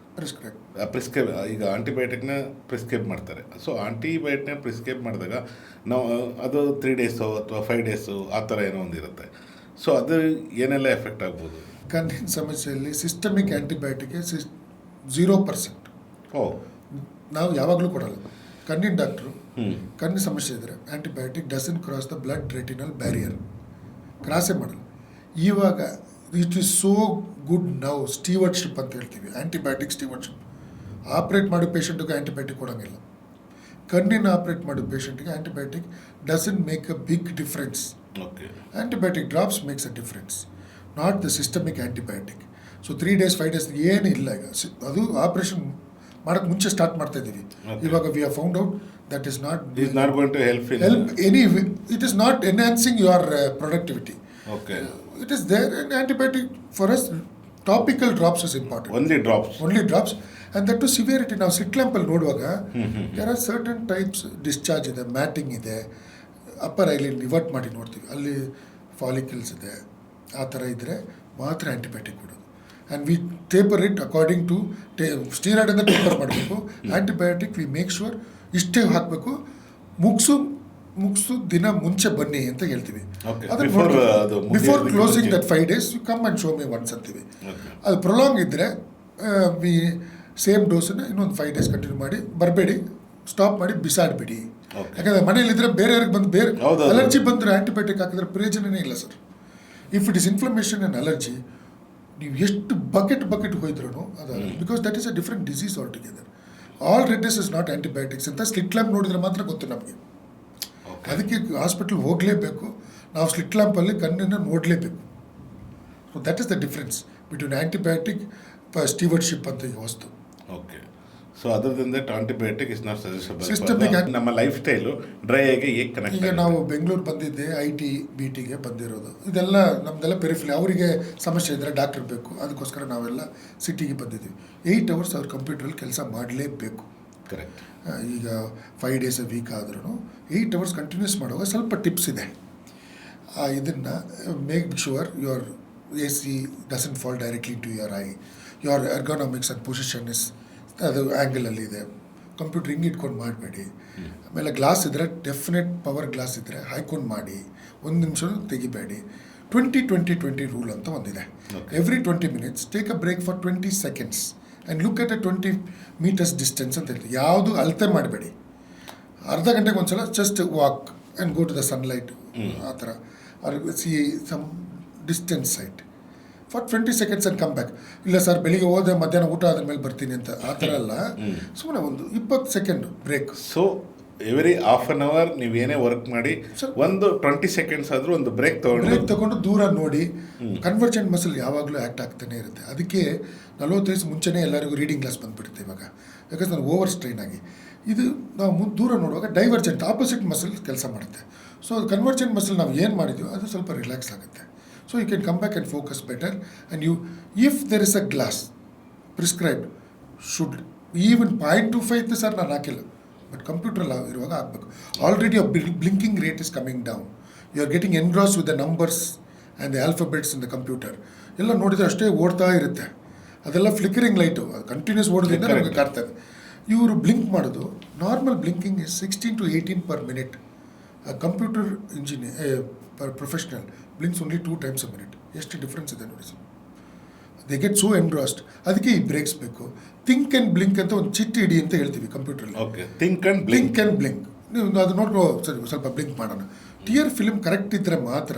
ಪ್ರಿಸ್ಕ್ರೈಬ್ ಈಗ ಆಂಟಿಬಯೋಟಿಕ್ನ ಪ್ರಿಸ್ಕ್ರೈಬ್ ಮಾಡ್ತಾರೆ. ಸೊ ಆಂಟಿಬಯೋಟಿಕ್ನ ಪ್ರಿಸ್ಕ್ರೈಬ್ ಮಾಡಿದಾಗ ನಾವು ಅದು 3 ಡೇಸು ಅಥವಾ 5 ಡೇಸು ಆ ಥರ ಏನೋ ಒಂದು ಇರುತ್ತೆ. ಸೊ ಅದು ಏನೆಲ್ಲ ಎಫೆಕ್ಟ್ ಆಗ್ಬೋದು? ಕಣ್ಣಿನ ಸಮಸ್ಯೆಯಲ್ಲಿ ಸಿಸ್ಟಮಿಕ್ ಆ್ಯಂಟಿಬಯೋಟಿಕ್ಗೆ 0%. ನಾವು ಯಾವಾಗಲೂ ಕೊಡಲ್ಲ. ಕಣ್ಣಿನ ಡಾಕ್ಟ್ರು ಕಣ್ಣಿನ ಸಮಸ್ಯೆ ಇದ್ದರೆ antibiotic doesn't cross the blood retinal barrier, ಕ್ರಾಸೇ ಮಾಡಲ್ಲ. ಇವಾಗ ಇಟ್ ಈಸ್ ಸೋ ಗುಡ್ ನಾವು ಸ್ಟೀವರ್ಡ್ಶಿಪ್ ಅಂತ ಹೇಳ್ತೀವಿ, ಆ್ಯಂಟಿಬಯೋಟಿಕ್ ಸ್ಟೀವರ್ಡ್ಶಿಪ್. ಆಪ್ರೇಟ್ ಮಾಡೋ ಪೇಷಂಟಿಗೆ ಆ್ಯಂಟಿಬಯೋಟಿಕ್ ಕೊಡೋಂಗಿಲ್ಲ. ಕಣ್ಣಿನ ಆಪ್ರೇಟ್ ಮಾಡೋ ಪೇಷಂಟಿಗೆ antibiotic doesn't make a big difference. Antibiotic drops makes a difference, not the systemic antibiotic. So 3 days 5 days ಏನಿಲ್ಲ ಈಗ. ಅದು ಆಪ್ರೇಷನ್ ಮಾಡೋಕ್ಕೆ ಮುಂಚೆ ಸ್ಟಾರ್ಟ್ ಮಾಡ್ತಾ ಇದ್ದೀವಿ. ಇವಾಗ we have found out that is not going to help any, it is not enhancing your productivity. Okay. It is there, and antibiotic for us, topical drops is important. Only drops, and that to severity. ನಾವು slit ಲ್ಯಾಂಪಲ್ಲಿ ನೋಡುವಾಗ there are certain types discharge ಇದೆ, matting ಇದೆ, upper eyelid revert ಮಾಡಿ ನೋಡ್ತೀವಿ, ಅಲ್ಲಿ follicles ಇದೆ, ಆ ಥರ ಇದ್ದರೆ ಮಾತ್ರ ಆ್ಯಂಟಿಬಯೋಟಿಕ್ ಕೊಡೋದು. And we taper it according to steroid ಅಂತ ಟೇಪರ್ ಮಾಡಬೇಕು. ಆ್ಯಂಟಿಬಯೋಟಿಕ್ ವಿ ಮೇಕ್ ಶೂರ್ ಇಷ್ಟೇ ಹಾಕಬೇಕು, ಮುಗಿಸು ದಿನ ಮುಂಚೆ ಬನ್ನಿ ಅಂತ ಹೇಳ್ತೀವಿ. Before closing that 5 days you come and show me once ಅಂತೀವಿ. ಅದು ಪ್ರೊಲಾಂಗ್ ಇದ್ದರೆ ವಿ ಸೇಮ್ ಡೋಸನ್ನು ಇನ್ನೊಂದು 5 days ಕಂಟಿನ್ಯೂ ಮಾಡಿ, ಬರಬೇಡಿ, ಸ್ಟಾಪ್ ಮಾಡಿ, ಬಿಸಾಡಬೇಡಿ. ಯಾಕಂದರೆ ಮನೇಲಿದ್ದರೆ ಬೇರೆಯವ್ರಿಗೆ ಬಂದು ಬೇರೆ ಅಲರ್ಜಿ ಬಂದರೆ ಆ್ಯಂಟಿಬಯೋಟಿಕ್ ಹಾಕಿದ್ರೆ ಪ್ರಯೋಜನವೇ ಇಲ್ಲ sir. If it is inflammation and allergy, ನೀವು ಎಷ್ಟು ಬಕೆಟ್ ಹೋಯ್ದ್ರೂ ಅದು, because that is a different disease all together. All redness is not antibiotics ಅಂತ ಸ್ಲಿಟ್ ಲ್ಯಾಂಪ್ ನೋಡಿದ್ರೆ ಮಾತ್ರ ಗೊತ್ತು ನಮಗೆ. ಅದಕ್ಕೆ ಹಾಸ್ಪಿಟಲ್ ಹೋಗಲೇಬೇಕು, ನಾವು ಸ್ಲಿಟ್ ಲ್ಯಾಂಪಲ್ಲಿ ಕಣ್ಣನ್ನು ನೋಡಲೇಬೇಕು. So that is the difference between antibiotic stewardship ಅಂತ ಈಗ ವಸ್ತು. ಓಕೆ. ಸೊ ಅದರಿಂದ antibiotic is not suggestable. Systemic ನಮ್ಮ ಲೈಫ್ ಸ್ಟೈಲು ಡ್ರೈ ಆಗಿ ಹೇಗೆ ಕನೆಕ್ಟ್. ಈಗ ನಾವು ಬೆಂಗಳೂರು ಬಂದಿದ್ದೆ, IT BT ಬಂದಿರೋದು, ಇದೆಲ್ಲ ನಮ್ಮದೆಲ್ಲ ಪೆರಿಫಿಲಿ. ಅವರಿಗೆ ಸಮಸ್ಯೆ ಇದ್ದರೆ ಡಾಕ್ಟರ್ ಬೇಕು, ಅದಕ್ಕೋಸ್ಕರ ನಾವೆಲ್ಲ ಸಿಟಿಗೆ ಬಂದಿದ್ದೀವಿ. 8 hours ಅವ್ರ ಕಂಪ್ಯೂಟ್ರಲ್ಲಿ ಕೆಲಸ ಮಾಡಲೇಬೇಕು. ಕರೆಕ್ಟ್. ಈಗ 5 days a week ಆದ್ರೂ 8 hours ಕಂಟಿನ್ಯೂಸ್ ಮಾಡುವಾಗ ಸ್ವಲ್ಪ ಟಿಪ್ಸ್ ಇದೆ. ಇದನ್ನು make sure your AC doesn't fall directly to your eye, your ergonomics and position is ಅದು ಆ್ಯಂಗಲಲ್ಲಿ ಇದೆ. ಕಂಪ್ಯೂಟರ್ ಹಿಂಗೆ ಇಟ್ಕೊಂಡು ಮಾಡಬೇಡಿ. ಆಮೇಲೆ ಗ್ಲಾಸ್ ಇದ್ದರೆ, ಡೆಫಿನೆಟ್ ಪವರ್ ಗ್ಲಾಸ್ ಇದ್ದರೆ ಹಾಯ್ಕೊಂಡು ಮಾಡಿ, 1 ನಿಮಿಷ ತೆಗಿಬೇಡಿ. 20-20-20 ರೂಲ್ ಅಂತ ಒಂದಿದೆ. Every 20 minutes take a break for 20 seconds and look at a 20 meters distance ಅಂತ ಹೇಳ್ತೀವಿ. ಯಾವುದು ಅಳತೆ ಮಾಡಬೇಡಿ. ಅರ್ಧ ಗಂಟೆಗೆ ಒಂದ್ಸಲ just walk and go to the sunlight, ಆ ಥರ, or see some distance sight for 20 seconds and come back. ಇಲ್ಲ ಸರ್ ಬೆಳಿಗ್ಗೆ ಹೋದೆ ಮಧ್ಯಾಹ್ನ ಊಟ ಆದಮೇಲೆ ಬರ್ತೀನಿ ಅಂತ ಆ ಥರ ಅಲ್ಲ, ಸುಮ್ಮನೆ ಒಂದು 20 second break. So every half an hour ನೀವು ಏನೇ ವರ್ಕ್ ಮಾಡಿ ಒಂದು 20 seconds ಆದರೂ ಒಂದು ಬ್ರೇಕ್ ತಗೊಂಡು ದೂರ ನೋಡಿ. ಕನ್ವರ್ಜೆಂಟ್ ಮಸಲ್ ಯಾವಾಗಲೂ ಆ್ಯಕ್ಟ್ ಆಗ್ತಾನೆ ಇರುತ್ತೆ. ಅದಕ್ಕೆ 40 ವಯಸ್ಸು ಮುಂಚೆನೇ ಎಲ್ಲರಿಗೂ ರೀಡಿಂಗ್ ಕ್ಲಾಸ್ ಬಂದುಬಿಡುತ್ತೆ ಇವಾಗ, ಯಾಕಂದ್ರೆ ನಾನು ಓವರ್ ಸ್ಟ್ರೈನ್ ಆಗಿ. ಇದು ನಾವು ದೂರ ನೋಡುವಾಗ ಡೈವರ್ಜೆಂಟ್ ಆಪೋಸಿಟ್ ಮಸಲ್ ಕೆಲಸ ಮಾಡುತ್ತೆ. ಸೊ ಕನ್ವರ್ಜೆಂಟ್ ಮಸಲ್ ನಾವು ಏನು ಮಾಡಿದ್ವಿ ಅದು ಸ್ವಲ್ಪ ರಿಲ್ಯಾಕ್ಸ್ ಆಗುತ್ತೆ. So you can come back and focus better. And you if there is a glass prescribed should even 0.25 sir ನಾನು ಹಾಕಿಲ್ಲ, ಬಟ್ ಕಂಪ್ಯೂಟ್ರಲ್ಲಿ ಇರುವಾಗ ಆಗಬೇಕು. Already blinking rate is coming down. You are getting engross with the numbers and the alphabets in the computer. ಎಲ್ಲ ನೋಡಿದರೆ ಅಷ್ಟೇ ಓಡ್ತಾ ಇರುತ್ತೆ. ಅದೆಲ್ಲ ಫ್ಲಿಕರಿಂಗ್ ಲೈಟು, ಅದು ಕಂಟಿನ್ಯೂಸ್ ಓಡೋದ್ರಿಂದ ನಮಗೆ ಕಾಡ್ತದೆ. ಇವರು ಬ್ಲಿಂಕ್ ಮಾಡೋದು normal blinking is 16 to 18 per minute. Computer professional blinks only 2 times a minute. ಎಷ್ಟು ಡಿಫ್ರೆನ್ಸ್ ಇದೆ ನೋಡಿ sir. They get so engrossed. ಅದಕ್ಕೆ ಈ ಬ್ರೇಕ್ಸ್ ಬೇಕು. ಥಿಂಕ್ ಆ್ಯಂಡ್ ಬ್ಲಿಂಕ್ ಅಂತ ಒಂದು ಚಿಟ್ ಇಡಿ ಅಂತ ಹೇಳ್ತೀವಿ ಕಂಪ್ಯೂಟ್ರಲ್ಲಿ. Okay, think and blink. ನೀವು ಅದು ನೋಡ್ಕೋ ಸರಿ, ಸ್ವಲ್ಪ ಬ್ಲಿಂಕ್ ಮಾಡೋಣ. ಟಿಯರ್ ಫಿಲ್ಮ್ ಕರೆಕ್ಟ್ ಇದ್ದರೆ ಮಾತ್ರ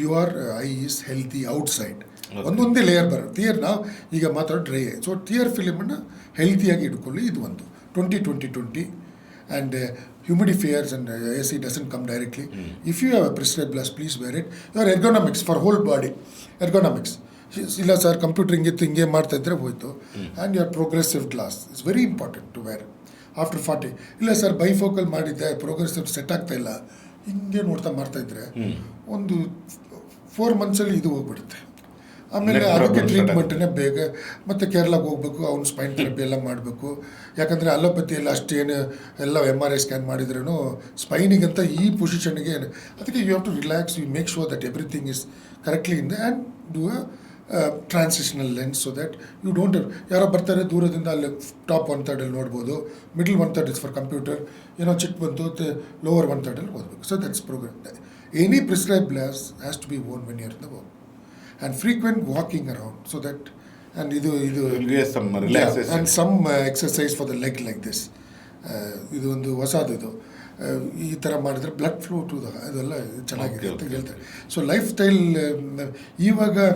your I is healthy outside. ಒಂದೊಂದೇ ಲೇಯರ್ ಬರುತ್ತೆ. ಟಿಯರ್ ನಾವು ಈಗ ಮಾತಾಡೋ ಡ್ರೈ. ಸೊ ಟಿಯರ್ ಫಿಲ್ಮನ್ನು ಹೆಲ್ತಿಯಾಗಿ ಇಟ್ಕೊಳ್ಳಿ. ಇದು ಒಂದು 20-20-20 and humidifiers and AC doesn't come directly. If you have a prescribed glass, please wear it. Your ergonomics for whole body. Ergonomics. ಇಲ್ಲ sir computer ಹಿಂಗೆ ಮಾಡ್ತಾ ಇದ್ದರೆ ಹೋಯ್ತು. And your progressive glass is very important to wear after 40. ಇಲ್ಲ sir bifocal ಮಾಡಿದ್ದೆ, progressive set ಆಗ್ತಾ ಇಲ್ಲ, ಹಿಂಗೆ ಮಾಡ್ತಾಯಿದ್ರೆ ಒಂದು 4 months ಇದು ಹೋಗ್ಬಿಡುತ್ತೆ. ಆಮೇಲೆ ಅದಕ್ಕೆ ಟ್ರೀಟ್ಮೆಂಟನ್ನೇ ಬೇಗ. ಮತ್ತು ಕೇರಳಕ್ಕೆ ಹೋಗ್ಬೇಕು, ಅವ್ನು ಸ್ಪೈನ್ ಥೆರಪಿ ಎಲ್ಲ ಮಾಡಬೇಕು. ಯಾಕಂದರೆ ಅಲೋಪತಿಯಲ್ಲಿ ಅಷ್ಟೇನು ಎಲ್ಲ MRI ಸ್ಕ್ಯಾನ್ ಮಾಡಿದ್ರೂ ಸ್ಪೈನಿಗಂತ ಈ ಪೊಸಿಷನ್ಗೆ. ಅದಕ್ಕೆ you have to relax. You make sure that everything is correctly in the and do a transitional lens so that you don't. ಯಾರೋ ಬರ್ತಾರೆ ದೂರದಿಂದ, ಅಲ್ಲಿ ಟಾಪ್ 1/3 ನೋಡ್ಬೋದು, ಮಿಡಲ್ 1/3 ಇಸ್ ಫಾರ್ ಕಂಪ್ಯೂಟರ್, ಏನೋ ಚಿಟ್ ಬಂತು ಲೋವರ್ 1/3 ಓದಬೇಕು. So that's programme. Any prescribe glass has to be on when you are in the work. And frequent walking around so that, and idu some relaxation, and some exercise for the leg like this. Idu ondu vasadu idu ee tara madidre blood flow to the adella chennagide anta heltare. So lifestyle ivaga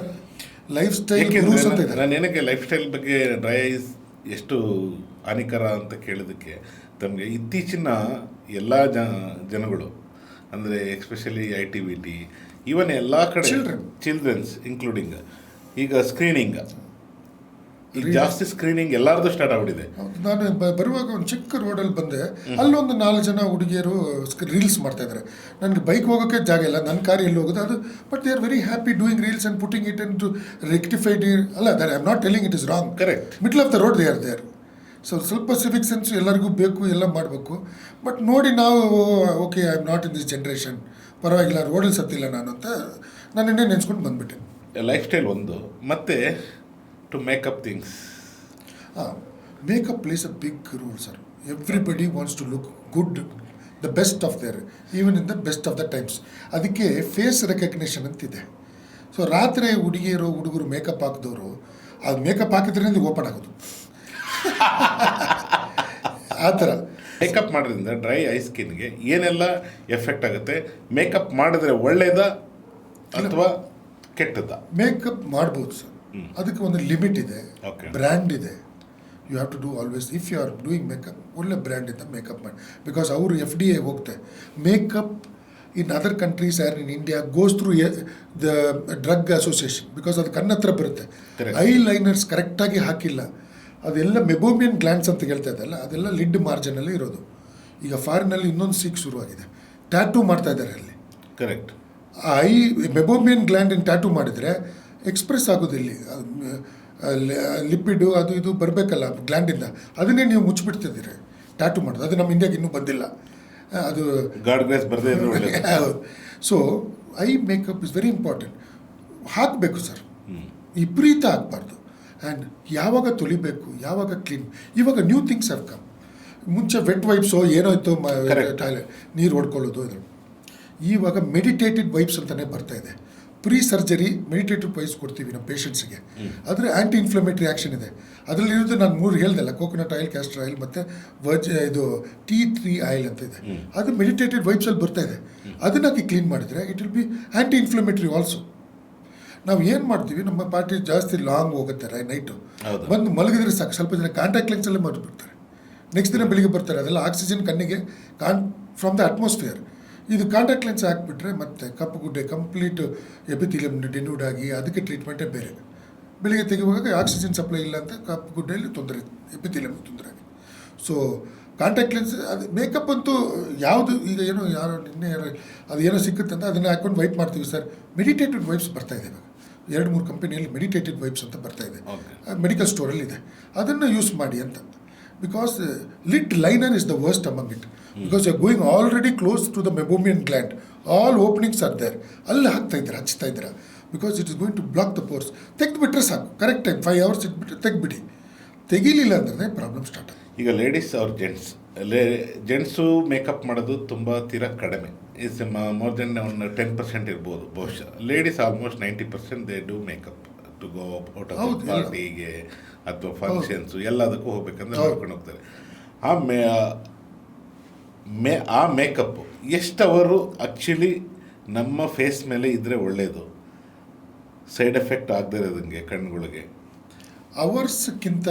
lifestyle gurus anta idare. ನಾನು ಏನಕ್ಕೆ life style ಬಗ್ಗೆ dry ice ಎಷ್ಟು ಹಾನಿಕರ ಅಂತ ಕೇಳೋದಕ್ಕೆ, ತಮಗೆ ಇತ್ತೀಚಿನ ಎಲ್ಲ ಜನಗಳು ಅಂದರೆ ಎಸ್ಪೆಷಲಿ ITVT ಈವನ್ ಎಲ್ಲ ಕಡೆ ಚಿಲ್ಡ್ರನ್ಸ್ ಇನ್ಕ್ಲೂಡಿಂಗ್ ಈಗ ಸ್ಕ್ರೀನಿಂಗ್ ಈಗ ಜಾಸ್ತಿ ಸ್ಕ್ರೀನಿಂಗ್ ಎಲ್ಲರದು ಸ್ಟಾರ್ಟ್ ಆಗ್ಬಿಟ್ಟಿದೆ. ನಾನು ಬರುವಾಗ ಒಂದು ಚಿಕ್ಕ ರೋಡಲ್ಲಿ ಬಂದೆ, ಅಲ್ಲೊಂದು 4 ಜನ ಹುಡುಗಿಯರು ರೀಲ್ಸ್ ಮಾಡ್ತಾ ಇದ್ದಾರೆ. ನನಗೆ ಬೈಕ್ ಹೋಗೋಕ್ಕೆ ಜಾಗ ಇಲ್ಲ, ನನ್ನ ಕಾರ್ ಎಲ್ಲಿ ಹೋಗೋದು ಅದು, but they are very happy doing reels and putting it in to rectified. ಅಲ್ಲ, that I am not telling it is wrong. Correct. Middle of the road they are there. So ಸ್ವಲ್ಪ civic sense ಎಲ್ಲರಿಗೂ ಬೇಕು, ಎಲ್ಲ ಮಾಡಬೇಕು. But ನೋಡಿ ನಾವು okay, I am not in this generation, ಪರವಾಗಿಲ್ಲ, ರೋಡಲ್ಲಿ ಸತ್ತಿಲ್ಲ ನಾನು ಅಂತ ನಾನು ಇನ್ನೇ ನೆನೆಸ್ಕೊಂಡು ಬಂದುಬಿಟ್ಟೆ. ಲೈಫ್ ಸ್ಟೈಲ್ ಒಂದು, ಮತ್ತು to makeup things. Makeup plays a big role, sir. Everybody wants to look good, the best of their, even in the best of the times. ಅದಕ್ಕೆ ಫೇಸ್ ರೆಕಗ್ನಿಷನ್ ಅಂತಿದೆ. ಸೊ ರಾತ್ರಿ ಹುಡುಗರು ಮೇಕಪ್ ಹಾಕಿದವರು ಅದು makeup ಹಾಕಿದ್ರಿಂದ open ಆಗೋದು ಆ ಥರ. Makeup ಮಾಡೋದ್ರಿಂದ ಡ್ರೈ ಐ ಸ್ಕಿನ್ಗೆ ಏನೆಲ್ಲ ಎಫೆಕ್ಟ್ ಆಗುತ್ತೆ? ಮೇಕಪ್ ಮಾಡಿದ್ರೆ ಒಳ್ಳೇದ ಅಥವಾ ಕೆಟ್ಟದ? ಮೇಕಪ್ ಮಾಡ್ಬೋದು ಸರ್, ಅದಕ್ಕೆ ಒಂದು ಲಿಮಿಟ್ ಇದೆ, ಬ್ರ್ಯಾಂಡ್ ಇದೆ. You have to do always, if you are doing makeup, ಒಳ್ಳೆ ಬ್ರ್ಯಾಂಡಿಂದ ಮೇಕಪ್ ಮಾಡಿ. ಬಿಕಾಸ್ ಅವರು FDA ಹೋಗ್ತೆ. Makeup in other countries or in India goes through the drug association, because ಅದು ಕಣ್ಣ ಹತ್ರ ಬರುತ್ತೆ. ಐ ಲೈನರ್ಸ್ ಕರೆಕ್ಟಾಗಿ ಹಾಕಿಲ್ಲ, ಅದೆಲ್ಲ ಮೆಬೋಮಿಯನ್ ಗ್ಲ್ಯಾಂಡ್ಸ್ ಅಂತ ಹೇಳ್ತಾ ಇದ್ದಲ್ಲ, ಅದೆಲ್ಲ ಲಿಡ್ ಮಾರ್ಜಿನಲ್ಲಿ ಇರೋದು. ಈಗ ಫಾರಿನಲ್ಲಿ ಇನ್ನೊಂದು ಸೀಕ್ ಶುರುವಾಗಿದೆ, ಟ್ಯಾಟೂ ಮಾಡ್ತಾ ಇದ್ದಾರೆ ಅಲ್ಲಿ. ಕರೆಕ್ಟ್. ಐ ಮೆಬೋಮಿಯನ್ ಗ್ಲ್ಯಾಂಡಿನ ಟ್ಯಾಟೂ ಮಾಡಿದರೆ ಎಕ್ಸ್ಪ್ರೆಸ್ ಆಗೋದಿಲ್ಲ, ಲಿಪಿಡು ಅದು ಇದು ಬರಬೇಕಲ್ಲ ಗ್ಲ್ಯಾಂಡಿಂದ, ಅದನ್ನೇ ನೀವು ಮುಚ್ಚಿಬಿಡ್ತಿದ್ದೀರಿ ಟ್ಯಾಟೂ ಮಾಡೋದು. ಅದು ನಮ್ಮ ಇಂಡಿಯಾಗೆ ಇನ್ನೂ ಬಂದಿಲ್ಲ, ಅದು ಹೌದು. So I makeup is very important. ಹಾಕಬೇಕು ಸರ್, ವಿಪರೀತ ಹಾಕಬಾರ್ದು. ಆ್ಯಂಡ್ ಯಾವಾಗ ತೊಳಿಬೇಕು, ಯಾವಾಗ ಕ್ಲೀನ್. ಇವಾಗ ನ್ಯೂ ಥಿಂಗ್ಸ್ ಹ್ಯಾವ್ ಕಮ್. ಮುಂಚೆ ವೆಟ್ ವೈಪ್ಸೋ ಏನೋ ಇತ್ತು, ಟಾಯ್ಲೆಟ್ ನೀರು ಹೊಡ್ಕೊಳ್ಳೋದು, ಇದು. ಇವಾಗ ಮೆಡಿಟೇಟೆಡ್ ವೈಪ್ಸ್ ಅಂತಲೇ ಬರ್ತಾಯಿದೆ. ಪ್ರೀ ಸರ್ಜರಿ ಮೆಡಿಟೇಟಿವ್ ವೈಪ್ಸ್ ಕೊಡ್ತೀವಿ ನಮ್ಮ ಪೇಷಂಟ್ಸಿಗೆ. ಅದರ ಆ್ಯಂಟಿ ಇನ್ಫ್ಲಮೇಟರಿ ಆ್ಯಕ್ಷನ್ ಇದೆ. ಅದರಲ್ಲಿರೋದು ನಾನು 3 ಹೇಳ್ದಲ್ಲ, ಕೋಕೋನಟ್ ಆಯಿಲ್, ಕ್ಯಾಸ್ಟರ್ ಆಯಿಲ್ ಮತ್ತು ಇದು ಟೀ ಟ್ರೀ ಆಯಿಲ್ ಅಂತ ಇದೆ. ಅದು ಮೆಡಿಟೇಟೆಡ್ ವೈಪ್ಸಲ್ಲಿ ಬರ್ತಾಯಿದೆ. ಅದನ್ನಾಕಿ ಕ್ಲೀನ್ ಮಾಡಿದರೆ it will be anti inflammatory also. ನಾವು ಏನು ಮಾಡ್ತೀವಿ, ನಮ್ಮ ಪಾರ್ಟಿ ಜಾಸ್ತಿ ಲಾಂಗ್ ಹೋಗುತ್ತೆ ನೈಟು, ಬಂದು ಮಲಗಿದ್ರೆ ಸಾಕು, ಸ್ವಲ್ಪ ಜನ ಕಾಂಟ್ಯಾಕ್ಟ್ ಲೆನ್ಸಲ್ಲೇ ಮಾಡಿಬಿಡ್ತಾರೆ. ನೆಕ್ಸ್ಟ್ ದಿನ ಬೆಳಿಗ್ಗೆ ಬರ್ತಾರೆ, ಅದೆಲ್ಲ ಆಕ್ಸಿಜನ್ ಕಣ್ಣಿಗೆ ಫ್ರಮ್ ದ ಅಟ್ಮಾಸ್ಫಿಯರ್. ಇದು ಕಾಂಟ್ಯಾಕ್ಟ್ ಲೆನ್ಸ್ ಹಾಕ್ಬಿಟ್ರೆ ಮತ್ತೆ ಕಪ್ಪು ಗುಡ್ಡೆ ಕಂಪ್ಲೀಟ್ ಎಪಿಥೀಲಿಯಂ ಡೆನ್ಯೂಡ್ ಆಗಿ ಅದಕ್ಕೆ ಟ್ರೀಟ್ಮೆಂಟೇ ಬೇರೆ. ಬೆಳಿಗ್ಗೆ ತೆಗೆಯುವಾಗ ಆಕ್ಸಿಜನ್ ಸಪ್ಲೈ ಇಲ್ಲ ಅಂತ ಕಪ್ಪು ಗುಡ್ಡೆಯಲ್ಲಿ ತೊಂದರೆ, ಎಪಿಥೀಲಿಯಂ ತೊಂದರೆ ಆಗಿ. ಸೊ ಕಾಂಟ್ಯಾಕ್ಟ್ ಲೆನ್ಸ್ ಅದು ಮೇಕಪ್ ಅಂತೂ ಯಾವುದು ಈಗ ಏನೋ ನಿನ್ನೆ ಅದು ಏನೋ ಸಿಕ್ಕುತ್ತೆ ಅಂತ ಅದನ್ನು ಹಾಕ್ಕೊಂಡು ವೈಪ್ ಮಾಡ್ತೀವಿ ಸರ್. ಮೆಡಿಟೇಟೆಡ್ ವೈಪ್ಸ್ ಬರ್ತಾಯಿದೆ ಇವಾಗ, 2-3 ಕಂಪನಿಯಲ್ಲಿ ಮೆಡಿಟೇಟೆಡ್ ವೈಪ್ಸ್ ಅಂತ ಬರ್ತಾಯಿದೆ, ಮೆಡಿಕಲ್ ಸ್ಟೋರಲ್ಲಿ ಇದೆ. ಅದನ್ನು ಯೂಸ್ ಮಾಡಿ ಅಂತ. Because lid liner is the worst among it, because you are going already close to the meibomian gland, all openings are there. ಅಲ್ಲಿ ಹಚ್ತಾ ಇದ್ದೀರಾ, because it is going to block the pores. ತೆಗೆದುಬಿಟ್ರೆ ಸಾಕು, correct time 5 hours ಇಟ್ಬಿಟ್ಟು ತೆಗೆದ್ಬಿಡಿ. ತೆಗಿಲಿಲ್ಲ ಅಂದ್ರೆ problem start ಆಗುತ್ತೆ. ಈಗ ladies ಅವ್ರ gents makeup ಮಾಡೋದು ತುಂಬ ತೀರಾ ಕಡಿಮೆ, ಇಸ್ ಮೋರ್ ದೆನ್ ಒಂದು 10% ಇರ್ಬೋದು ಬಹುಶಃ. Ladies almost 90% they do makeup to go out of ಪಾರ್ಟಿಗೆ ಅಥವಾ ಫಂಕ್ಷನ್ಸು ಎಲ್ಲದಕ್ಕೂ ಹೋಗ್ಬೇಕಂದ್ರೆ ನೋಡ್ಕೊಂಡು ಹೋಗ್ತಾರೆ. ಆ ಮೇಕಪ್ಪು ಎಷ್ಟು ಅವರು ಆ್ಯಕ್ಚುಲಿ ನಮ್ಮ ಫೇಸ್ ಮೇಲೆ ಇದ್ದರೆ ಒಳ್ಳೆಯದು, ಸೈಡ್ ಎಫೆಕ್ಟ್ ಆಗದೇ ಇರೋದಂಗೆ ಕಣ್ಣುಗಳಿಗೆ? ಅವರ್ಸ್ಕ್ಕಿಂತ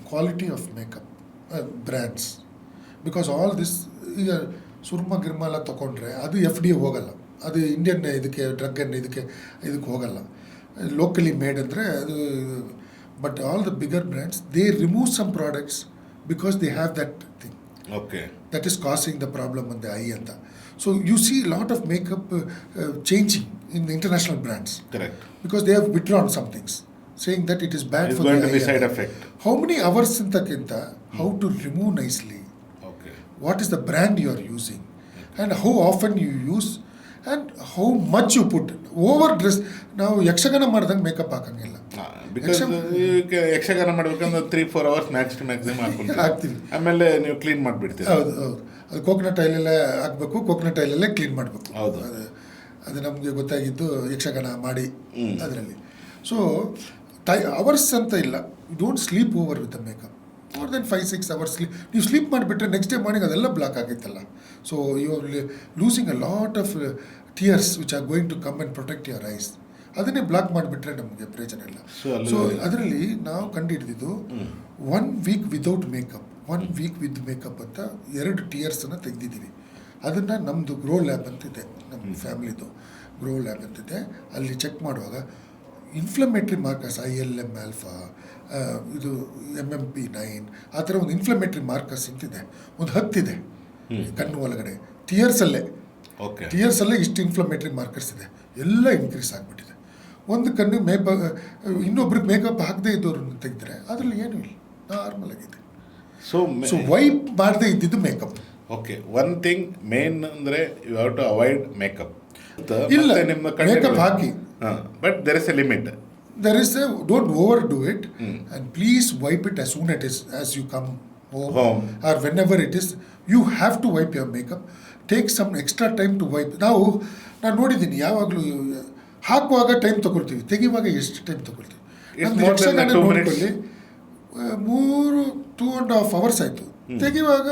quality of makeup brands, because all this ಈಗ ಸುರ್ಮ ಗಿರ್ಮ ಎಲ್ಲ ತೊಗೊಂಡ್ರೆ ಅದು FDA ಹೋಗಲ್ಲ, ಅದು ಇಂಡಿಯನ್ ಇದಕ್ಕೆ ಡ್ರಗ್ಗನ್ನು ಇದಕ್ಕೆ ಹೋಗಲ್ಲ. ಲೋಕಲಿ ಮೇಡ್ ಅಂದರೆ ಅದು. But all the bigger brands, they remove some products because they have that thing. Okay. That is causing the problem on the eye and that. So you see a lot of makeup changing in the international brands. Correct. Because they have withdrawn some things, saying that it is bad it's for the eye. It's going to be side effect. How many hours intakinta, how to remove nicely. Okay. What is the brand you are using, and how often you use, and how much you put. Over dress. ನಾವು ಯಕ್ಷಗಾನ ಮಾಡ್ದಂಗೆ makeup ಹಾಕಂಗಿಲ್ಲ. Because Yakshagana ಮಾಡ್ಬೇಕಂದ್ರೆ 3-4 hours maximum ಹಾಕ್ತೀವಿ, ಆಮೇಲೆ ನೀವು clean ಮಾಡಿಬಿಡ್ತೀವಿ. ಹೌದು, ಅದು coconut ಆಯಿಲಲ್ಲೇ ಹಾಕಬೇಕು, coconut ಆಯಿಲಲ್ಲೇ clean ಮಾಡಬೇಕು. ಹೌದು, ಅದು ನಮಗೆ ಗೊತ್ತಾಗಿದ್ದು ಯಕ್ಷಗಾನ ಮಾಡಿ ಅದರಲ್ಲಿ. ಸೊ ಅವರ್ಸ್ ಅಂತ ಇಲ್ಲ, you don't sleep over with the makeup. More than 5-6 hours ನೀವು ಸ್ಲೀಪ್ ಮಾಡಿಬಿಟ್ರೆ ನೆಕ್ಸ್ಟ್ ಡೇ ಮಾರ್ನಿಂಗ್ ಅದೆಲ್ಲ ಬ್ಲಾಕ್ ಆಗಿತ್ತಲ್ಲ. So you are losing a lot of tears which are going to come and protect your eyes. ಅದನ್ನೇ block ಮಾಡಿಬಿಟ್ರೆ ನಮಗೆ ಪ್ರಯೋಜನ ಇಲ್ಲ. So ಅದರಲ್ಲಿ ನಾವು ಕಂಡುಹಿಡಿದಿದ್ದು 1 week without makeup, 1 week with makeup ಅಂತ 2 ಟಿಯರ್ಸನ್ನು ತೆಗೆದಿದ್ದೀವಿ. ಅದನ್ನು ನಮ್ಮದು ಗ್ರೋ ಲ್ಯಾಬ್ ಅಂತಿದೆ, ನಮ್ಮ ಫ್ಯಾಮಿಲಿದು ಗ್ರೋ ಲ್ಯಾಬ್ ಅಂತಿದೆ. ಅಲ್ಲಿ ಚೆಕ್ ಮಾಡುವಾಗ ಇನ್ಫ್ಲಮೇಟ್ರಿ ಮಾರ್ಕರ್ಸ್ ILM ಆಲ್ಫಾ, ಇದು MMP9, ಆ ಥರ ಒಂದು ಇನ್ಫ್ಲಮೇಟ್ರಿ ಮಾರ್ಕರ್ಸ್ ಅಂತಿದೆ, ಒಂದು 10 ಇದೆ ಕಣ್ಣು ಒಳಗಡೆ. ಟಿಯರ್ಸಲ್ಲೇ ಇಷ್ಟು ಇನ್ಫ್ಲಮೇಟ್ರಿ ಮಾರ್ಕರ್ಸ್ ಇದೆ, ಎಲ್ಲ ಇನ್ಕ್ರೀಸ್ ಆಗಿಬಿಟ್ಟಿದೆ. ಒಂದು ಕಣ್ಣು ಇನ್ನೊಬ್ರಿಗೆ ಮೇಕಪ್ ಹಾಕದೇ ಇದ್ದವ್ರನ್ನ ತೆಗೆದ್ರೆ ಅದರಲ್ಲಿ ಏನೂ ಇಲ್ಲ, ನಾರ್ಮಲ್ ಆಗಿದೆ. ಸೊ ವೈಪ್ ಮಾಡದೇ ಇದ್ದಿದ್ದು makeup. Okay, one thing main ಅಂದರೆ you have to avoid makeup. ಇಲ್ಲ, ಮೇಕಪ್ ಹಾಕಿ, but there is a limit. There is a, don't overdo it, and please wipe it as soon as you come home or whenever it is. You have to wipe your makeup. Take some extra time to wipe. ನಾನು ನೋಡಿದ್ದೀನಿ, ಯಾವಾಗಲೂ ಹಾಕುವಾಗ time ತಗೊಳ್ತೀವಿ, ತೆಗಿವಾಗ ಎಷ್ಟು time ತಗೊಳ್ತೀವಿ. ನೋಡ್ಕೊಳ್ಳಿ, 2.5 hours ಆಯಿತು, ತೆಗಿವಾಗ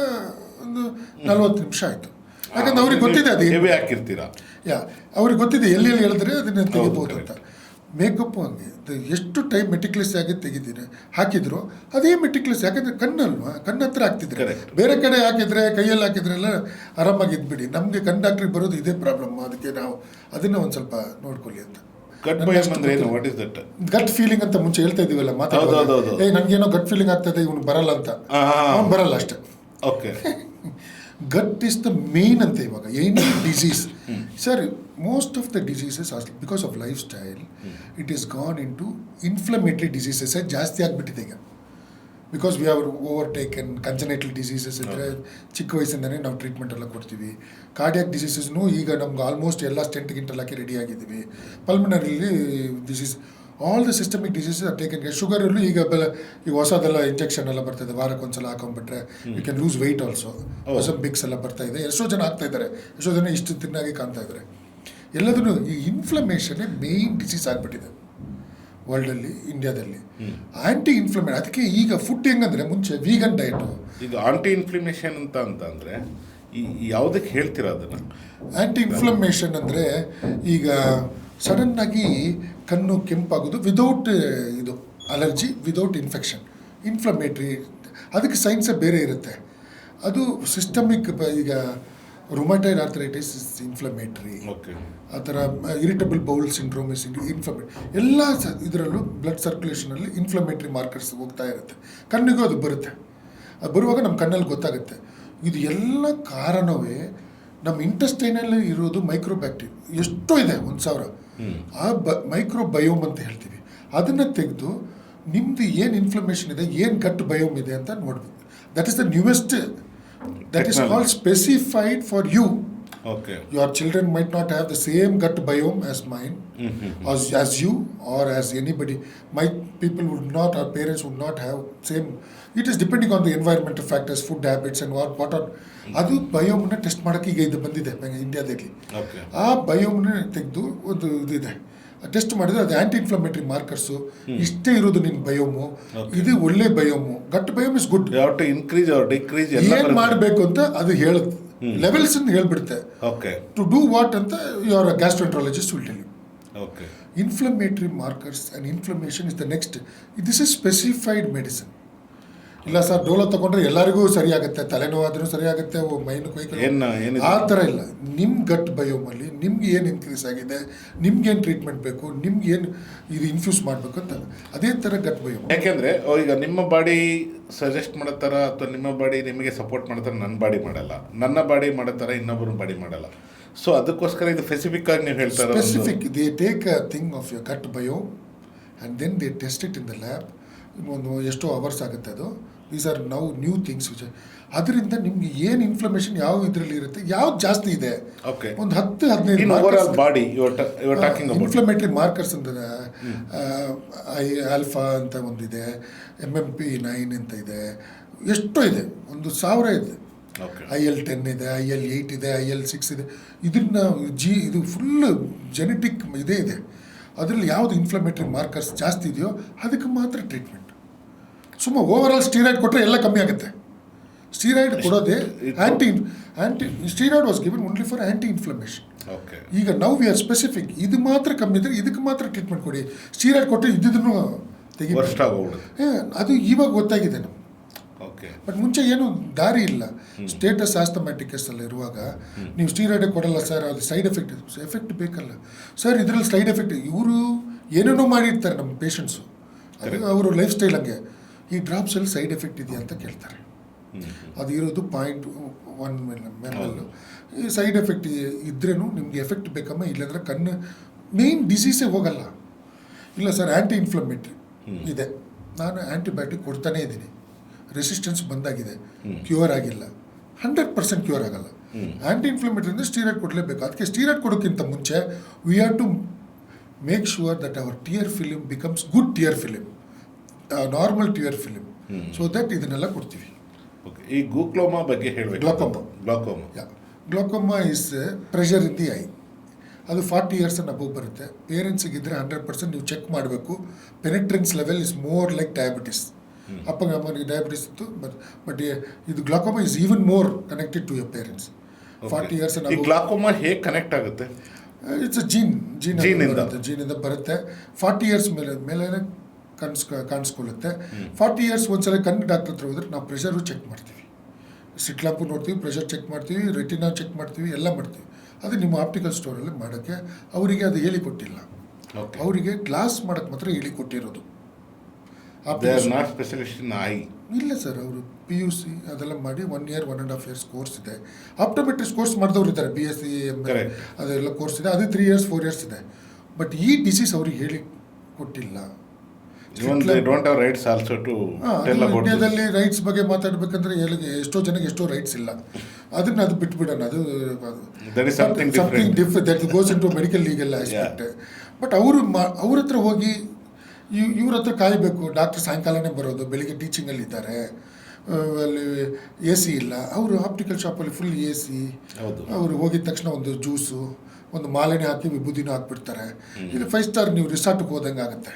ಒಂದು 40 ನಿಮಿಷ ಆಯಿತು. ಯಾಕಂದ್ರೆ ಅವ್ರಿಗೆ ಗೊತ್ತಿದೆ ಅದು ಹೆವಿ ಹಾಕಿರ್ತೀರಾ. ಅವ್ರಿಗೆ ಗೊತ್ತಿದೆ ಎಲ್ಲಿ ಹೇಳಿದ್ರೆ ಅದನ್ನ ತೆಗಿಬೋದು ಅಂತ. ಮೇಕಪ್ಪು ಹಂಗೆ ಎಷ್ಟು ಟೈಮ್ ಮೆಟಿಕ್ಯುಲಸ್ ಆಗಿ ತೆಗಿತೀನಿ ಹಾಕಿದ್ರು ಅದೇ ಮೆಟಿಕ್ಯುಲಸ್, ಯಾಕಂದರೆ ಕಣ್ಣಲ್ವಾ, ಕಣ್ಣು ಹತ್ರ ಹಾಕ್ತಿದ್ರೆ. ಬೇರೆ ಕಡೆ ಹಾಕಿದರೆ ಕೈಯಲ್ಲಿ ಹಾಕಿದ್ರೆಲ್ಲ ಆರಾಮಾಗಿ ಇದ್ಬಿಡಿ. ನಮಗೆ ಕಣ್ಣು ಡಾಕ್ಟ್ರಿಗೆ ಬರೋದು ಇದೇ ಪ್ರಾಬ್ಲಮ್. ಅದಕ್ಕೆ ನಾವು ಅದನ್ನು ಒಂದು ಸ್ವಲ್ಪ ನೋಡ್ಕೊಳ್ಳಿ ಅಂತ. ಗಟ್ ಫೀಲಿಂಗ್ ಅಂತ ಮುಂಚೆ ಹೇಳ್ತಾ ಇದೀವಲ್ಲ ಮಾತಾಡೋದು, ನನಗೇನೋ ಗಟ್ ಫೀಲಿಂಗ್ ಆಗ್ತದೆ, ಇವನು ಬರಲ್ಲ ಅಂತ. ಅವ್ನು ಬರಲ್ಲ ಅಷ್ಟೇ. Okay, gut is the main ಅಂತ ಇವಾಗ. ಏನು disease sir, most of the diseases because of lifestyle it is gone into inflammatory diseases ಜಾಸ್ತಿ ಆಗಿಬಿಟ್ಟಿದೆ ಈಗ. Because we have overtaken congenital diseases ಇದ್ದರೆ ಚಿಕ್ಕ ವಯಸ್ಸಿಂದನೇ ನಾವು ಟ್ರೀಟ್ಮೆಂಟ್ ಎಲ್ಲ ಕೊಡ್ತೀವಿ. ಕಾರ್ಡಿಯಾಕ್ ಡಿಸೀಸಸ್ನು ಈಗ ನಮ್ಗೆ ಆಲ್ಮೋಸ್ಟ್ ಎಲ್ಲ ಸ್ಟೆಂಟ್ ಗಿಂಟೆಲ್ಲ ಹಾಕಿ ರೆಡಿ ಆಗಿದ್ದೀವಿ. Pulmonarily disease, all the systemic diseases are taken care. ಶುಗರಲ್ಲೂ ಈಗ ಹೊಸದೆಲ್ಲ ಇಂಜೆಕ್ಷನ್ ಎಲ್ಲ ಬರ್ತದೆ, ವಾರಕ್ಕೊಂದ್ಸಲ ಹಾಕೊಂಡ್ಬಿಟ್ರೆ you can lose weight also. ಹೊಸ ಬಿಕ್ಸ್ ಎಲ್ಲ ಬರ್ತಾ ಇದೆ, ಎಷ್ಟೋ ಜನ ಆಗ್ತಾ ಇದ್ದಾರೆ, ಎಷ್ಟೋ ಜನ ಇಷ್ಟು ತಿನ್ನಾಗಿ ಕಾಣ್ತಾ ಇದ್ದಾರೆ. ಎಲ್ಲದೂ ಈ ಇನ್ಫ್ಲಮೇಷನ್ನೇ ಮೇಯ್ನ್ ಡಿಸೀಸ್ ಆಗಿಬಿಟ್ಟಿದೆ ವರ್ಲ್ಡಲ್ಲಿ, ಇಂಡಿಯಾದಲ್ಲಿ. ಆ್ಯಂಟಿ ಇನ್ಫ್ಲಮೇಷನ್, ಅದಕ್ಕೆ ಈಗ ಫುಡ್ ಹೆಂಗಂದರೆ ಮುಂಚೆ ವೀಗನ್ ಡಯಟು. ಈಗ ಆಂಟಿ ಇನ್ಫ್ಲಮೇಷನ್ ಅಂದರೆ ಯಾವುದಕ್ಕೆ ಹೇಳ್ತೀರಾ ಅದನ್ನು? ಆ್ಯಂಟಿ ಇನ್ಫ್ಲಮೇಷನ್ ಅಂದರೆ ಈಗ ಸಡನ್ನಾಗಿ ಕಣ್ಣು ಕೆಂಪಾಗೋದು ವಿದೌಟ್ ಇದು ಅಲರ್ಜಿ, ವಿದೌಟ್ ಇನ್ಫೆಕ್ಷನ್, ಇನ್ಫ್ಲಮೇಟ್ರಿ. ಅದಕ್ಕೆ ಸೈನ್ಸೇ ಬೇರೆ ಇರುತ್ತೆ. ಅದು ಸಿಸ್ಟಮಿಕ್. ಈಗ ರುಮಟೈಡ್ ಆರ್ಥರೈಟಿಸ್ ಇಸ್ ಇನ್ಫ್ಲಮೇಟ್ರಿ, ಆ ಥರ ಇರಿಟಬಲ್ ಬೌಲ್ ಸಿಂಡ್ರೋಮ್ ಇಸ್ ಎಲ್ಲ ಇದರಲ್ಲೂ ಬ್ಲಡ್ ಸರ್ಕ್ಯುಲೇಷನಲ್ಲಿ ಇನ್ಫ್ಲಮೇಟ್ರಿ ಮಾರ್ಕರ್ಸ್ ಹೋಗ್ತಾ ಇರುತ್ತೆ. ಕಣ್ಣಿಗೂ ಅದು ಬರುತ್ತೆ. ಅದು ಬರುವಾಗ ನಮ್ಮ ಕಣ್ಣಲ್ಲಿ ಗೊತ್ತಾಗುತ್ತೆ. ಇದು ಎಲ್ಲ ಕಾರಣವೇ ನಮ್ಮ ಇಂಟೆಸ್ಟೈನಲ್ಲಿ ಇರೋದು ಮೈಕ್ರೋಬ್ಯಾಕ್ಟೀರಿಯಾ ಎಷ್ಟೋ ಇದೆ, 1000. ಆ ಮೈಕ್ರೋಬಯೋಮ್ ಅಂತ ಹೇಳ್ತೀವಿ. ಅದನ್ನು ತೆಗೆದು ನಿಮ್ಮದು ಏನು ಇನ್ಫ್ಲಮೇಷನ್ ಇದೆ, ಏನು ಗಟ್ ಬಯೋಮ್ ಇದೆ ಅಂತ ನೋಡ್ಬೇಕು. That is the newest. That is all specified for you. Okay. Your children might not have the same gut biome as mine, as you or as anybody. My people would not, our parents would not have same. It is depending on the environmental factors, food habits and what are. ಅದು ಬಯೋಮ್ನ test ಮಾಡೋಕ್ಕೆ ಈಗ ಇದು ಬಂದಿದೆ ಇಂಡಿಯಾದಲ್ಲಿ. ಆ ಬಯೋಮ್ನ ತೆಗೆದು ಒಂದು ಇದಿದೆ, ಟೆಸ್ಟ್ ಮಾಡಿದ್ರೆ ಅದು ಆ್ಯಂಟಿ ಇನ್ಫ್ಲಮೇಟ್ರಿ ಮಾರ್ಕರ್ಸು ಇಷ್ಟೇ ಇರೋದು ನಿನ್ನ ಬಯೋಮು, ಇದು ಒಳ್ಳೆ biome. Gut biome is good. Increase or decrease ಏನು ಮಾಡಬೇಕು ಅಂತ ಅದು ಹೇಳುತ್ತೆ, ಲೆವೆಲ್ಸ್ ಅಂತ ಹೇಳ್ಬಿಡುತ್ತೆ. ಟು ಡೂ ವಾಟ್ ಅಂತ your gastroenterologist will tell you. Inflammatory markers and inflammation is the next. This is specified medicine. ಇಲ್ಲ ಸರ್, ಡೋಲೋ ತಗೊಂಡ್ರೆ ಎಲ್ಲರಿಗೂ ಸರಿ ಆಗುತ್ತೆ, ತಲೆನೋವಾದ್ರೂ ಸರಿ ಆಗುತ್ತೆ, ಮೈನು ಕೈ, ಆ ಥರ ಇಲ್ಲ. ನಿಮ್ಮ ಗಟ್ ಬಯೋಮಲ್ಲಿ ನಿಮ್ಗೆ ಏನು ಇನ್ಕ್ರೀಸ್ ಆಗಿದೆ, ನಿಮ್ಗೇನು ಟ್ರೀಟ್ಮೆಂಟ್ ಬೇಕು, ನಿಮ್ಗೇನು ಇದು ಇನ್ಫ್ಯೂಸ್ ಮಾಡಬೇಕು ಅಂತ ಅದೇ ಥರ ಗಟ್ ಬಯೋಮ್. ಯಾಕೆಂದರೆ ಈಗ ನಿಮ್ಮ ಬಾಡಿ ಸಜೆಸ್ಟ್ ಮಾಡೋ ಥರ ಅಥವಾ ನಿಮ್ಮ ಬಾಡಿ ನಿಮಗೆ ಸಪೋರ್ಟ್ ಮಾಡೋ ಥರ ನನ್ನ ಬಾಡಿ ಮಾಡಲ್ಲ, ನನ್ನ ಬಾಡಿ ಮಾಡೋ ಥರ ಇನ್ನೊಬ್ಬರು ಬಾಡಿ ಮಾಡಲ್ಲ. ಸೊ ಅದಕ್ಕೋಸ್ಕರ ಇದು ಸ್ಪೆಸಿಫಿಕ್ ಆಗಿ ನೀವು ಹೇಳ್ತಾರೆ. Specific, they take a thing of your gut biome and then they test it in the lab. ಒಂದು ಎಷ್ಟೋ ಅವರ್ಸ್ ಆಗುತ್ತೆ ಅದು. These are now new things which. ಅದರಿಂದ ನಿಮ್ಗೆ ಏನು ಇನ್ಫ್ಲಮೇಷನ್ ಯಾವ ಇದರಲ್ಲಿ ಇರುತ್ತೆ, ಯಾವ್ದು ಜಾಸ್ತಿ ಇದೆ, ಒಂದು 10-15 ಬಾಡಿ ಇನ್ಫ್ಲಮೇಟ್ರಿ ಮಾರ್ಕರ್ಸ್ ಅಂತ. ಆಲ್ಫಾ ಅಂತ ಒಂದಿದೆ, MMP9 ಅಂತ ಇದೆ, ಎಷ್ಟೋ ಇದೆ, 1000 ಇದೆ. IL-10 ಇದೆ, IL-8 ಇದೆ, IL-6 ಇದೆ. ಇದನ್ನು ಇದು ಫುಲ್ ಜೆನೆಟಿಕ್ ಇದೇ ಇದೆ. ಅದರಲ್ಲಿ ಯಾವುದು ಇನ್ಫ್ಲಮೇಟ್ರಿ ಮಾರ್ಕರ್ಸ್ ಜಾಸ್ತಿ ಇದೆಯೋ ಅದಕ್ಕೆ ಮಾತ್ರ ಟ್ರೀಟ್ಮೆಂಟ್. ಸುಮ್ಮನೆ ಓವರಾಲ್ ಸ್ಟೀರಾಯ್ಡ್ ಕೊಟ್ಟರೆ ಎಲ್ಲ ಕಮ್ಮಿ ಆಗುತ್ತೆ. ಸ್ಟೀರಾಯ್ಡ್ ಕೊಡೋದೇ anti steroid was given only for anti inflammation. ಈಗ ನಾವು ವಿ ಆರ್ ಸ್ಪೆಸಿಫಿಕ್, ಇದು ಮಾತ್ರ ಕಮ್ಮಿ ಇದ್ದರೆ ಇದಕ್ಕೆ ಮಾತ್ರ ಟ್ರೀಟ್ಮೆಂಟ್ ಕೊಡಿ. ಸ್ಟೀರಾಯ್ಡ್ ಕೊಟ್ಟರೆ ಇದ್ದಿದ್ದನ್ನು ತೆಗಿ. ಅದು ಇವಾಗ ಗೊತ್ತಾಗಿದೆ ನಮ್ಗೆ. ಬಟ್ ಮುಂಚೆ ಏನು ದಾರಿ ಇಲ್ಲ. ಸ್ಟೇಟಸ್ ಆಸ್ತಮ್ಯಾಟಿಕಸ್ ಎಲ್ಲ ಇರುವಾಗ ನೀವು ಸ್ಟೀರಾಯ್ಡ್ ಕೊಡಲ್ಲ ಸರ್, ಅದು ಸೈಡ್ ಎಫೆಕ್ಟ್ ಬೇಕಲ್ಲ ಸರ್. ಇದರಲ್ಲಿ ಸೈಡ್ ಎಫೆಕ್ಟ್, ಇವರು ಏನೇನೋ ಮಾಡಿರ್ತಾರೆ ನಮ್ಮ ಪೇಷಂಟ್ಸು. ಅದು ಅವರು ಲೈಫ್ ಸ್ಟೈಲ್ ಹಂಗೆ. ಈ ಡ್ರಾಪ್ಸಲ್ಲಿ ಸೈಡ್ ಎಫೆಕ್ಟ್ ಇದೆಯಾ ಅಂತ ಕೇಳ್ತಾರೆ. ಅದು ಇರೋದು 0.1 ml. ಈ ಸೈಡ್ ಎಫೆಕ್ಟ್ ಇದ್ರೇನು ನಿಮ್ಗೆ ಎಫೆಕ್ಟ್ ಬೇಕಮ್ಮ, ಇಲ್ಲಾಂದರೆ ಕಣ್ಣು ಮೇನ್ ಡಿಸೀಸೇ ಹೋಗಲ್ಲ. ಇಲ್ಲ ಸರ್ ಆ್ಯಂಟಿ ಇನ್ಫ್ಲಮೇಟ್ರಿ ಇದೆ, ನಾನು ಆ್ಯಂಟಿಬಯೋಟಿಕ್ ಕೊಡ್ತಾನೇ ಇದ್ದೀನಿ, ರೆಸಿಸ್ಟೆನ್ಸ್ ಬಂದಾಗಿದೆ, ಕ್ಯೂರ್ ಆಗಿಲ್ಲ, 100% ಕ್ಯೂರ್ ಆಗಲ್ಲ. ಆ್ಯಂಟಿ ಇನ್ಫ್ಲಮೇಟ್ರಿ ಅಂದರೆ ಸ್ಟೀರಾಯ್ಡ್ ಕೊಡಲೇಬೇಕು. ಅದಕ್ಕೆ ಸ್ಟೀರಾಯ್ಡ್ ಕೊಡೋಕ್ಕಿಂತ ಮುಂಚೆ we have to make sure that our tear film becomes good tear film, normal tear film, so that ಇದನ್ನೆಲ್ಲ ಕೊಡ್ತೀವಿ. ಓಕೆ, ಈ ಗ್ಲೂಕೋಮಾ ಬಗ್ಗೆ ಹೇಳಬೇಕು. Glaucoma is pressure in the eye. ಅದು 40 years and above ಬರುತ್ತೆ. ಪೇರೆಂಟ್ಸಿಗಿದ್ದರೆ 100% ನೀವು ಚೆಕ್ ಮಾಡಬೇಕು. Penetrance level is more like diabetes. ಅಪ್ಪಗೆ ಅಮ್ಮನಿಗೆ ಡಯಾಬಿಟಿಸ್ ಇತ್ತು, ಬಟ್ ಇದು glaucoma is even more connected to your parents. 40 years and above. Glaucoma ಹೇಗೆ ಕನೆಕ್ಟ್ ಆಗುತ್ತೆ? ಇಟ್ಸ್ ಅ ಜೀನಿಂದ ಬರುತ್ತೆ. 40 years ಮೇಲೆ ಕಾಣಿಸ್ಕೊಳ್ಳುತ್ತೆ. 40 years ಒಂದ್ಸಲ ಕಣ್ಣು ಡಾಕ್ಟರ್ ಹತ್ರ ಹೋದ್ರೆ ನಾವು ಪ್ರೆಷರು ಚೆಕ್ ಮಾಡ್ತೀವಿ, ಸಿಟ್ಲಾಂಪು ನೋಡ್ತೀವಿ, ಪ್ರೆಷರ್ ಚೆಕ್ ಮಾಡ್ತೀವಿ, ರೆಟಿನಾ ಚೆಕ್ ಮಾಡ್ತೀವಿ, ಎಲ್ಲ ಮಾಡ್ತೀವಿ. ಅದು ನಿಮ್ಮ ಆಪ್ಟಿಕಲ್ ಸ್ಟೋರಲ್ಲಿ ಮಾಡೋಕ್ಕೆ ಅವರಿಗೆ ಅದು ಹೇಳಿಕೊಟ್ಟಿಲ್ಲ. ಅವರಿಗೆ ಗ್ಲಾಸ್ ಮಾಡೋಕ್ಕೆ ಮಾತ್ರ ಹೇಳಿಕೊಟ್ಟಿರೋದು. ಇಲ್ಲ ಸರ್, ಅವರು PUC ಅದೆಲ್ಲ ಮಾಡಿ 1 year 1.5 years ಕೋರ್ಸ್ ಇದೆ. ಆಪ್ಟೋಮೆಟ್ರಿಕ್ಸ್ ಕೋರ್ಸ್ ಮಾಡಿದವ್ರು ಇದ್ದಾರೆ, BSc ಅದೆಲ್ಲ ಕೋರ್ಸ್ ಇದೆ. ಅದು 3 years 4 years ಇದೆ. ಬಟ್ ಈ ಡಿಸೀಸ್ ಅವ್ರಿಗೆ ಹೇಳಿ ಕೊಟ್ಟಿಲ್ಲ. ಇಂಡಿಯಾದಲ್ಲಿ ರೈಟ್ಸ್ ಬಗ್ಗೆ ಮಾತಾಡಬೇಕಂದ್ರೆ ಎಷ್ಟೋ ಜನಕ್ಕೆ ಎಷ್ಟೋ ರೈಟ್ಸ್ ಇಲ್ಲ. ಅದು ಬಿಟ್ಬಿಡೋಣ. ಅದು something that goes into medical legal aspect. But ಅವ್ರ ಹತ್ರ ಹೋಗಿ ಇವ್ರ ಹತ್ರ ಕಾಯಬೇಕು. ಡಾಕ್ಟರ್ ಸಾಯಂಕಾಲನೇ ಬರೋದು, ಬೆಳಿಗ್ಗೆ ಟೀಚಿಂಗಲ್ಲಿ ಇದ್ದಾರೆ, ಅಲ್ಲಿ AC ಇಲ್ಲ. ಅವರು ಆಪ್ಟಿಕಲ್ ಶಾಪಲ್ಲಿ ಫುಲ್ AC. ಅವರು ಹೋಗಿದ ತಕ್ಷಣ ಒಂದು ಜ್ಯೂಸು, ಒಂದು ಮಾಲೆನೇ ಹಾಕಿ ವಿಭೂದಿನೂ ಹಾಕ್ಬಿಡ್ತಾರೆ. ಇದು 5 star ನೀವು ರಿಸಾರ್ಟ್ಗೆ ಹೋದಂಗೆ ಆಗುತ್ತೆ.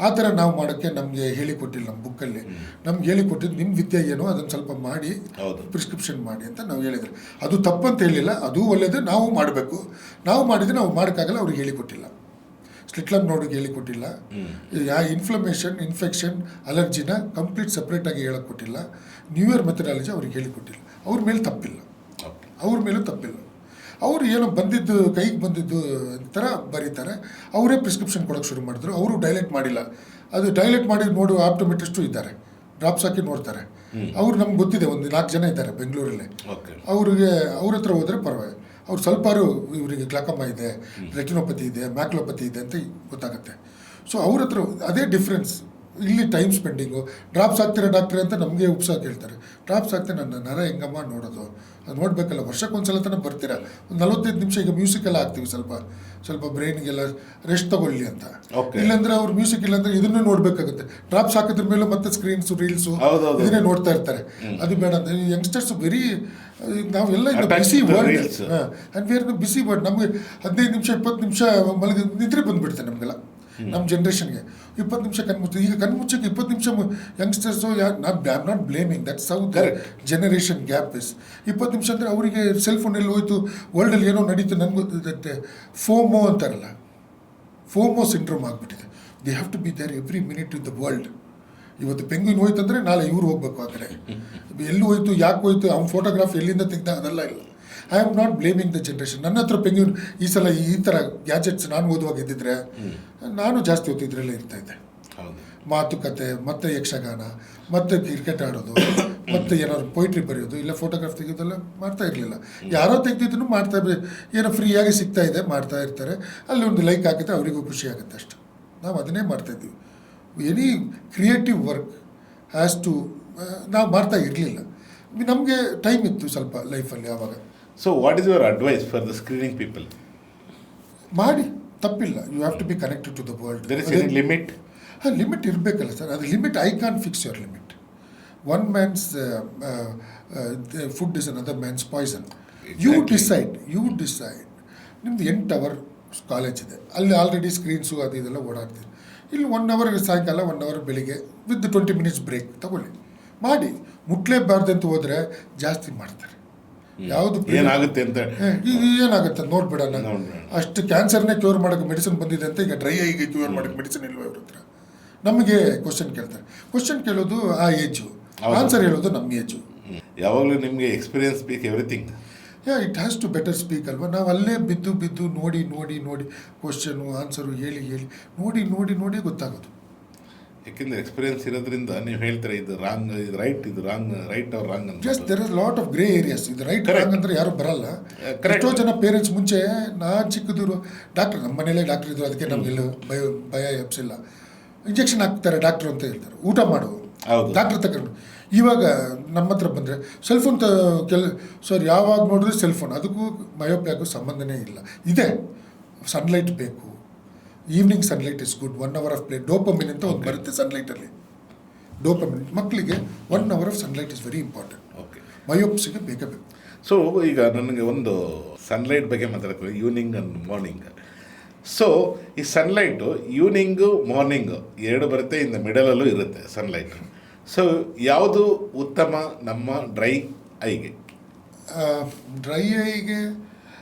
ಆ ಥರ ನಾವು ಮಾಡೋಕ್ಕೆ ನಮಗೆ ಹೇಳಿಕೊಟ್ಟಿಲ್ಲ. ನಮ್ಮ ಬುಕ್ಕಲ್ಲಿ ನಮ್ಗೆ ಹೇಳಿಕೊಟ್ಟಿದ್ದು ನಿಮ್ಮ ವಿದ್ಯೆ ಏನೋ ಅದನ್ನು ಸ್ವಲ್ಪ ಮಾಡಿ ಪ್ರಿಸ್ಕ್ರಿಪ್ಷನ್ ಮಾಡಿ ಅಂತ ನಾವು ಹೇಳಿದ್ರೆ, ಅದು ತಪ್ಪಂತ ಹೇಳಿಲ್ಲ, ಅದು ಒಳ್ಳೆಯದು. ನಾವು ಮಾಡಬೇಕು. ನಾವು ಮಾಡಿದರೆ ನಾವು ಮಾಡೋಕ್ಕಾಗಲ್ಲ. ಅವ್ರಿಗೆ ಹೇಳಿಕೊಟ್ಟಿಲ್ಲ. ಸ್ಲಿಟ್ಲಮ್ ನೋಡಿಗೆ ಹೇಳಿಕೊಟ್ಟಿಲ್ಲ. ಇನ್ಫ್ಲಮೇಷನ್, ಇನ್ಫೆಕ್ಷನ್, ಅಲರ್ಜಿನ ಕಂಪ್ಲೀಟ್ ಸಪ್ರೇಟಾಗಿ ಹೇಳಕ್ಕೆ ಕೊಟ್ಟಿಲ್ಲ. ನ್ಯೂ ಇಯರ್ ಮೆಥಡಾಲಜಿ ಅವ್ರಿಗೆ ಹೇಳಿಕೊಟ್ಟಿಲ್ಲ. ಅವ್ರ ಮೇಲೆ ತಪ್ಪಿಲ್ಲ, ಅವ್ರ ಮೇಲೂ ತಪ್ಪಿಲ್ಲ. ಅವರು ಏನೋ ಬಂದಿದ್ದು ಕೈಗೆ ಬಂದಿದ್ದು ಥರ ಬರೀತಾರೆ. ಅವರೇ ಪ್ರಿಸ್ಕ್ರಿಪ್ಷನ್ ಕೊಡೋಕ್ಕೆ ಶುರು ಮಾಡಿದ್ರು. ಅವರು ಡೈಲೆಟ್ ಮಾಡಿಲ್ಲ. ಅದು ಡೈಲೆಟ್ ಮಾಡಿ ನೋಡುವ ಆಪ್ಟೋಮೆಟ್ರಿಸ್ಟು ಇದ್ದಾರೆ, ಡ್ರಾಪ್ಸ್ ಹಾಕಿ ನೋಡ್ತಾರೆ. ಅವ್ರು ನಮ್ಗೆ ಗೊತ್ತಿದೆ, ಒಂದು 4 ಜನ ಇದ್ದಾರೆ ಬೆಂಗಳೂರಲ್ಲಿ. ಅವ್ರಿಗೆ ಅವ್ರ ಹತ್ರ ಹೋದರೆ ಪರವಾಗಿಲ್ಲ. ಅವ್ರು ಸ್ವಲ್ಪಾರು ಇವರಿಗೆ ಗ್ಲಾಕೋಮಾ ಇದೆ, ರೆಟಿನೋಪತಿ ಇದೆ, ಮ್ಯಾಕ್ಲೋಪತಿ ಇದೆ ಅಂತ ಗೊತ್ತಾಗುತ್ತೆ. ಸೊ ಅವ್ರ ಹತ್ರ ಅದೇ ಡಿಫ್ರೆನ್ಸ್. ಇಲ್ಲಿ ಟೈಮ್ ಸ್ಪೆಂಡಿಂಗು. ಡ್ರಾಪ್ಸ್ ಹಾಕ್ತೀರಾ ಡಾಕ್ಟ್ರೆ ಅಂತ ನಮಗೆ ಉಪ್ಸೋಕೆ ಹೇಳ್ತಾರೆ. ಡ್ರಾಪ್ಸ್ ಹಾಕ್ತಾರೆ, ನನ್ನ ನರ ಹೆಂಗಮ್ಮ ನೋಡೋದು, ಅದು ನೋಡಬೇಕಲ್ಲ. ವರ್ಷಕ್ಕೊಂದ್ಸಲ ತನಕ ಬರ್ತೀರಾ, ಒಂದು 45 ನಿಮಿಷ. ಈಗ ಮ್ಯೂಸಿಕೆಲ್ಲ ಹಾಕ್ತೀವಿ, ಸ್ವಲ್ಪ ಬ್ರೈನ್ಗೆಲ್ಲ ರೆಸ್ಟ್ ತೊಗೊಳ್ಳಿ ಅಂತ. ಇಲ್ಲಾಂದರೆ ಅವ್ರು ಮ್ಯೂಸಿಕ್ ಇಲ್ಲಾಂದರೆ ಇದನ್ನೇ ನೋಡಬೇಕಾಗುತ್ತೆ. ಡ್ರಾಪ್ಸ್ ಹಾಕಿದ್ರ ಮೇಲೆ ಮತ್ತೆ ಸ್ಕ್ರೀನ್ಸು, ರೀಲ್ಸು ಇದನ್ನೇ ನೋಡ್ತಾ ಇರ್ತಾರೆ. ಅದು ಬೇಡ ಅಂತ ಯಂಗ್ಸ್ಟರ್ಸ್ ವೆರಿ, ನಾವೆಲ್ಲ ಇನ್ನು busy world. And we are the busy world. ನಮಗೆ 15 ನಿಮಿಷ 20 ನಿಮಿಷ ಮಲಗಿ ನಿದ್ರೆ ಬಂದುಬಿಡುತ್ತೆ ನಮಗೆಲ್ಲ. ನಮ್ಮ ಜನ್ರೇಷನ್ಗೆ 20 ನಿಮಿಷ ಕಣ್ಮುಚ್ಚು. ಈಗ ಕಣ್ಮುಚ್ಚಕ್ಕೆ 20 ನಿಮಿಷ youngsters I am not blaming, that's how the generation gap is. 20 ನಿಮಿಷ ಅಂದರೆ ಅವರಿಗೆ ಸೆಲ್ ಫೋನಲ್ಲಿ ಹೋಯ್ತು, ವರ್ಲ್ಡಲ್ಲಿ ಏನೋ ನಡೀತು. ನನಗೆ ಗೊತ್ತಿರುತ್ತೆ, ಫೋಮೋ ಅಂತಾರಲ್ಲ, ಫೋಮೋ ಸಿಂಡ್ರೋಮ್ ಆಗಿಬಿಟ್ಟಿದೆ. They have to be there every minute in the world. ಇವತ್ತು ಪೆಂಗ್ವಿನ್ ಹೋಯ್ತು ಅಂದರೆ ನಾಳೆ ಇವ್ರು ಹೋಗ್ಬೇಕು ಆ ಕಡೆ. ಎಲ್ಲಿ ಹೋಯ್ತು, ಯಾಕೆ ಹೋಯ್ತು, ಅವ್ನ ಫೋಟೋಗ್ರಾಫ್ ಎಲ್ಲಿಂದ ತೆಗ್ದ, ಅದೆಲ್ಲ ಇಲ್ಲ. I am not blaming the generation. ನನ್ನ ಹತ್ರ ಪೆಂಗ್ವಿನ್ ಈ ಸಲ ಈ ಥರ ಗ್ಯಾಜೆಟ್ಸ್ ನಾನು ಓದುವಾಗ ಇದ್ದಿದ್ರೆ ನಾನು ಜಾಸ್ತಿ ಹೊತ್ತಿದ್ರಲ್ಲೇ ಇರ್ತಾಯಿದ್ದೆ. ಮಾತುಕತೆ, ಮತ್ತು ಯಕ್ಷಗಾನ, ಮತ್ತು ಕ್ರಿಕೆಟ್ ಆಡೋದು, ಮತ್ತು ಏನಾದ್ರು ಪೊಯಿಟ್ರಿ ಬರೆಯೋದು, ಇಲ್ಲ ಫೋಟೋಗ್ರಾಫ್ ತೆಗೆಯೋದೆಲ್ಲ ಮಾಡ್ತಾ ಇರಲಿಲ್ಲ. ಯಾರೋ ತೆಗೆದಿದ್ದನ್ನು ಮಾಡ್ತಾ, ಏನೋ ಫ್ರೀಯಾಗಿ ಸಿಗ್ತಾ ಇದೆ, ಮಾಡ್ತಾ ಇರ್ತಾರೆ. ಅಲ್ಲಿ ಒಂದು ಲೈಕ್ ಹಾಕಿದ್ರೆ ಅವರಿಗೂ ಖುಷಿ ಆಗುತ್ತೆ ಅಷ್ಟು. ನಾವು ಅದನ್ನೇ ಮಾಡ್ತಾಯಿದ್ವಿ. Any creative work has to ನಾವು ಮಾಡ್ತಾ ಇರಲಿಲ್ಲ. ನಮಗೆ ಟೈಮ್ ಇತ್ತು ಸ್ವಲ್ಪ ಲೈಫಲ್ಲಿ ಆವಾಗ. So what is your advice for the screening people? ಮಾಡಿ, ತಪ್ಪಿಲ್ಲ. You have to be connected to the world. There is any limit? Limit ಇರಬೇಕಲ್ಲ ಸರ್. ಅದು limit, I can fix your limit. One man's food is another man's poison. You decide. ನಿಮ್ದು 8 hour college ಇದೆ, ಅಲ್ಲಿ already screens ಅದು ಇದೆಲ್ಲ ಓಡಾಡ್ತೀವಿ. ಇಲ್ಲಿ 1 hour ಸಾಯಂಕಾಲ, 1 hour ಬೆಳಿಗ್ಗೆ, ವಿತ್ 20 minutes ಬ್ರೇಕ್ ತಗೊಳ್ಳಿ. ಮಾಡಿ. ಮುಟ್ಲೇಬಾರ್ದು ಅಂತ ಹೋದರೆ ಜಾಸ್ತಿ ಮಾಡ್ತಾರೆ. ಯಾವುದು ಏನಾಗುತ್ತೆ ಅಂತ ಏನಾಗುತ್ತೆ ನೋಡ್ಬಿಡೋಣ. ಅಷ್ಟು ಕ್ಯಾನ್ಸರ್ನೇ ಕ್ಯೂರ್ ಮಾಡೋಕ್ಕೆ ಮೆಡಿಸಿನ್ ಬಂದಿದೆ ಅಂತ. ಈಗ ಡ್ರೈ ಐಗೆ ಕ್ಯೂರ್ ಮಾಡೋಕ್ಕೆ ಮೆಡಿಸಿನ್ ಇಲ್ವ ಇವ್ರ ಹತ್ರ? ನಮಗೆ ಕ್ವಶನ್ ಕೇಳ್ತಾರೆ. ಕ್ವಶನ್ ಕೇಳೋದು ಆ ಏಜು, ಆನ್ಸರ್ ಹೇಳೋದು ನಮ್ಮ ಏಜು. ಯಾವಾಗಲೂ ನಿಮಗೆ ಎಕ್ಸ್ಪೀರಿಯನ್ಸ್ ಬೇಕು, everything. It has to better speak ಅಲ್ವಾ. ನಾವು ಅಲ್ಲೇ ಬಿದ್ದು ನೋಡಿ ಕ್ವಶನು ಆನ್ಸರು ಹೇಳಿ ಗೊತ್ತಾಗೋದು. ಯಾಕೆಂದರೆ ಎಕ್ಸ್ಪೀರಿಯನ್ಸ್ ಇರೋದ್ರಿಂದ ನೀವು ಹೇಳ್ತೀರಾ ಇದು ರಾಂಗ್, ಇದು ರೈಟ್, ಇದು ರೈಟ್ ಅವ್ರು ರಾಂಗ್ ಅಂತ. Just there is lot of grey areas. ಇದು ರೈಟ್ Correct. ರಾಂಗ್ ಅಂದರೆ ಯಾರು ಬರಲ್ಲ. ಎಷ್ಟೋ ಜನ ಪೇರೆಂಟ್ಸ್ ಮುಂಚೆ ನಾನು ಚಿಕ್ಕದೂರು ಡಾಕ್ಟರ್, ನಮ್ಮ ಮನೇಲೇ ಡಾಕ್ಟರ್ ಇದ್ರು, ಅದಕ್ಕೆ ನಮಗೆಲ್ಲೂ ಭಯ ಎಪ್ಸಿಲ್ಲ. ಇಂಜೆಕ್ಷನ್ ಹಾಕ್ತಾರೆ ಡಾಕ್ಟ್ರು ಅಂತ ಹೇಳ್ತಾರೆ, ಊಟ ಮಾಡು ಹೌದು. ಡಾಕ್ಟ್ರ್ ತಗೊಂಡು. ಇವಾಗ ನಮ್ಮ ಹತ್ರ ಬಂದರೆ ಸೆಲ್ಫೋನ್ ಸರ್ ಯಾವಾಗ ನೋಡಿದ್ರೆ ಸೆಲ್ಫೋನ್, ಅದಕ್ಕೂ ಮಯೋಪಿಯಾಗೂ ಸಂಬಂಧನೇ ಇಲ್ಲ. ಇದೆ ಸನ್ಲೈಟ್ ಬೇಕು, evening sunlight is good. 1 hour of play dopamine ಅಂತ ಒಂದು ಬರುತ್ತೆ ಸನ್ಲೈಟಲ್ಲಿ. ಡೋಪಮಿನ್ ಮಕ್ಕಳಿಗೆ 1 hour of sunlight is very important. Okay, ಮಯೋಪ್ಸಿಗೆ ಬೇಕೇ ಬೇಕು. ಸೊ ಈಗ ನನಗೆ ಒಂದು ಸನ್ಲೈಟ್ ಬಗ್ಗೆ ಮಾತಾಡ್ತೀವಿ, ಈವ್ನಿಂಗ್ ಆ್ಯಂಡ್ ಮಾರ್ನಿಂಗ್. ಸೊ ಈ ಸನ್ಲೈಟು ಈವ್ನಿಂಗು ಮಾರ್ನಿಂಗು ಎರಡು ಬರುತ್ತೆ, ಇನ್ ದ ಮಿಡಲಲ್ಲೂ ಇರುತ್ತೆ ಸನ್ಲೈಟು. ಸೊ ಯಾವುದು ಉತ್ತಮ ನಮ್ಮ ಡ್ರೈ ಐಗೆ? ಡ್ರೈ ಐಗೆ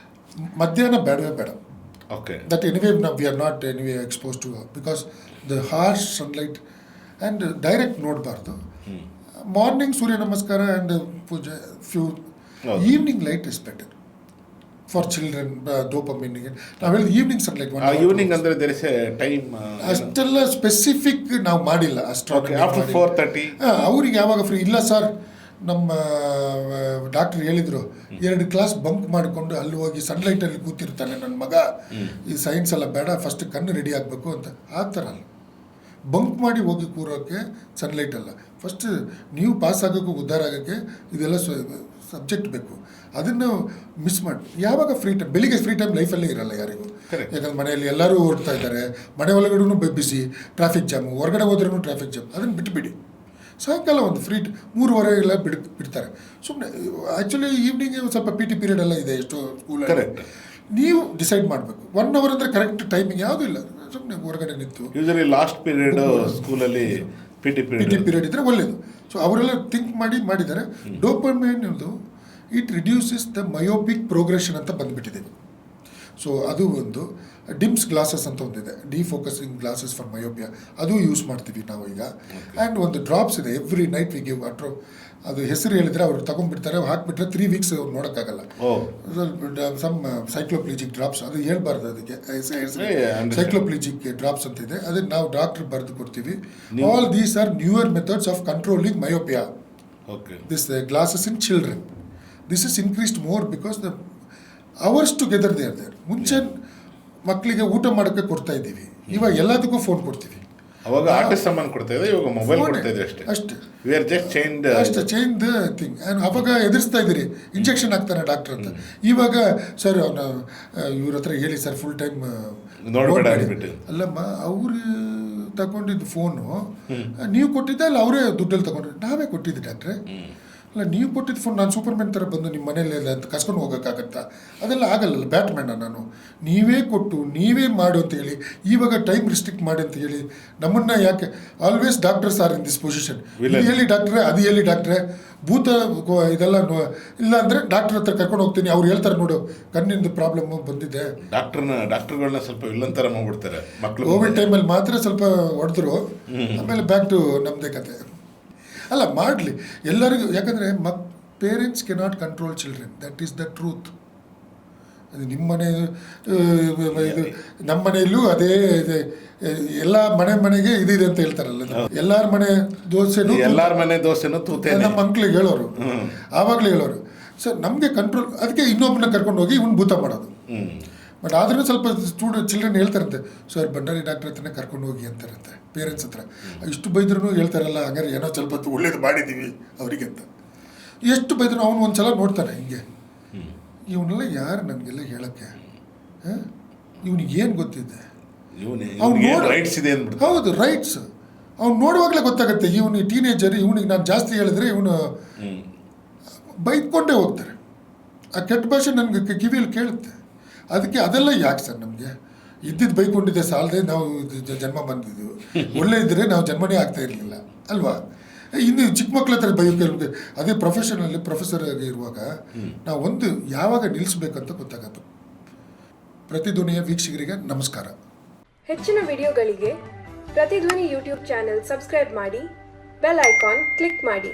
ಮಧ್ಯಾಹ್ನ ಬೇಡವೇ ಬೇಡ. Okay, that anyway we are not anyway expose to, because the harsh sunlight and direct ನೋಡಬಾರ್ದು. ಮಾರ್ನಿಂಗ್ ಸೂರ್ಯ ನಮಸ್ಕಾರ ಆ್ಯಂಡ್ ಪೂಜೆ few. Evening light is better for children. ಡೋಪಮಿನ್ಗೆ ನಾವು ಹೇಳಿದ ಈವ್ನಿಂಗ್ ಸನ್ಲೈಟ್. ಈವ್ನಿಂಗ್ ಅಂದರೆ ದೇರ್ ಇಸ್ ಎ ಟೈಮ್ ಅಷ್ಟೆಲ್ಲ specific ನಾವು ಮಾಡಿಲ್ಲ. After 4:30 ಅವ್ರಿಗೆ ಯಾವಾಗ ಫ್ರೀ ಇಲ್ಲ ಸರ್. ನಮ್ಮ ಡಾಕ್ಟ್ರ್ ಹೇಳಿದರು, 2 ಕ್ಲಾಸ್ ಬಂಕ್ ಮಾಡಿಕೊಂಡು ಅಲ್ಲಿ ಹೋಗಿ ಸನ್ಲೈಟಲ್ಲಿ ಕೂತಿರ್ತಾನೆ ನನ್ನ ಮಗ, ಈ ಸೈನ್ಸ್ ಎಲ್ಲ ಬೇಡ, ಫಸ್ಟ್ ಕಣ್ಣು ರೆಡಿ ಆಗಬೇಕು ಅಂತ. ಆ ಥರ ಅಲ್ಲ, ಬಂಕ್ ಮಾಡಿ ಹೋಗಿ ಕೂರೋಕ್ಕೆ ಸನ್ಲೈಟ್ ಅಲ್ಲ. ಫಸ್ಟ್ ನೀವು ಪಾಸ್ ಆಗೋಕ್ಕೂ ಉದ್ಧಾರ ಆಗೋಕ್ಕೆ ಇದೆಲ್ಲ ಸಬ್ಜೆಕ್ಟ್ ಬೇಕು. ಅದನ್ನು ಮಿಸ್ ಮಾಡಿ ಯಾವಾಗ ಫ್ರೀ ಟೈಮ್, ಬೆಳಿಗ್ಗೆ ಫ್ರೀ ಟೈಮ್ ಲೈಫಲ್ಲೇ ಇರಲ್ಲ ಯಾರಿಗೂ. ಯಾಕಂದ್ರೆ ಮನೆಯಲ್ಲಿ ಎಲ್ಲರೂ ಓಡ್ತಾ ಇದ್ದಾರೆ, ಮನೆ ಒಳಗಡೆನೂ ಬಿಸಿ, ಟ್ರಾಫಿಕ್ ಜಾಮು, ಹೊರಗಡೆ ಹೋದ್ರೂ ಟ್ರಾಫಿಕ್ ಜಾಮ್. ಅದನ್ನು ಬಿಟ್ಟುಬಿಡಿ. ಸಾಯಂಕಾಲ ಒಂದು ಫ್ರೀ 3:30 ಎಲ್ಲ ಬಿಡ್ತಾರೆ ಸುಮ್ಮನೆ. ಆ್ಯಕ್ಚುಲಿ ಈವ್ನಿಂಗ್ ಸ್ವಲ್ಪ PT ಪೀರಿಯಡ್ ಎಲ್ಲ ಇದೆ ಎಷ್ಟೋ ಸ್ಕೂಲಲ್ಲಿ. ಕರೆಕ್ಟ್, ನೀವು ಡಿಸೈಡ್ ಮಾಡಬೇಕು. 1 hour ಅಂದರೆ ಕರೆಕ್ಟ್ ಟೈಮಿಂಗ್ ಯಾವುದೂ ಇಲ್ಲ. ಸುಮ್ಮನೆ ಹೊರಗಡೆ ನಿಂತು ಯೂಶಲಿ ಲಾಸ್ಟ್ ಪೀರಿಯಡ್ ಸ್ಕೂಲಲ್ಲಿ PT ಪೀರಿಯಡ್ ಇದ್ದರೆ ಒಳ್ಳೆಯದು. ಸೊ ಅವರೆಲ್ಲ ಥಿಂಕ್ ಮಾಡಿದ್ದಾರೆ. Dopamine it reduces the myopic progression ಅಂತ ಬಂದುಬಿಟ್ಟಿದೆ. ಸೊ ಅದು ಒಂದು. ಡಿಮ್ಸ್ ಗ್ಲಾಸಸ್ ಅಂತ ಒಂದಿದೆ, ಡಿಫೋಕಸಿಂಗ್ ಗ್ಲಾಸಸ್ ಫಾರ್ ಮಯೋಪಿಯಾ, ಅದು ಯೂಸ್ ಮಾಡ್ತೀವಿ ನಾವು ಈಗ. ಆ್ಯಂಡ್ ಒಂದು ಡ್ರಾಪ್ಸ್ ಇದೆ, ಎವ್ರಿ ನೈಟ್ ವಿ ಗಿವ್ ಅದು ಹೆಸರು ಹೇಳಿದರೆ ಅವ್ರು ತಗೊಂಡ್ಬಿಡ್ತಾರೆ, ಹಾಕ್ಬಿಟ್ರೆ 3 weeks ಅವ್ರು ನೋಡೋಕ್ಕಾಗಲ್ಲ. ಸಮ್ ಸೈಕ್ಲೋಪ್ಲಿಜಿಕ್ ಡ್ರಾಪ್ಸ್, ಅದು ಹೇಳ್ಬಾರ್ದು ಅದಕ್ಕೆ, ಸೈಕ್ಲೋಪ್ಲಿಜಿಕ್ ಡ್ರಾಪ್ಸ್ ಅಂತ ಇದೆ, ಅದನ್ನು ನಾವು ಡಾಕ್ಟ್ರ್ ಬರೆದು ಕೊಡ್ತೀವಿ. All these are newer methods of controlling myopia. This glasses in children, this is increased more because the hours together they are there. ಮುಂಚೆ ಮಕ್ಕಳಿಗೆ ಊಟ ಮಾಡೋಕ್ಕೆ ಕೊಡ್ತಾ ಇದ್ದೀವಿ, ಇವಾಗ ಎಲ್ಲದಕ್ಕೂ ಫೋನ್ ಕೊಡ್ತೀವಿ. ಅವಾಗ ಆಟ ಸಾಮಾನು ಕೊಡ್ತಾ ಇದೆ, ಇವಾಗ ಮೊಬೈಲ್ ಕೊಡ್ತಾ ಇದೆ ಅಷ್ಟೇ. V are just change the thing. ಅವಾಗ ಎದುರಿಸ್ತಾ ಇದ್ದೀರಿ, ಇಂಜೆಕ್ಷನ್ ಹಾಕ್ತಾನೆ ಡಾಕ್ಟರ್ ಅಂತ. ಇವಾಗ ಸರ್ ಇವ್ರ ಹತ್ರ ಹೇಳಿ ಸರ್ ಫುಲ್ ಟೈಮ್ ನೋಡಬೇಡ ಅಂದ್ಬಿಟ್ಟು. ಅಲ್ಲಮ್ಮ, ಅವ್ರು ತಗೊಂಡಿದ್ದು ಫೋನು ನೀವು ಕೊಟ್ಟಿದ್ದೆ ಅಲ್ಲ, ಅವರೇ ದುಡ್ಡಲ್ಲಿ ತಗೊಂಡ್ರೆ ನಾವೇ ಕೊಟ್ಟಿದ್ದೆ ಡಾಕ್ಟ್ರೆ. ಅಲ್ಲ, ನೀವು ಕೊಟ್ಟಿದ್ದು ಫೋನ್ ನಾನು ಸೂಪರ್ಮ್ಯಾನ್ ಥರ ಬಂದು ನಿಮ್ಮ ಮನೇಲಿ ಅಂತ ಕಸ್ಕೊಂಡು ಹೋಗೋಕ್ಕಾಗತ್ತಾ? ಅದೆಲ್ಲ ಆಗಲ್ಲ, ಬ್ಯಾಟ್ಮ್ಯಾನ ನಾನು. ನೀವೇ ಕೊಟ್ಟು ನೀವೇ ಮಾಡು ಅಂತ ಹೇಳಿ, ಇವಾಗ ಟೈಮ್ ರಿಸ್ಟ್ರಿಕ್ಟ್ ಮಾಡಿ ಅಂತ ಹೇಳಿ ನಮ್ಮನ್ನು ಯಾಕೆ? Always doctors R in this position. ಇದು ಹೇಳಿ ಡಾಕ್ಟ್ರೆ, ಅದು ಹೇಳಿ ಡಾಕ್ಟ್ರೆ, ಭೂತ ಇದೆಲ್ಲ ಇಲ್ಲ ಅಂದರೆ ಡಾಕ್ಟ್ರ್ ಹತ್ರ ಕರ್ಕೊಂಡು ಹೋಗ್ತೀನಿ, ಅವ್ರು ಹೇಳ್ತಾರೆ ನೋಡು ಕಣ್ಣಿಂದ ಪ್ರಾಬ್ಲಮ್ ಬಂದಿದೆ. ಡಾಕ್ಟ್ರುಗಳನ್ನ ಸ್ವಲ್ಪ ವಿಲ್ಲನ್ ಥರ ಮಾಡ್ಬಿಡ್ತಾರೆ ಮಕ್ಕಳು. ಕೋವಿಡ್ ಟೈಮಲ್ಲಿ ಮಾತ್ರ ಸ್ವಲ್ಪ ಹೊಡೆದ್ರು, ಆಮೇಲೆ ಬ್ಯಾಕ್ ಟು ನಮ್ಮದೇ ಕತೆ. ಅಲ್ಲ, ಮಾಡಲಿ ಎಲ್ಲರಿಗೂ, ಯಾಕಂದರೆ parents cannot control children, that is the truth. ಅದು ನಿಮ್ಮ ಮನೆ ಇದು ನಮ್ಮ ಮನೆಯಲ್ಲೂ ಅದೇ ಇದೆ. ಎಲ್ಲ ಮನೆಗೆ ಇದಿದೆ ಅಂತ ಹೇಳ್ತಾರಲ್ಲ, ಎಲ್ಲರ ಮನೆ ದೋಸೆನೂ ತೂತೆ ನಮ್ಮ ಮಕ್ಳಿಗೆ ಹೇಳೋರು, ಆವಾಗಲೇ ಹೇಳೋರು. ಸರ್ ನಮಗೆ ಕಂಟ್ರೋಲ್, ಅದಕ್ಕೆ ಇನ್ನೊಬ್ಬನ ಕರ್ಕೊಂಡು ಹೋಗಿ ಇವ್ನು ಭೂತ ಮಾಡೋದು. ಬಟ್ ಆದ್ರೂ ಸ್ವಲ್ಪ ಚಿಲ್ಡ್ರನ್ ಹೇಳ್ತಾರಂತೆ, ಸರ್ ಭಂಡಾರಿ ಡಾಕ್ಟರ್ ಹತ್ರನೇ ಕರ್ಕೊಂಡು ಹೋಗಿ ಅಂತಾರಂತೆ ಪೇರೆಂಟ್ಸ್ ಹತ್ರ. ಇಷ್ಟು ಬೈದ್ರೂ ಹೇಳ್ತಾರಲ್ಲ, ಹಂಗಾರೆ ಏನೋ ಸ್ವಲ್ಪ ಹೊತ್ತು ಒಳ್ಳೇದು ಮಾಡಿದ್ದೀವಿ ಅವರಿಗೆ ಅಂತ. ಎಷ್ಟು ಬೈದ್ರು ಅವನು ಒಂದು ಸಲ ನೋಡ್ತಾನೆ ಹಿಂಗೆ, ಇವನ್ನೆಲ್ಲ ಯಾರು ನನಗೆಲ್ಲ ಹೇಳೋಕ್ಕೆ, ಇವನಿಗೆ ಏನು ಗೊತ್ತಿದೆ? ರೈಟ್ಸ್ ಇದೆ ಅಂದ್ಬಿಟ್ಟು. ಹೌದು, ರೈಟ್ಸ್. ಅವ್ನು ನೋಡುವಾಗಲೇ ಗೊತ್ತಾಗುತ್ತೆ, ಇವನು ಟೀನೇಜರ್, ಇವನಿಗೆ ನಾನು ಜಾಸ್ತಿ ಹೇಳಿದ್ರೆ ಇವನು ಬೈದ್ಕೊಂಡೇ ಹೋಗ್ತಾರೆ. ಆ ಕೆಟ್ಟ ಭಾಷೆ ನನಗೆ ಕಿವಿಯಲ್ಲಿ ಕೇಳುತ್ತೆ. ಅದಕ್ಕೆ ಅದೆಲ್ಲ ಯಾಕೆ ಸರ್? ನಮಗೆ ಇದ್ದಿದ್ದು ಬೈಕೊಂಡಿದ್ದೆ ಸಾಲದೆ ನಾವು ಜನ್ಮ ಬಂದಿದ್ದು. ಒಳ್ಳೆ ಇದ್ದರೆ ನಾವು ಜನ್ಮನೇ ಆಗ್ತಾ ಇರಲಿಲ್ಲ ಅಲ್ವಾ? ಇನ್ನು ಚಿಕ್ಕ ಮಕ್ಕಳ ಹತ್ರ ಬೈಯೋಕೆ, ಅದೇ ಪ್ರೊಫೆಷನಲ್ಲಿ ಪ್ರೊಫೆಸರ್ ಆಗಿ ಇರುವಾಗ ನಾವು ಒಂದು ಯಾವಾಗ ನಿಲ್ಲಿಸ್ಬೇಕಂತ ಗೊತ್ತಾಗತ್ತೆ. ಪ್ರತಿಧ್ವನಿಯ ವೀಕ್ಷಕರಿಗೆ ನಮಸ್ಕಾರ. ಹೆಚ್ಚಿನ ವಿಡಿಯೋಗಳಿಗೆ ಪ್ರತಿಧ್ವನಿ ಯೂಟ್ಯೂಬ್ ಚಾನೆಲ್ ಸಬ್ಸ್ಕ್ರೈಬ್ ಮಾಡಿ, ಬೆಲ್ ಐಕಾನ್ ಕ್ಲಿಕ್ ಮಾಡಿ.